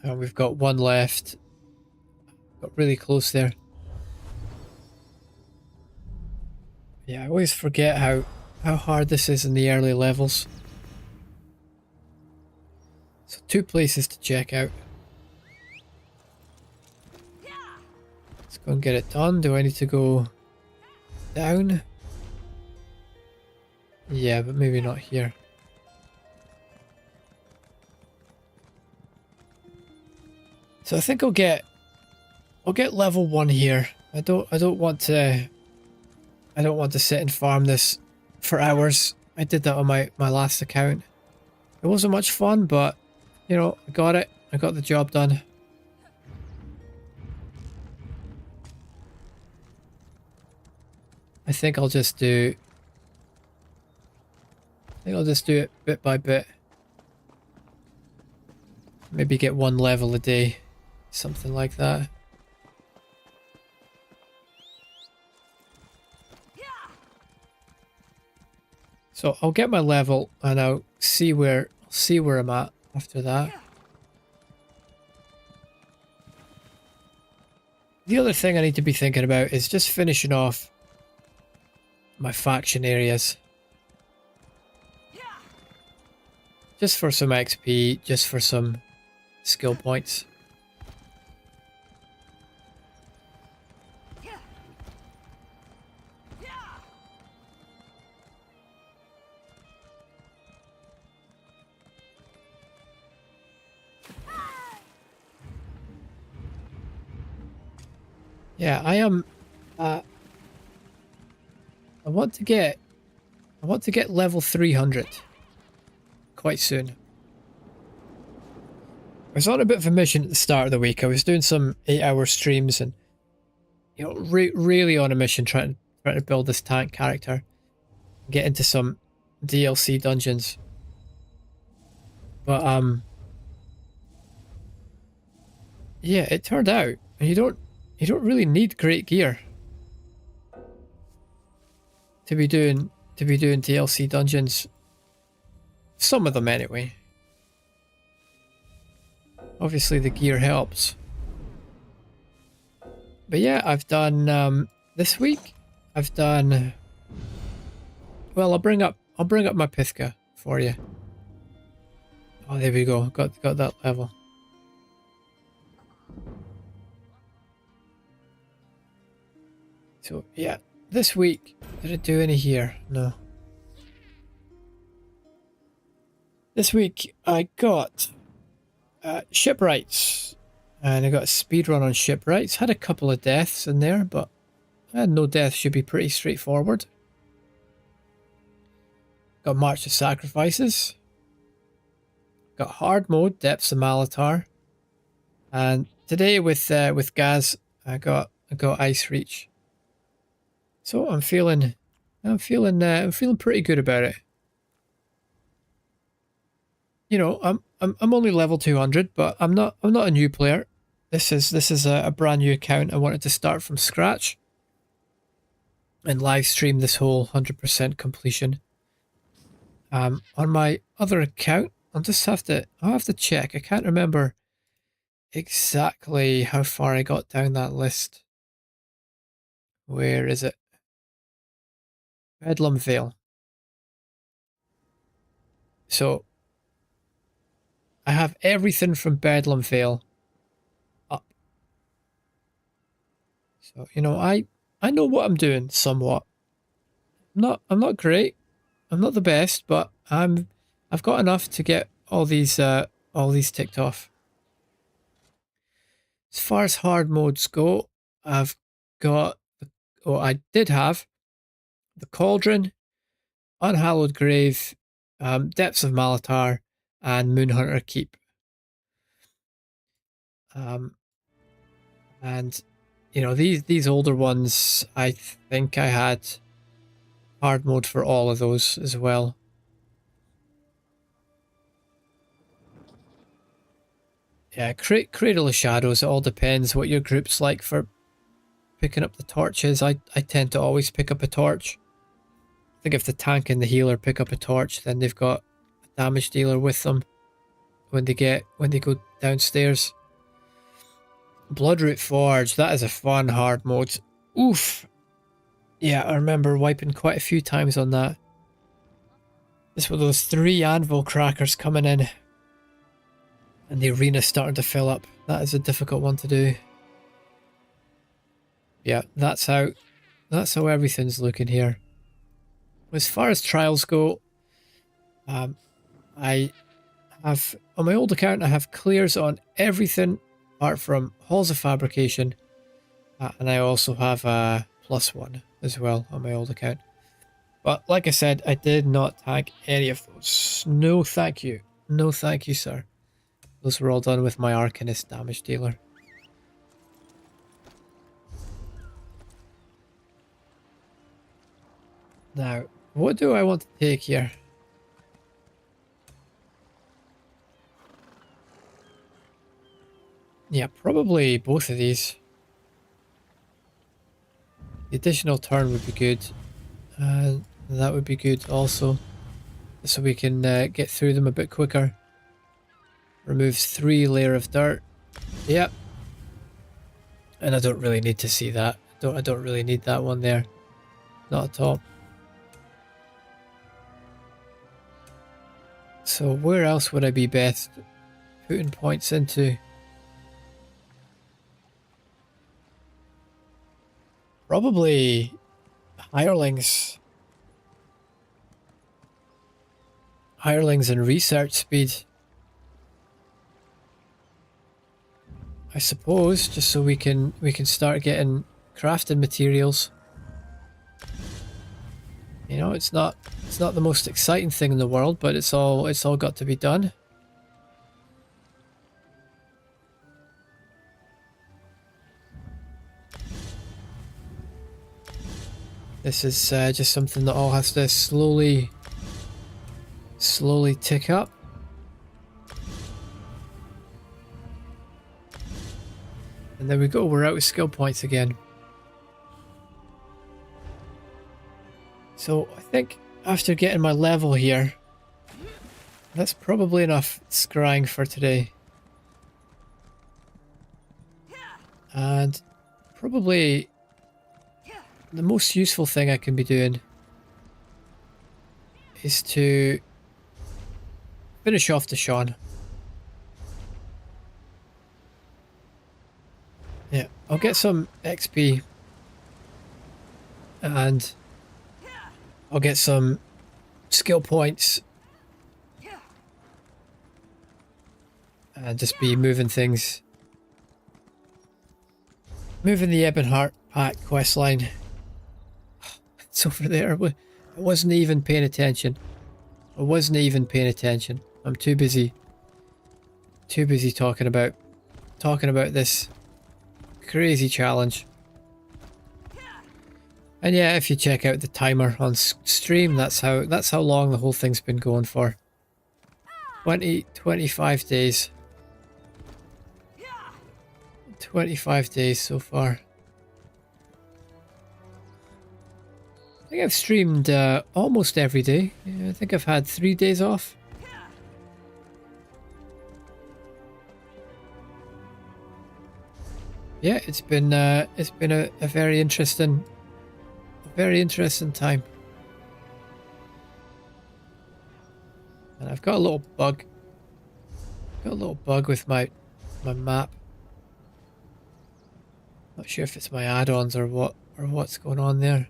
We've got one left. Got really close there. Yeah, I always forget how hard this is in the early levels. So two places to check out. Let's go and get it done. Do I need to go down? Yeah, but maybe not here. So I think I'll get level 1 here. I don't want to sit and farm this for hours. I did that on my last account. It wasn't much fun, but you know, I got it. I got the job done. I think I'll just do it bit by bit. Maybe get 1 level a day. Something like that. So I'll get my level and I'll see where I'm at after that. The other thing I need to be thinking about is just finishing off my faction areas. Just for some XP, just for some skill points. Yeah, I am. I want to get level 300 quite soon. I was on a bit of a mission at the start of the week. I was doing some 8-hour streams and, you know, really on a mission trying to build this tank character, get into some DLC dungeons. But yeah, it turned out you don't really need great gear to be doing DLC dungeons. Some of them anyway. Obviously the gear helps. But yeah, I've done this week I've done, well, I'll bring up my Pithka for you. Oh, there we go. Got that level. So yeah, this week, did I do any here? No. This week I got shipwrights, and I got a speedrun on shipwrights. Had a couple of deaths in there, but no deaths, should be pretty straightforward. Got March of Sacrifices. Got hard mode, Depths of Malatar, and today with Gaz I got Ice Reach. So I'm feeling pretty good about it. You know, I'm only level 200, but I'm not a new player. This is a brand new account. I wanted to start from scratch and live stream this whole 100% completion. On my other account, I'll have to check. I can't remember exactly how far I got down that list. Where is it? Bedlam Vale. So I have everything from Bedlam Vale up. So, you know, I know what I'm doing somewhat. I'm not great. I'm not the best, but I've got enough to get all these ticked off. As far as hard modes go, I've got I did have the Cauldron, Unhallowed Grave, Depths of Malatar, and Moonhunter Keep. And you know, these older ones, I think I had hard mode for all of those as well. Yeah, Cradle of Shadows, it all depends what your group's like for picking up the torches. I tend to always pick up a torch. I think if the tank and the healer pick up a torch, then they've got a damage dealer with them when they go downstairs. Bloodroot Forge, that is a fun hard mode. Oof. Yeah, I remember wiping quite a few times on that. This were those 3 anvil crackers coming in. And the arena's starting to fill up. That is a difficult one to do. Yeah, that's how everything's looking here. As far as trials go, I have, on my old account, I have clears on everything apart from halls of fabrication, and I also have a +1 as well on my old account. But like I said, I did not tag any of those. No thank you. No thank you, sir. Those were all done with my Arcanist damage dealer. Now, what do I want to take here? Yeah, probably both of these. The additional turn would be good. That would be good also. So we can get through them a bit quicker. Removes 3 layer of dirt. Yep. And I don't really need to see that. I don't really need that one there. Not at all. So where else would I be best putting points into? Probably hirelings. Hirelings and research speed. I suppose, just so we can start getting crafting materials. You know, it's not the most exciting thing in the world, but it's all got to be done. This is just something that all has to slowly tick up. And there we go, we're out of skill points again. So I think after getting my level here, that's probably enough scrying for today. And probably the most useful thing I can be doing is to finish off the Sean. Yeah, I'll get some XP and I'll get some skill points and just be moving things. Moving the Ebonheart Pack questline. It's over there. I wasn't even paying attention. I wasn't even paying attention. I'm too busy talking about this crazy challenge. And yeah, if you check out the timer on stream, that's how long the whole thing's been going for. 25 days. 25 days so far. I think I've streamed almost every day. Yeah, I think I've had 3 days off. Yeah, it's been a very interesting time. And I've got a little bug. Got a little bug with my map. Not sure if it's my add-ons or what's going on there.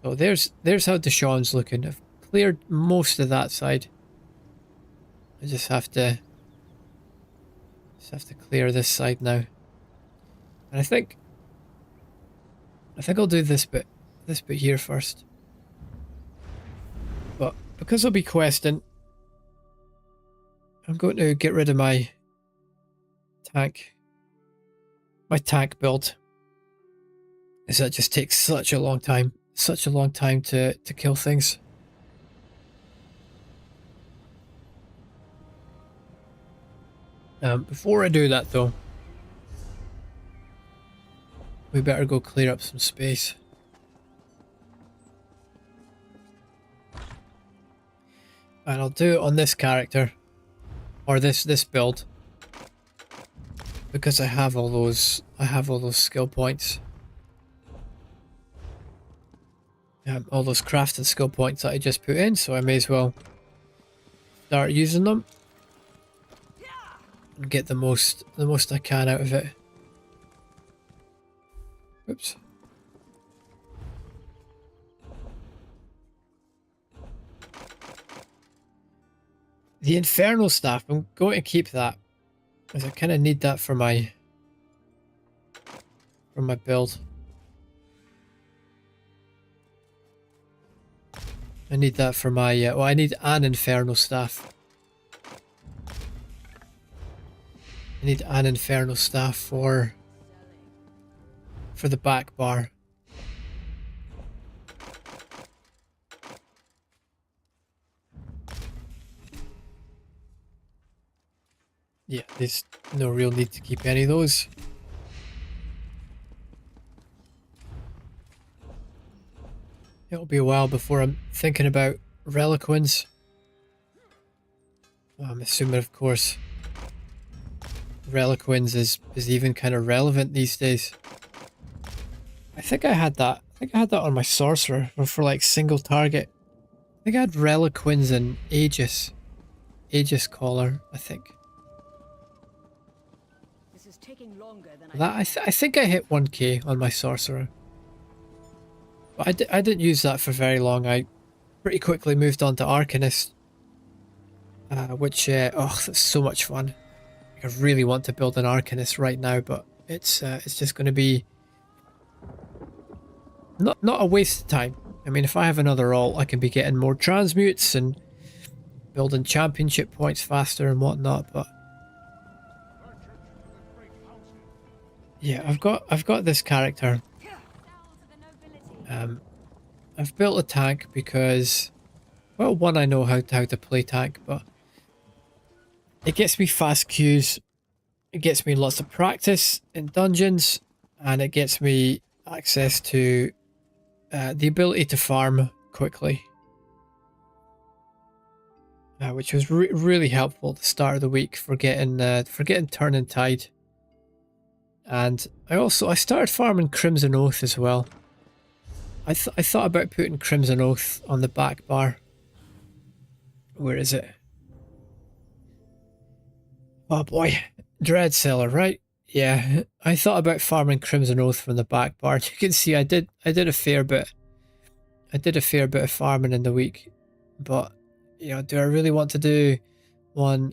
So there's how Deshaun's looking. I've cleared most of that side. I just have to clear this side now. And I think I'll do this bit here first. But because I'll be questing, I'm going to get rid of my tank build. Because that just takes such a long time to kill things. Before I do that though, we better go clear up some space. And I'll do it on this character, or this build, because I have all those skill points. All those crafting skill points that I just put in, so I may as well start using them. and get the most I can out of it. Oops. The Infernal Staff, I'm going to keep that, because I kind of need that for my build. I need that for my, well, I need an Infernal Staff. I need an Infernal Staff for the back bar. Yeah, there's no real need to keep any of those. It'll be a while before I'm thinking about Reliquins. I'm assuming, of course, Reliquins is even kind of relevant these days. I think I had that. I think I had that on my Sorcerer for like single target. I think I had Reliquins and Aegis. Aegis Collar, I think. This is taking longer than That I think I hit 1k on my Sorcerer. But I didn't use that for very long. I pretty quickly moved on to Arcanist. Which, oh, that's so much fun. I really want to build an Arcanist right now, but it's just going to be not a waste of time. I mean, if I have another ult, I can be getting more transmutes and building championship points faster and whatnot. But yeah, I've got this character. I've built a tank because, well, one, I know how to play tank, but it gets me fast queues, it gets me lots of practice in dungeons, and it gets me access to the ability to farm quickly, which was really helpful at the start of the week for getting Turning Tide. And I started farming Crimson Oath as well. I thought about putting Crimson Oath on the back bar. Where is it? Oh boy, Dread Cellar, right? Yeah, I thought about farming Crimson Oath from the back bar. You can see I did a fair bit. I did a fair bit of farming in the week, but you know, do I really want to do 1,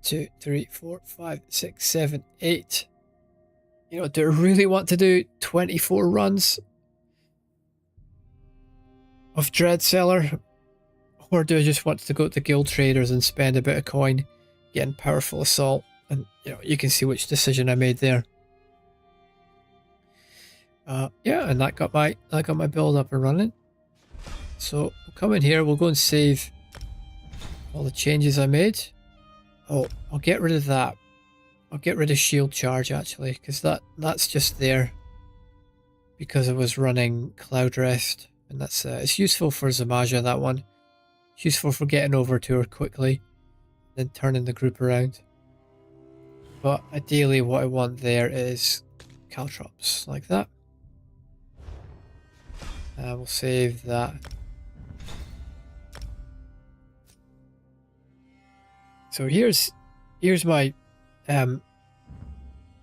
2, 3, 4, 5, 6, 7, 8? You know, do I really want to do 24 runs of Dread Cellar? Or do I just want to go to Guild Traders and spend a bit of coin getting Powerful Assault? And you know, you can see which decision I made there. Yeah, and that got my build up and running. So we'll come in here, we'll go and save all the changes I made. Oh, I'll get rid of that. I'll get rid of Shield Charge actually, because that's just there because I was running Cloud Rest, and that's it's useful for Zamaja, that one. It's useful for getting over to her quickly, then turning the group around. But ideally what I want there is Caltrops, like that. We'll save that. So here's my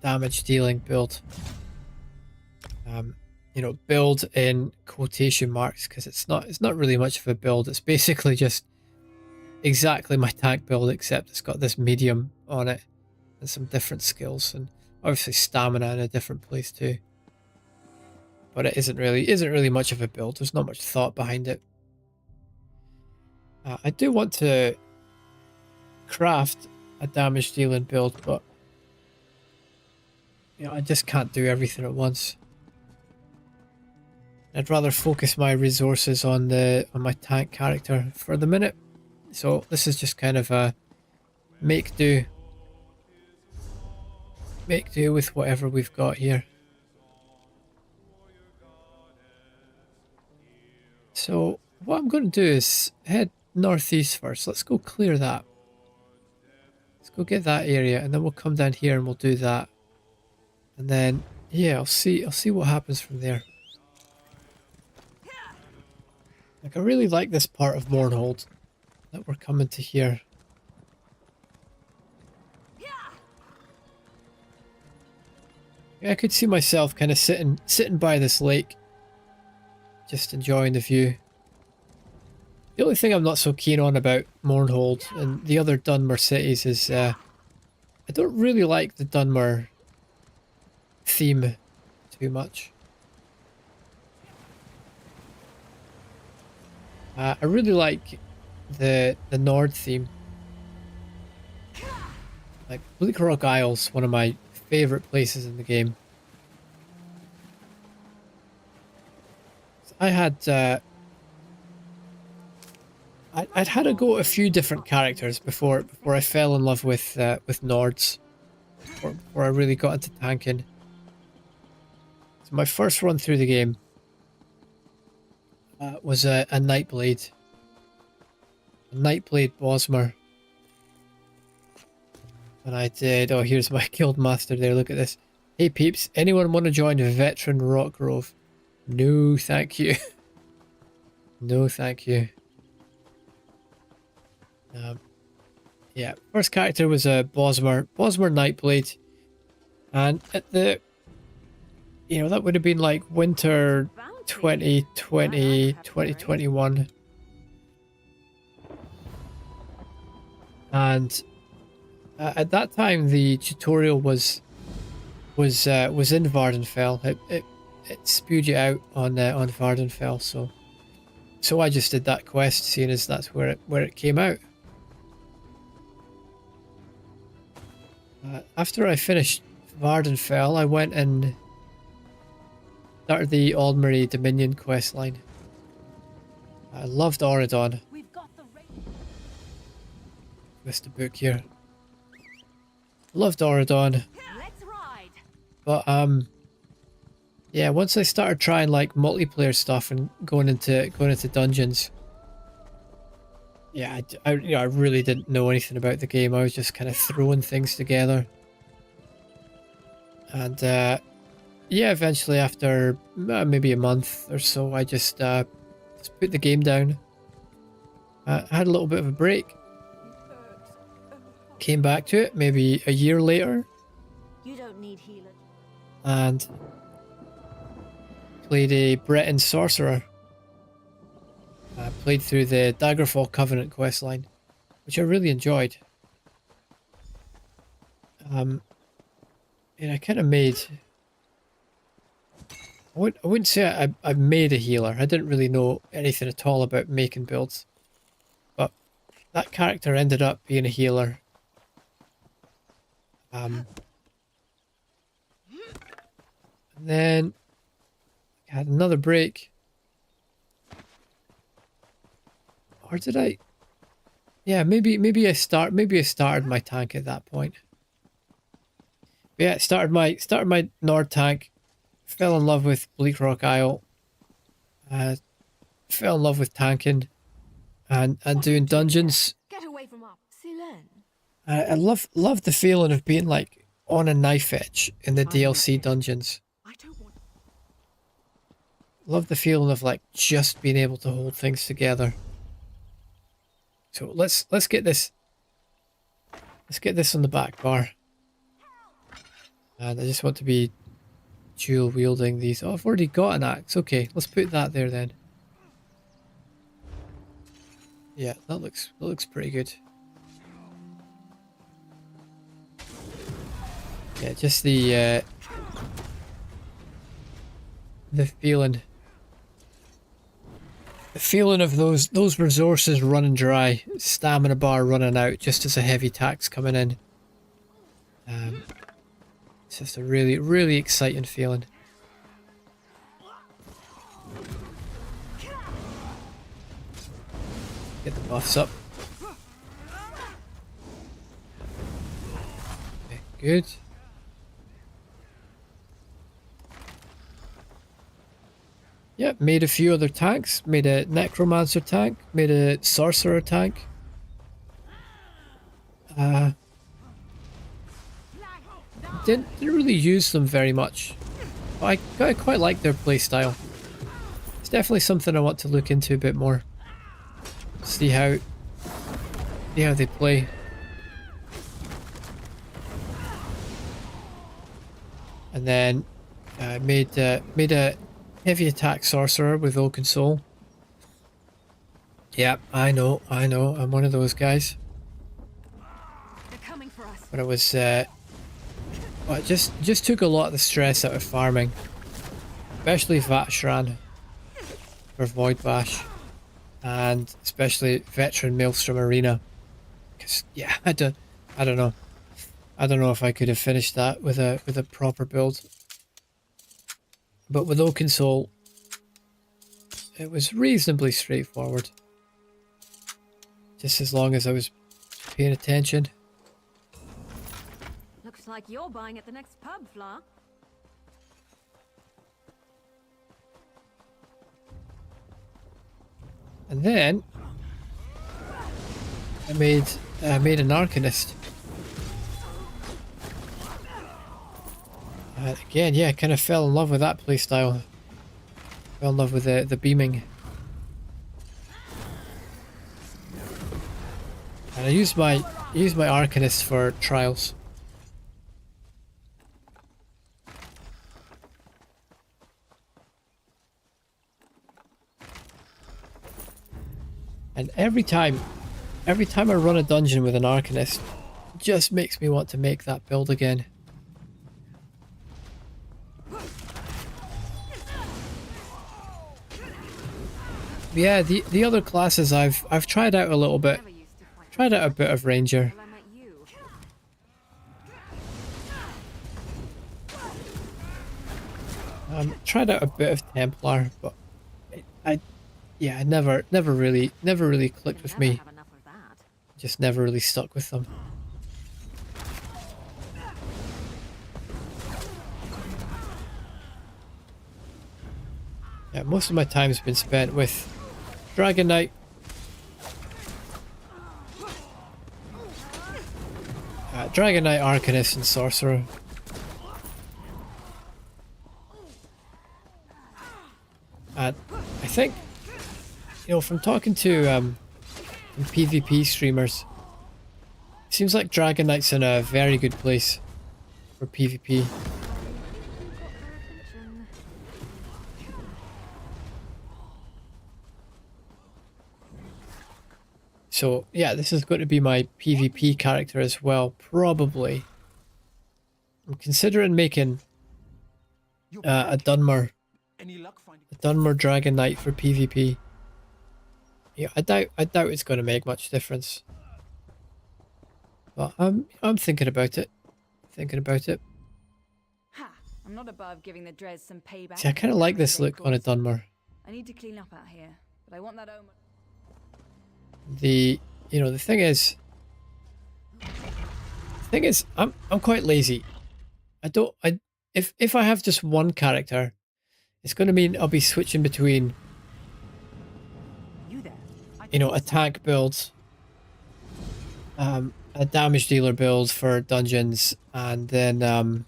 damage dealing build. You know, build in quotation marks, because it's not really much of a build. It's basically just exactly my tank build, except it's got this medium on it and some different skills, and obviously stamina in a different place too. But it isn't really much of a build. There's not much thought behind it. I do want to craft a damage dealing build, but you know, I just can't do everything at once. I'd rather focus my resources on my tank character for the minute. So this is just kind of a make do with whatever we've got here. So what I'm going to do is head northeast first. Let's go clear that. Let's go get that area, and then we'll come down here and we'll do that. And then yeah, I'll see what happens from there. Like, I really like this part of Mournhold that we're coming to here. I could see myself kind of sitting by this lake, just enjoying the view. The only thing I'm not so keen on about Mournhold and the other Dunmer cities is I don't really like the Dunmer theme too much. I really like the Nord theme. Like Bleak Rock Isle's one of my favorite places in the game. I had I'd had a go at a few different characters before I fell in love with Nords, before I really got into tanking. So my first run through the game was a Nightblade. A Nightblade Bosmer. And I did, oh here's my guild master there, look at this. Hey peeps, anyone want to join Veteran Rockgrove? No thank you. No thank you. Yeah, first character was a Bosmer Nightblade. And at the, you know, that would have been like winter 2020, 2021. And at that time the tutorial was in Vardenfell. It spewed you out on Vardenfell, so I just did that quest, seeing as that's where it came out. After I finished Vardenfell, I went and started the Aldmeri Dominion questline. I loved Auradon. Missed a book here. Loved Auradon. But yeah, once I started trying like multiplayer stuff and going into dungeons, yeah, I really didn't know anything about the game. I was just kind of throwing things together. And yeah, eventually after maybe a month or so, I just put the game down. I had a little bit of a break. Came back to it maybe a year later. You don't need healing. And played a Breton sorcerer. I played through the Daggerfall Covenant questline, which I really enjoyed. And I kind of made... I wouldn't say I made a healer. I didn't really know anything at all about making builds. But that character ended up being a healer. And then I had another break. Or did I? Yeah, maybe I started my tank at that point. But yeah, started my Nord tank. Fell in love with Bleak Rock Isle. Fell in love with tanking and doing dungeons. Get away from us, Silen. I love the feeling of being like on a knife edge in the DLC dungeons. I don't want. Love the feeling of like just being able to hold things together. So let's get this. Let's get this on the back bar. And I just want to be dual wielding these. Oh, I've already got an axe. Okay, let's put that there then. Yeah, that looks pretty good. Yeah, just the feeling. The feeling of those resources running dry, stamina bar running out just as a heavy attack's coming in. It's just a really, really exciting feeling. Get the buffs up. Okay, good. Yep, made a few other tanks. Made a Necromancer tank. Made a Sorcerer tank. Didn't really use them very much. But I quite like their playstyle. It's definitely something I want to look into a bit more. See how they play. And then made a heavy attack sorcerer with Oaken Soul. Yep, I know, I'm one of those guys. They're coming for us. But it was, well, it just took a lot of the stress out of farming. Especially Vatshran for Void Bash. And especially Veteran Maelstrom Arena. Because, yeah, I don't know. I don't know if I could have finished that with a proper build. But with Oaken Soul, it was reasonably straightforward. Just as long as I was paying attention. Looks like you're buying at the next pub, Fla. And then I made an Arcanist. Again, yeah, kind of fell in love with that playstyle. Fell in love with the beaming. And I used my Arcanist for trials. And every time I run a dungeon with an Arcanist, it just makes me want to make that build again. Yeah, the other classes I've tried out a little bit. Tried out a bit of Ranger. Well, I met you. Tried out a bit of Templar, but I never really clicked with Never me. have enough of that. Just never really stuck with them. Yeah, most of my time's been spent with Dragon Knight. Dragon Knight, Arcanist, and Sorcerer. And I think, you know, from talking to from PvP streamers, it seems like Dragon Knight's in a very good place for PvP. So yeah, this is going to be my PvP character as well, probably. I'm considering making a Dunmer Dragon Knight for PvP. Yeah, I doubt it's going to make much difference. But I'm thinking about it. Ha! I'm not above giving the Dres some payback. See, I kind of like this look on a Dunmer. I need to clean up out here, but I want that omen. The thing is, I'm quite lazy. If I have just one character, it's going to mean I'll be switching between, a tank build, a damage dealer build for dungeons, and then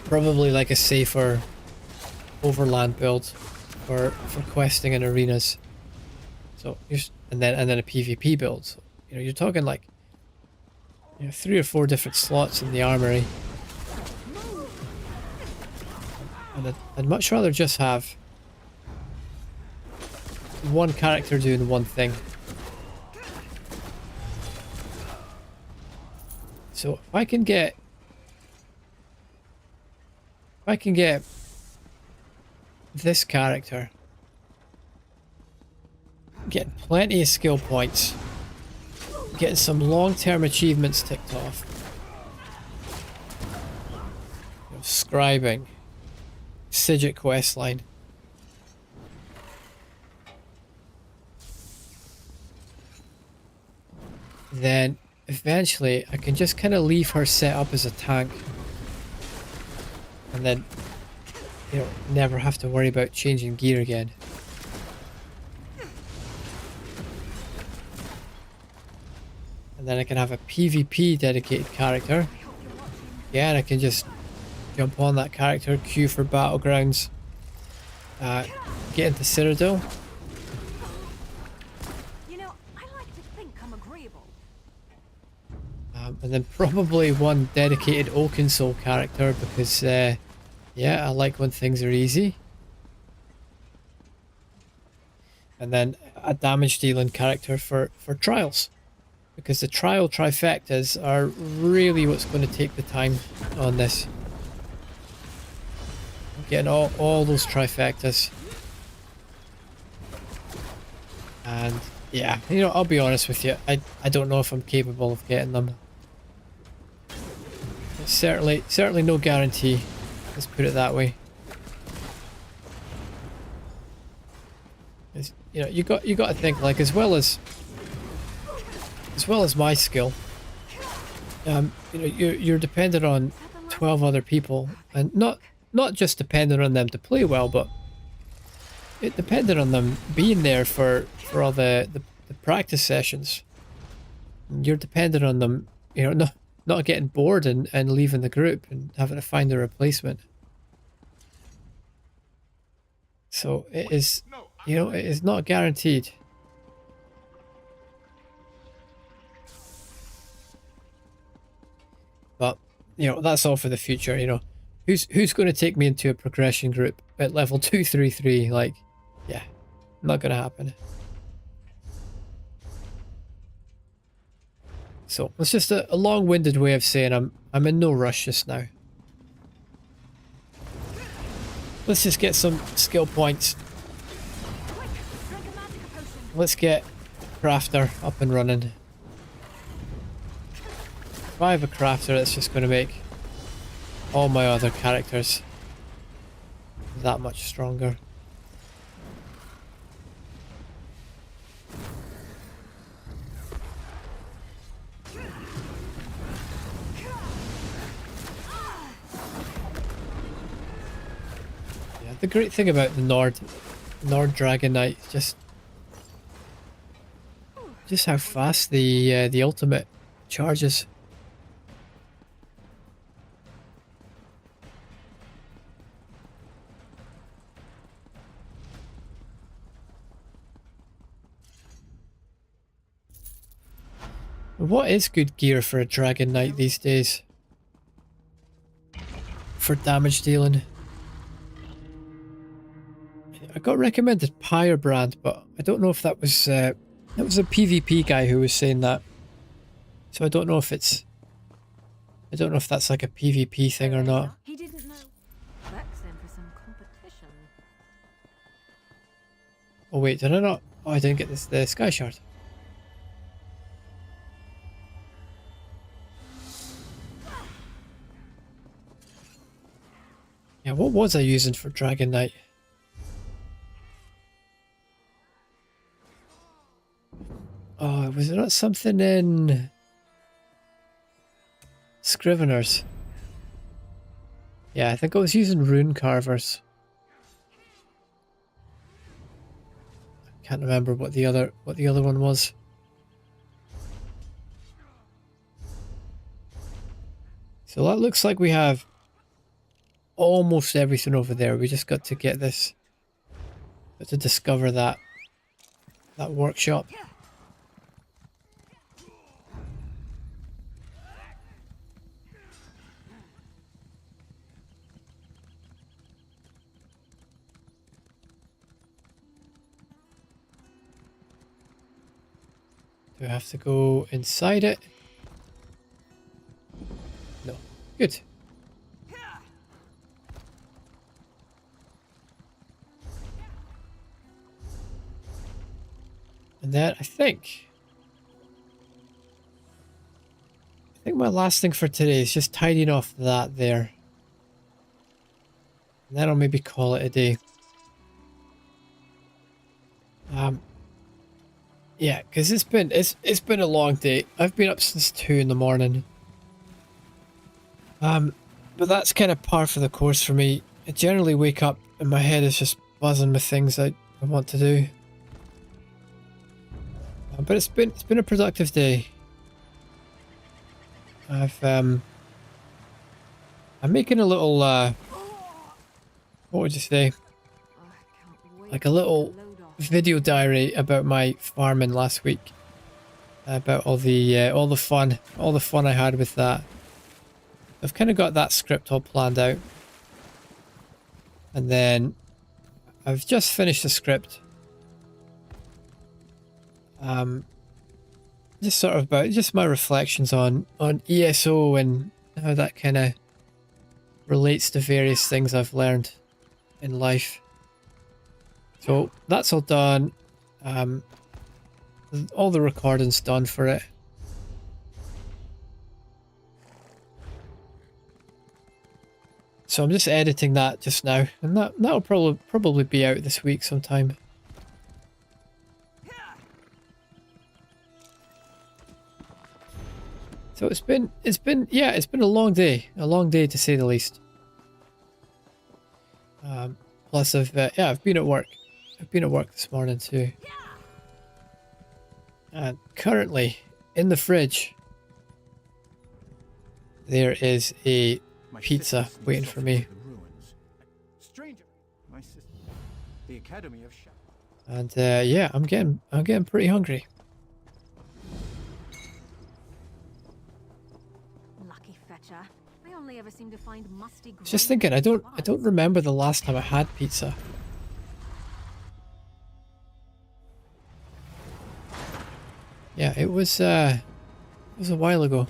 probably like a safer overland build for questing in arenas. So and then a PvP build. So, you're talking like 3 or 4 different slots in the armory. And I'd much rather just have one character doing one thing. So if I can get this character getting plenty of skill points, getting some long-term achievements ticked off, scribing, Sigil questline, then eventually I can just kind of leave her set up as a tank, and then never have to worry about changing gear again. And then I can have a PvP dedicated character. Yeah, and I can just jump on that character, queue for battlegrounds, get into Cyrodiil. I like to think I'm agreeable. And then probably one dedicated Oaken Soul character because, yeah, I like when things are easy. And then a damage dealing character for trials. Because the trial trifectas are really what's going to take the time on this. Getting all those trifectas. And yeah, you know, I'll be honest with you, I don't know if I'm capable of getting them. It's certainly no guarantee. Let's put it that way. It's, you know, you got to think, like, as well as my skill, you know, you're dependent on 12 other people, and not just dependent on them to play well, but it depended on them being there for all the practice sessions. You're dependent on them, you know, not getting bored and leaving the group and having to find a replacement. So it is, you know, it is not guaranteed. But, you know, that's all for the future, you know. Who's going to take me into a progression group at level 233? Like, yeah, not going to happen. So it's just a long-winded way of saying I'm in no rush just now. Let's just get some skill points. Let's get Crafter up and running. If I have a Crafter, that's just going to make all my other characters that much stronger. Yeah, the great thing about the Nord Dragon Knight is just how fast the ultimate charges. What is good gear for a Dragon Knight these days? For damage dealing? I got recommended Pyrebrand, but I don't know if that was a PvP guy who was saying that. So I don't know if it's, I don't know if that's like a PvP thing or not. He didn't know. That's in for some competition. Oh wait, did I not? Oh, I didn't get the Sky Shard. Yeah, what was I using for Dragon Knight? Oh, was it not something in Scriveners? Yeah, I think I was using Rune Carvers. I can't remember what the other one was. So that looks like we have almost everything over there. We just got to get this, got to discover that workshop. Do I have to go inside it? No. Good. And then I think my last thing for today is just tidying off that there. And then I'll maybe call it a day. Yeah, because it's been a long day. I've been up since 2 in the morning. But that's kind of par for the course for me. I generally wake up and my head is just buzzing with things I want to do. But it's been a productive day. I'm making a little what would you say? Like a little video diary about my farming last week. about all the fun I had with that. I've kind of got that script all planned out, and then I've just finished the script. Just sort of about just my reflections on ESO and how that kind of relates to various things I've learned in life. So that's all done. All the recording's done for it. So I'm just editing that just now, and that'll probably be out this week sometime. So it's been a long day to say the least. Plus I've been at work. I've been at work this morning too. And currently in the fridge there is a pizza waiting for me. Stranger, my sister. The Academy of Shadows. And yeah, I'm getting pretty hungry. Lucky fetcher. I only ever seem to find musty. Just thinking, I don't remember the last time I had pizza. Yeah, it was a while ago.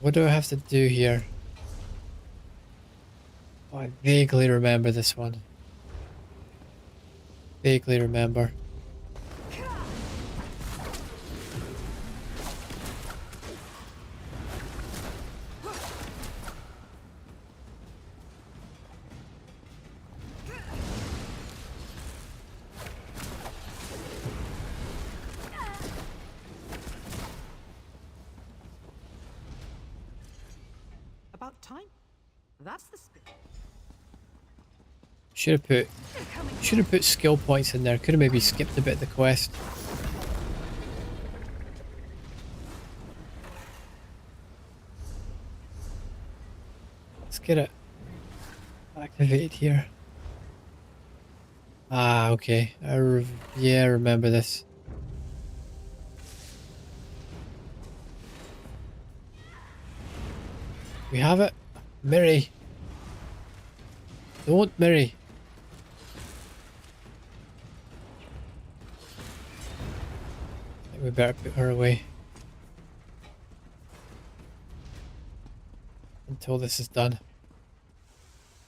What do I have to do here? Oh, I vaguely remember this one. Vaguely remember. About time. That's the spirit. Should have put skill points in there. Could have maybe skipped a bit of the quest. Let's get it activated here. Ah, okay. I remember this. We have it. Miri. Don't, Miri. I think we better put her away. Until this is done.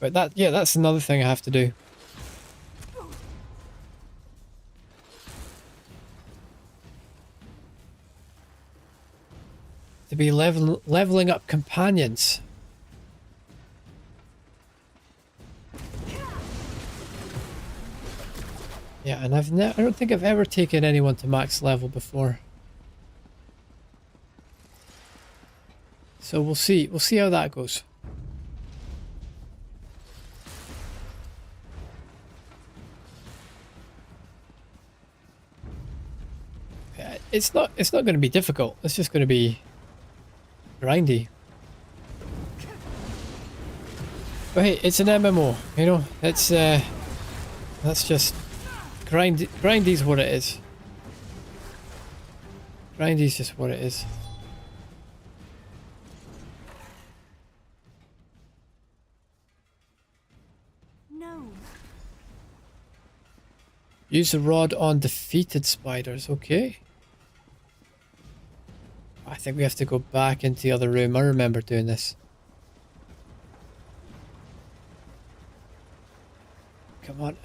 But that's another thing I have to do. To be leveling up companions. Yeah, and I don't think I've ever taken anyone to max level before. So we'll see how that goes. It's not going to be difficult. It's just going to be grindy. But hey, it's an MMO, you know. It's that's just grindy's what it is. Grindy's just what it is. No. Use the rod on defeated spiders. Okay. I think we have to go back into the other room. I remember doing this. Come on.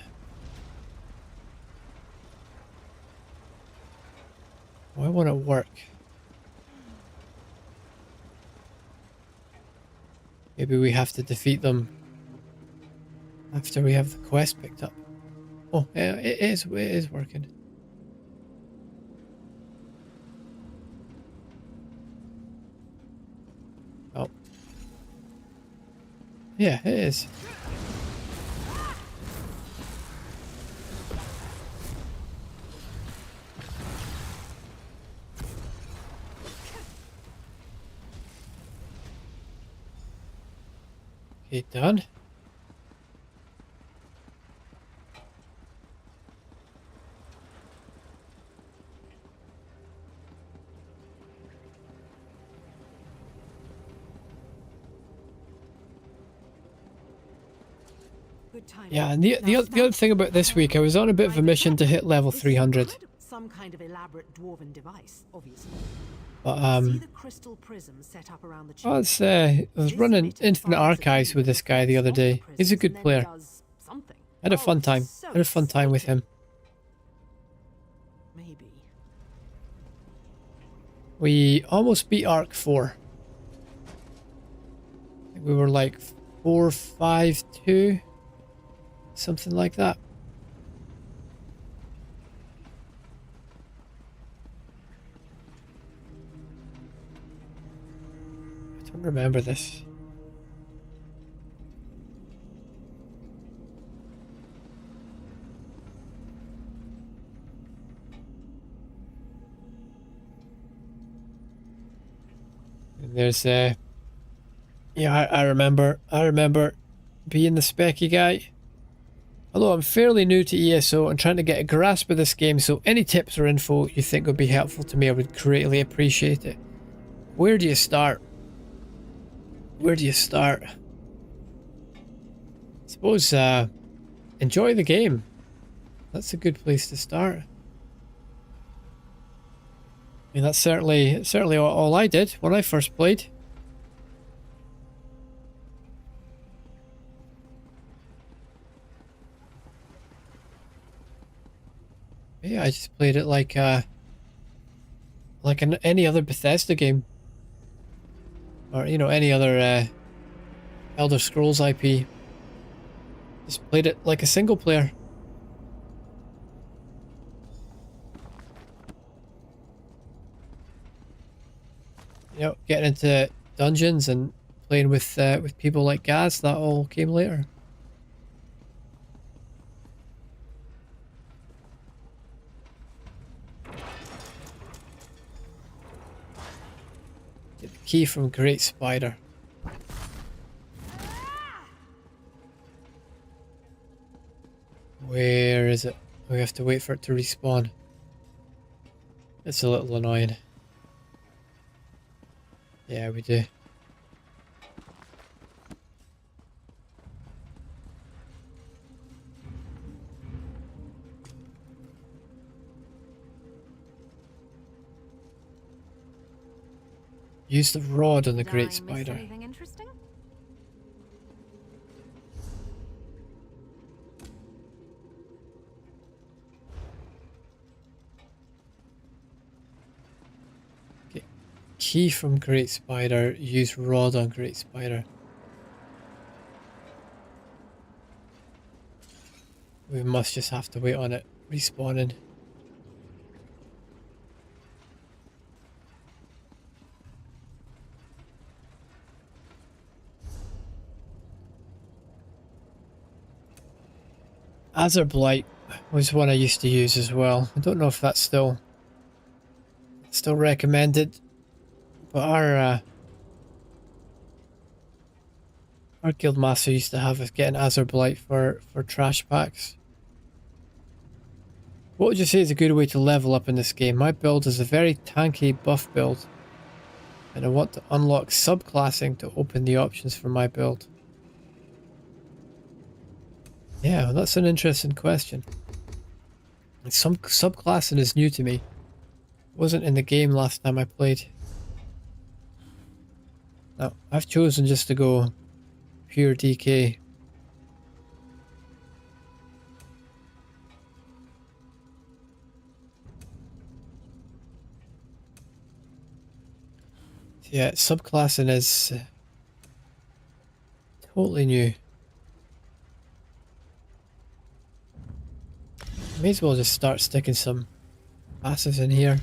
Why won't it work? Maybe we have to defeat them after we have the quest picked up. Oh, yeah, it is working. Oh. Yeah, it is. Okay, done. Good timing. Yeah, and the other thing about this week, I was on a bit of a mission to hit level 300. Some kind of elaborate dwarven device, obviously. But See the crystal prism set up around the I was running Infinite Archives with this guy the other day. He's a good player. I had a fun time. Had a fun time with him. Maybe. We almost beat Arc 4. I think we were like 4-5-2. Something like that. I don't remember this. And there's yeah, I remember being the specky guy. Although I'm fairly new to ESO and trying to get a grasp of this game, so any tips or info you think would be helpful to me, I would greatly appreciate it. Where do you start? Where do you start? I suppose enjoy the game. That's a good place to start. I mean, that's certainly all I did when I first played. Yeah, I just played it like any other Bethesda game, or you know, any other Elder Scrolls IP. Just played it like a single player. You know, getting into dungeons and playing with people like Gaz, that all came later. Get the key from Great Spider. Where is it? We have to wait for it to respawn. It's a little annoying. Yeah, we do. Use the rod on the Great Spider. Anything interesting? Okay. Key from Great Spider. Use rod on Great Spider. We must just have to wait on it respawning. Azure Blight was one I used to use as well. I don't know if that's still recommended, but our guildmaster used to have us getting Azure Blight for trash packs. What would you say is a good way to level up in this game? My build is a very tanky buff build, and I want to unlock subclassing to open the options for my build. Yeah, well, that's an interesting question. Some subclassing is new to me. It wasn't in the game last time I played. Now, I've chosen just to go pure DK. Yeah, subclassing is totally new. May as well just start sticking some passives in here.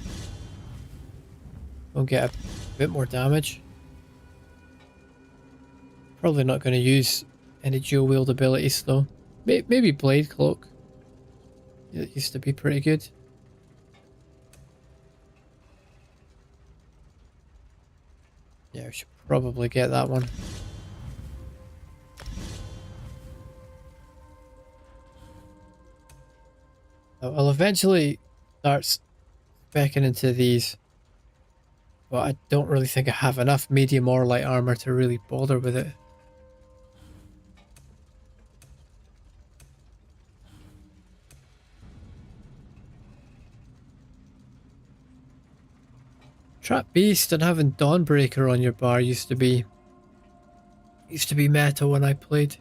We'll get a bit more damage. Probably not going to use any dual wield abilities though. Maybe Blade Cloak. It used to be pretty good. Yeah, we should probably get that one. I'll eventually start specking into these, but I don't really think I have enough medium or light armor to really bother with it. Trap Beast and having Dawnbreaker on your bar used to be meta when I played.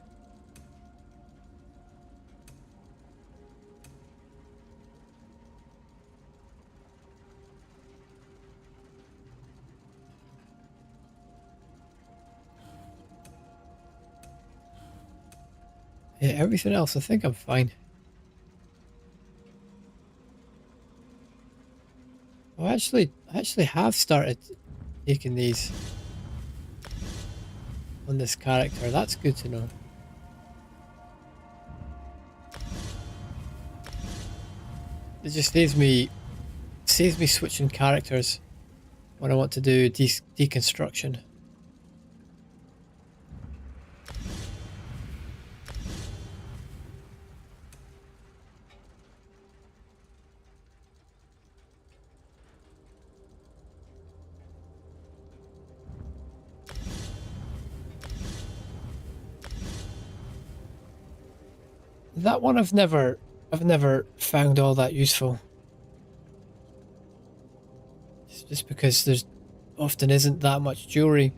Yeah, everything else, I think I'm fine. Oh, I actually have started taking these on this character. That's good to know. It just saves me switching characters when I want to do deconstruction. That one I've never found all that useful. It's just because there's often isn't that much jewelry.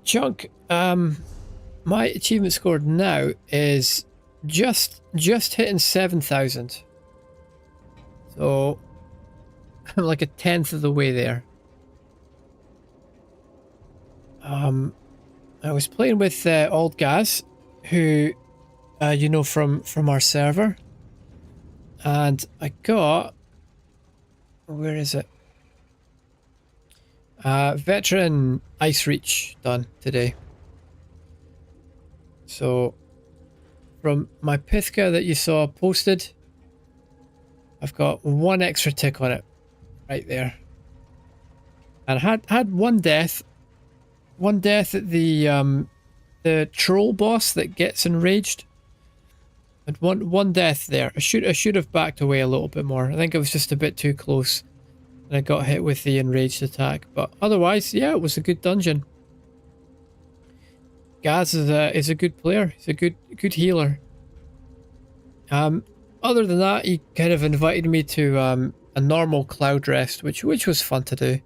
Chunk, my achievement score now is just hitting 7,000. So I'm like a tenth of the way there. I was playing with Old Gaz, who you know from our server, and I got, where is it? Veteran Ice Reach done today. So from my Pithka that you saw posted, I've got one extra tick on it right there. And I had one death at the troll boss that gets enraged. And one death there. I should have backed away a little bit more. I think I was just a bit too close. And I got hit with the enraged attack. But otherwise, yeah, it was a good dungeon. Gaz is a good player. He's a good healer. Other than that, he kind of invited me to a normal cloud rest, which was fun to do.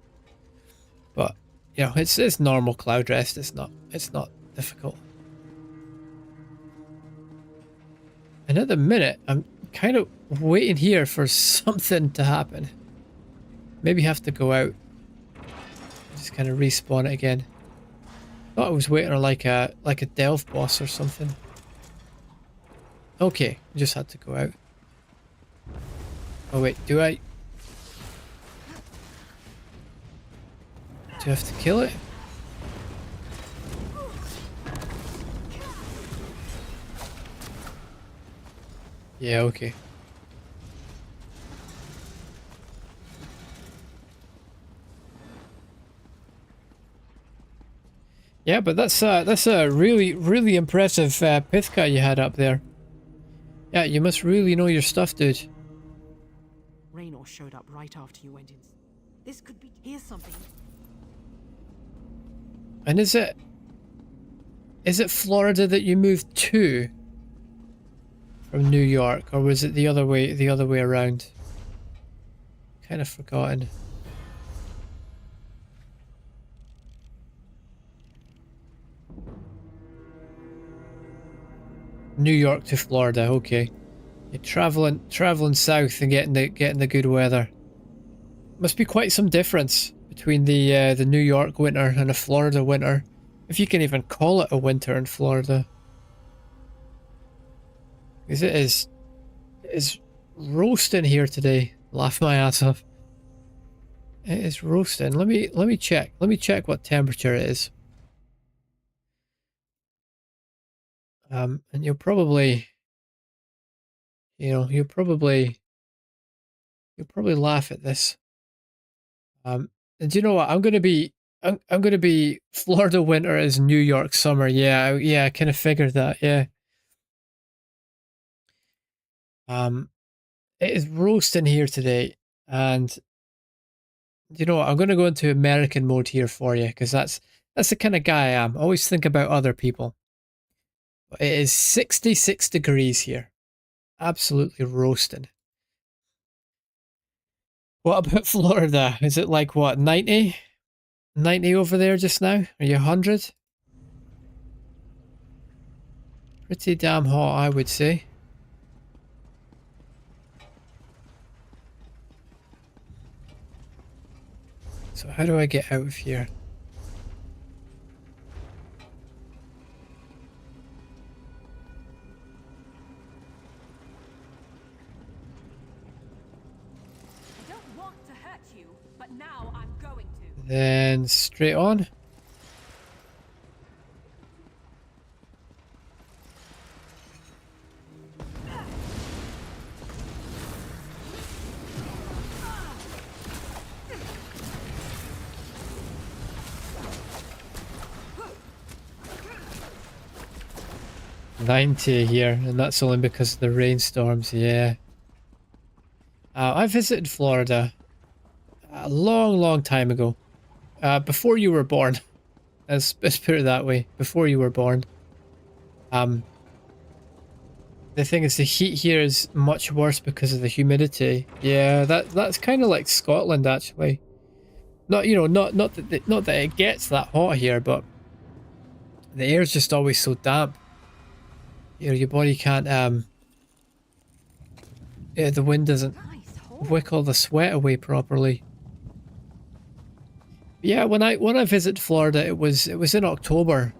But you know, it's normal cloud rest. It's not difficult. And at the minute, I'm kind of waiting here for something to happen. Maybe have to go out. Just kind of respawn it again. Thought I was waiting on like a delve boss or something. Okay, just had to go out. Oh wait, do I have to kill it? Yeah, okay. Yeah, but that's a really impressive Pithka you had up there. Yeah, you must really know your stuff, dude. Raynor showed up right after you went in. This could be... Here's something. And is it Florida that you moved to from New York, or was it the other way around? Kind of forgotten. New York to Florida, okay. You're traveling south and getting the good weather. Must be quite some difference between the New York winter and a Florida winter, if you can even call it a winter in Florida. Because it is roasting here today. Laugh my ass off. It is roasting. Let me check. Let me check what temperature it is. And you'll probably, you know, you'll probably laugh at this. And do you know what? I'm gonna be Florida winter is New York summer. Yeah, I kind of figured that. Yeah. It is roasting here today, and you know what? I'm gonna go into American mode here for you, because that's the kind of guy I am. I always think about other people. But it is 66 degrees here. Absolutely roasting. What about Florida? Is it like what, 90? 90 over there just now? Are you 100? Pretty damn hot, I would say. So how do I get out of here? I don't want to hurt you, but now I'm going to. Then straight on. $90 here, and that's only because of the rainstorms, yeah. I visited Florida a long time ago. Before you were born. Let's put it that way. Before you were born. The thing is, the heat here is much worse because of the humidity. Yeah, that's kind of like Scotland, actually. Not, you know, not that it gets that hot here, but the air's just always so damp. You know, your body can't, yeah, the wind doesn't wick all the sweat away properly. Yeah, when I visited Florida, it was in October,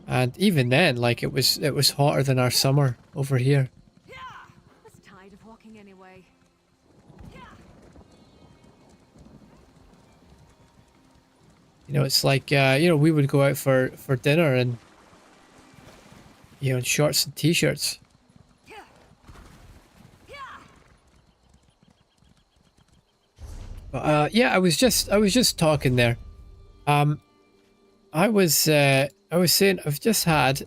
and even then, like it was hotter than our summer over here. I was tired of walking anyway. You know, it's like you know, we would go out for dinner and, you know, in shorts and t-shirts. But yeah, I was just talking there. I was saying I've just had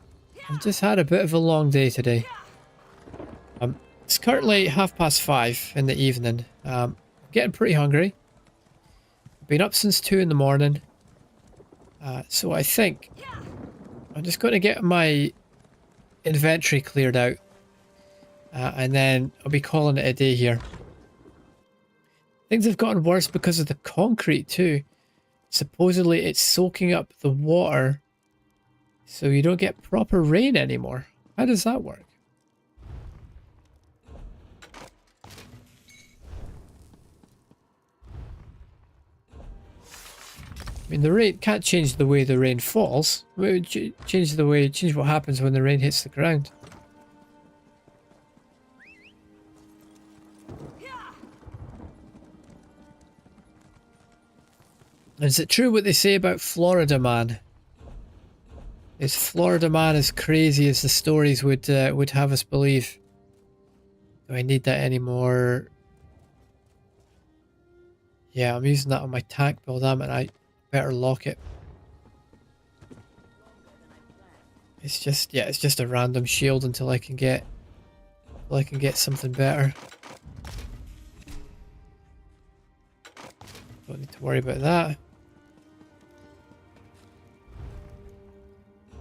a bit of a long day today. It's currently 5:30 in the evening. Getting pretty hungry. Been up since 2 in the morning. So I think I'm just going to get my inventory cleared out. And then I'll be calling it a day here. Things have gotten worse because of the concrete too. Supposedly it's soaking up the water, so you don't get proper rain anymore. How does that work? I mean, the rain can't change the way the rain falls. It would change what happens when the rain hits the ground. Is it true what they say about Florida Man? Is Florida Man as crazy as the stories would have us believe? Do I need that anymore? Yeah, I'm using that on my tank build, damn it. I better lock it. It's just a random shield until I can get something better. Don't need to worry about that.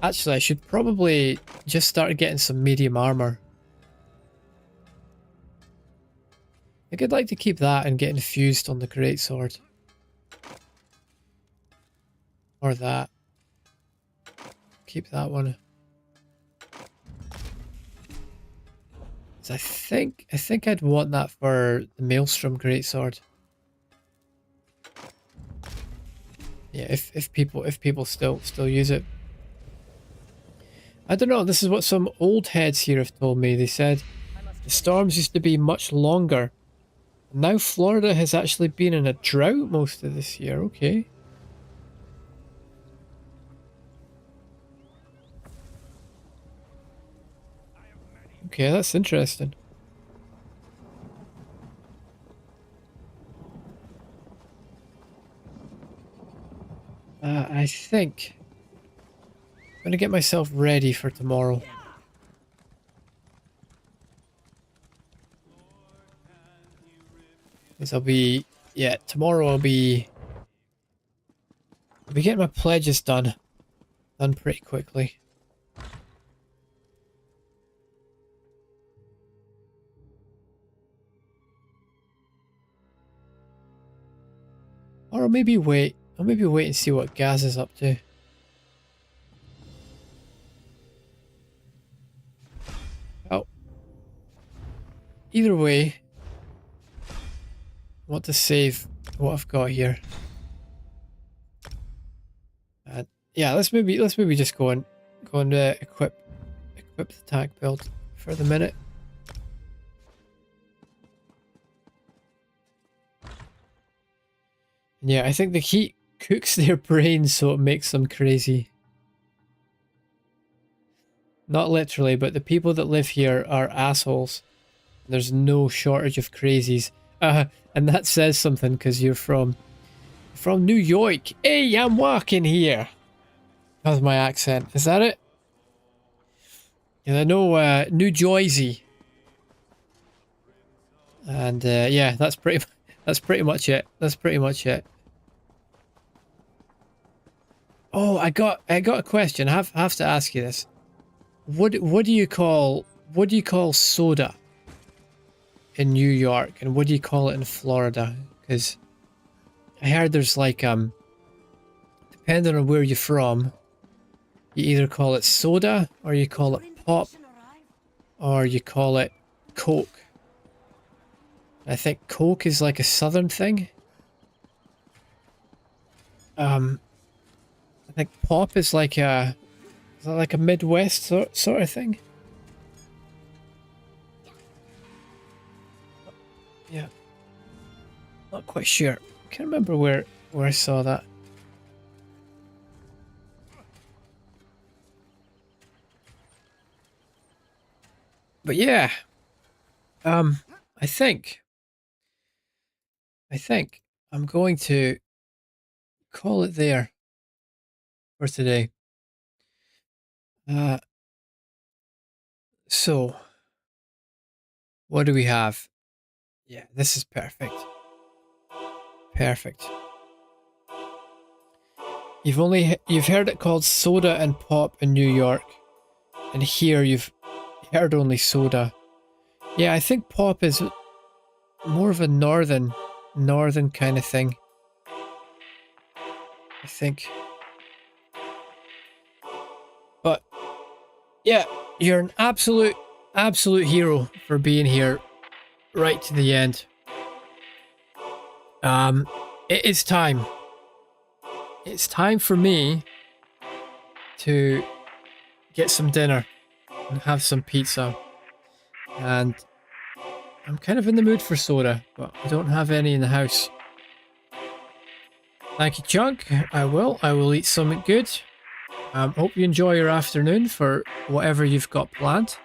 Actually, I should probably just start getting some medium armour. I think I'd like to keep that and get infused on the greatsword. Or that. Keep that one. 'Cause I think I'd want that for the Maelstrom greatsword. Yeah, if people still use it. I don't know, this is what some old heads here have told me. They said the storms used to be much longer. Now Florida has actually been in a drought most of this year. Okay. Okay, that's interesting. I think I'm gonna get myself ready for tomorrow. Because tomorrow I'll be getting my pledges done pretty quickly. Or I'll maybe wait. I'll maybe wait and see what Gaz is up to. Oh. Either way, I want to save what I've got here. And yeah, let's maybe just go and equip the tank build for the minute. Yeah, I think the heat cooks their brains so it makes them crazy. Not literally, but the people that live here are assholes. There's no shortage of crazies. And that says something because you're from New York. Hey, I'm walking here. That's my accent. Is that it? And I know New Jersey. And yeah, that's pretty much it. That's pretty much it. Oh, I got a question. I have to ask you this. What do you call soda in New York, and what do you call it in Florida? Because I heard there's like depending on where you're from, you either call it soda or you call it pop or you call it Coke. I think Coke is like a southern thing. I think pop is like a Midwest sort of thing. Yeah, not quite sure. Can't remember where I saw that. But yeah, I think I'm going to call it there for today. So what do we have? Yeah, this is perfect. Perfect. You've heard it called soda and pop in New York, and here you've heard only soda. Yeah, I think pop is more of a northern kind of thing. I think. But yeah, you're an absolute hero for being here right to the end. It is time. It's time for me to get some dinner and have some pizza. And I'm kind of in the mood for soda, but I don't have any in the house. Thank you, Chunk. I will eat something good. Hope you enjoy your afternoon for whatever you've got planned.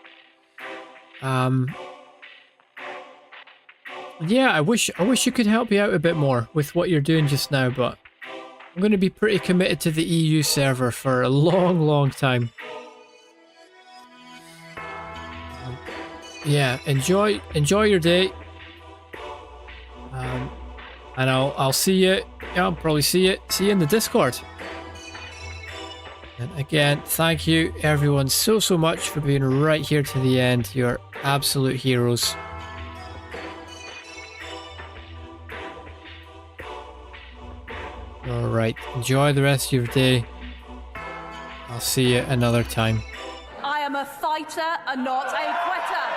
Yeah, I wish you could help me out a bit more with what you're doing just now, but I'm going to be pretty committed to the EU server for a long time. Yeah, enjoy your day. And I'll see you. Yeah, I'll probably see you in the Discord. And again, thank you everyone so much for being right here to the end. You're absolute heroes. Alright, enjoy the rest of your day. I'll see you another time. I am a fighter and not a quitter.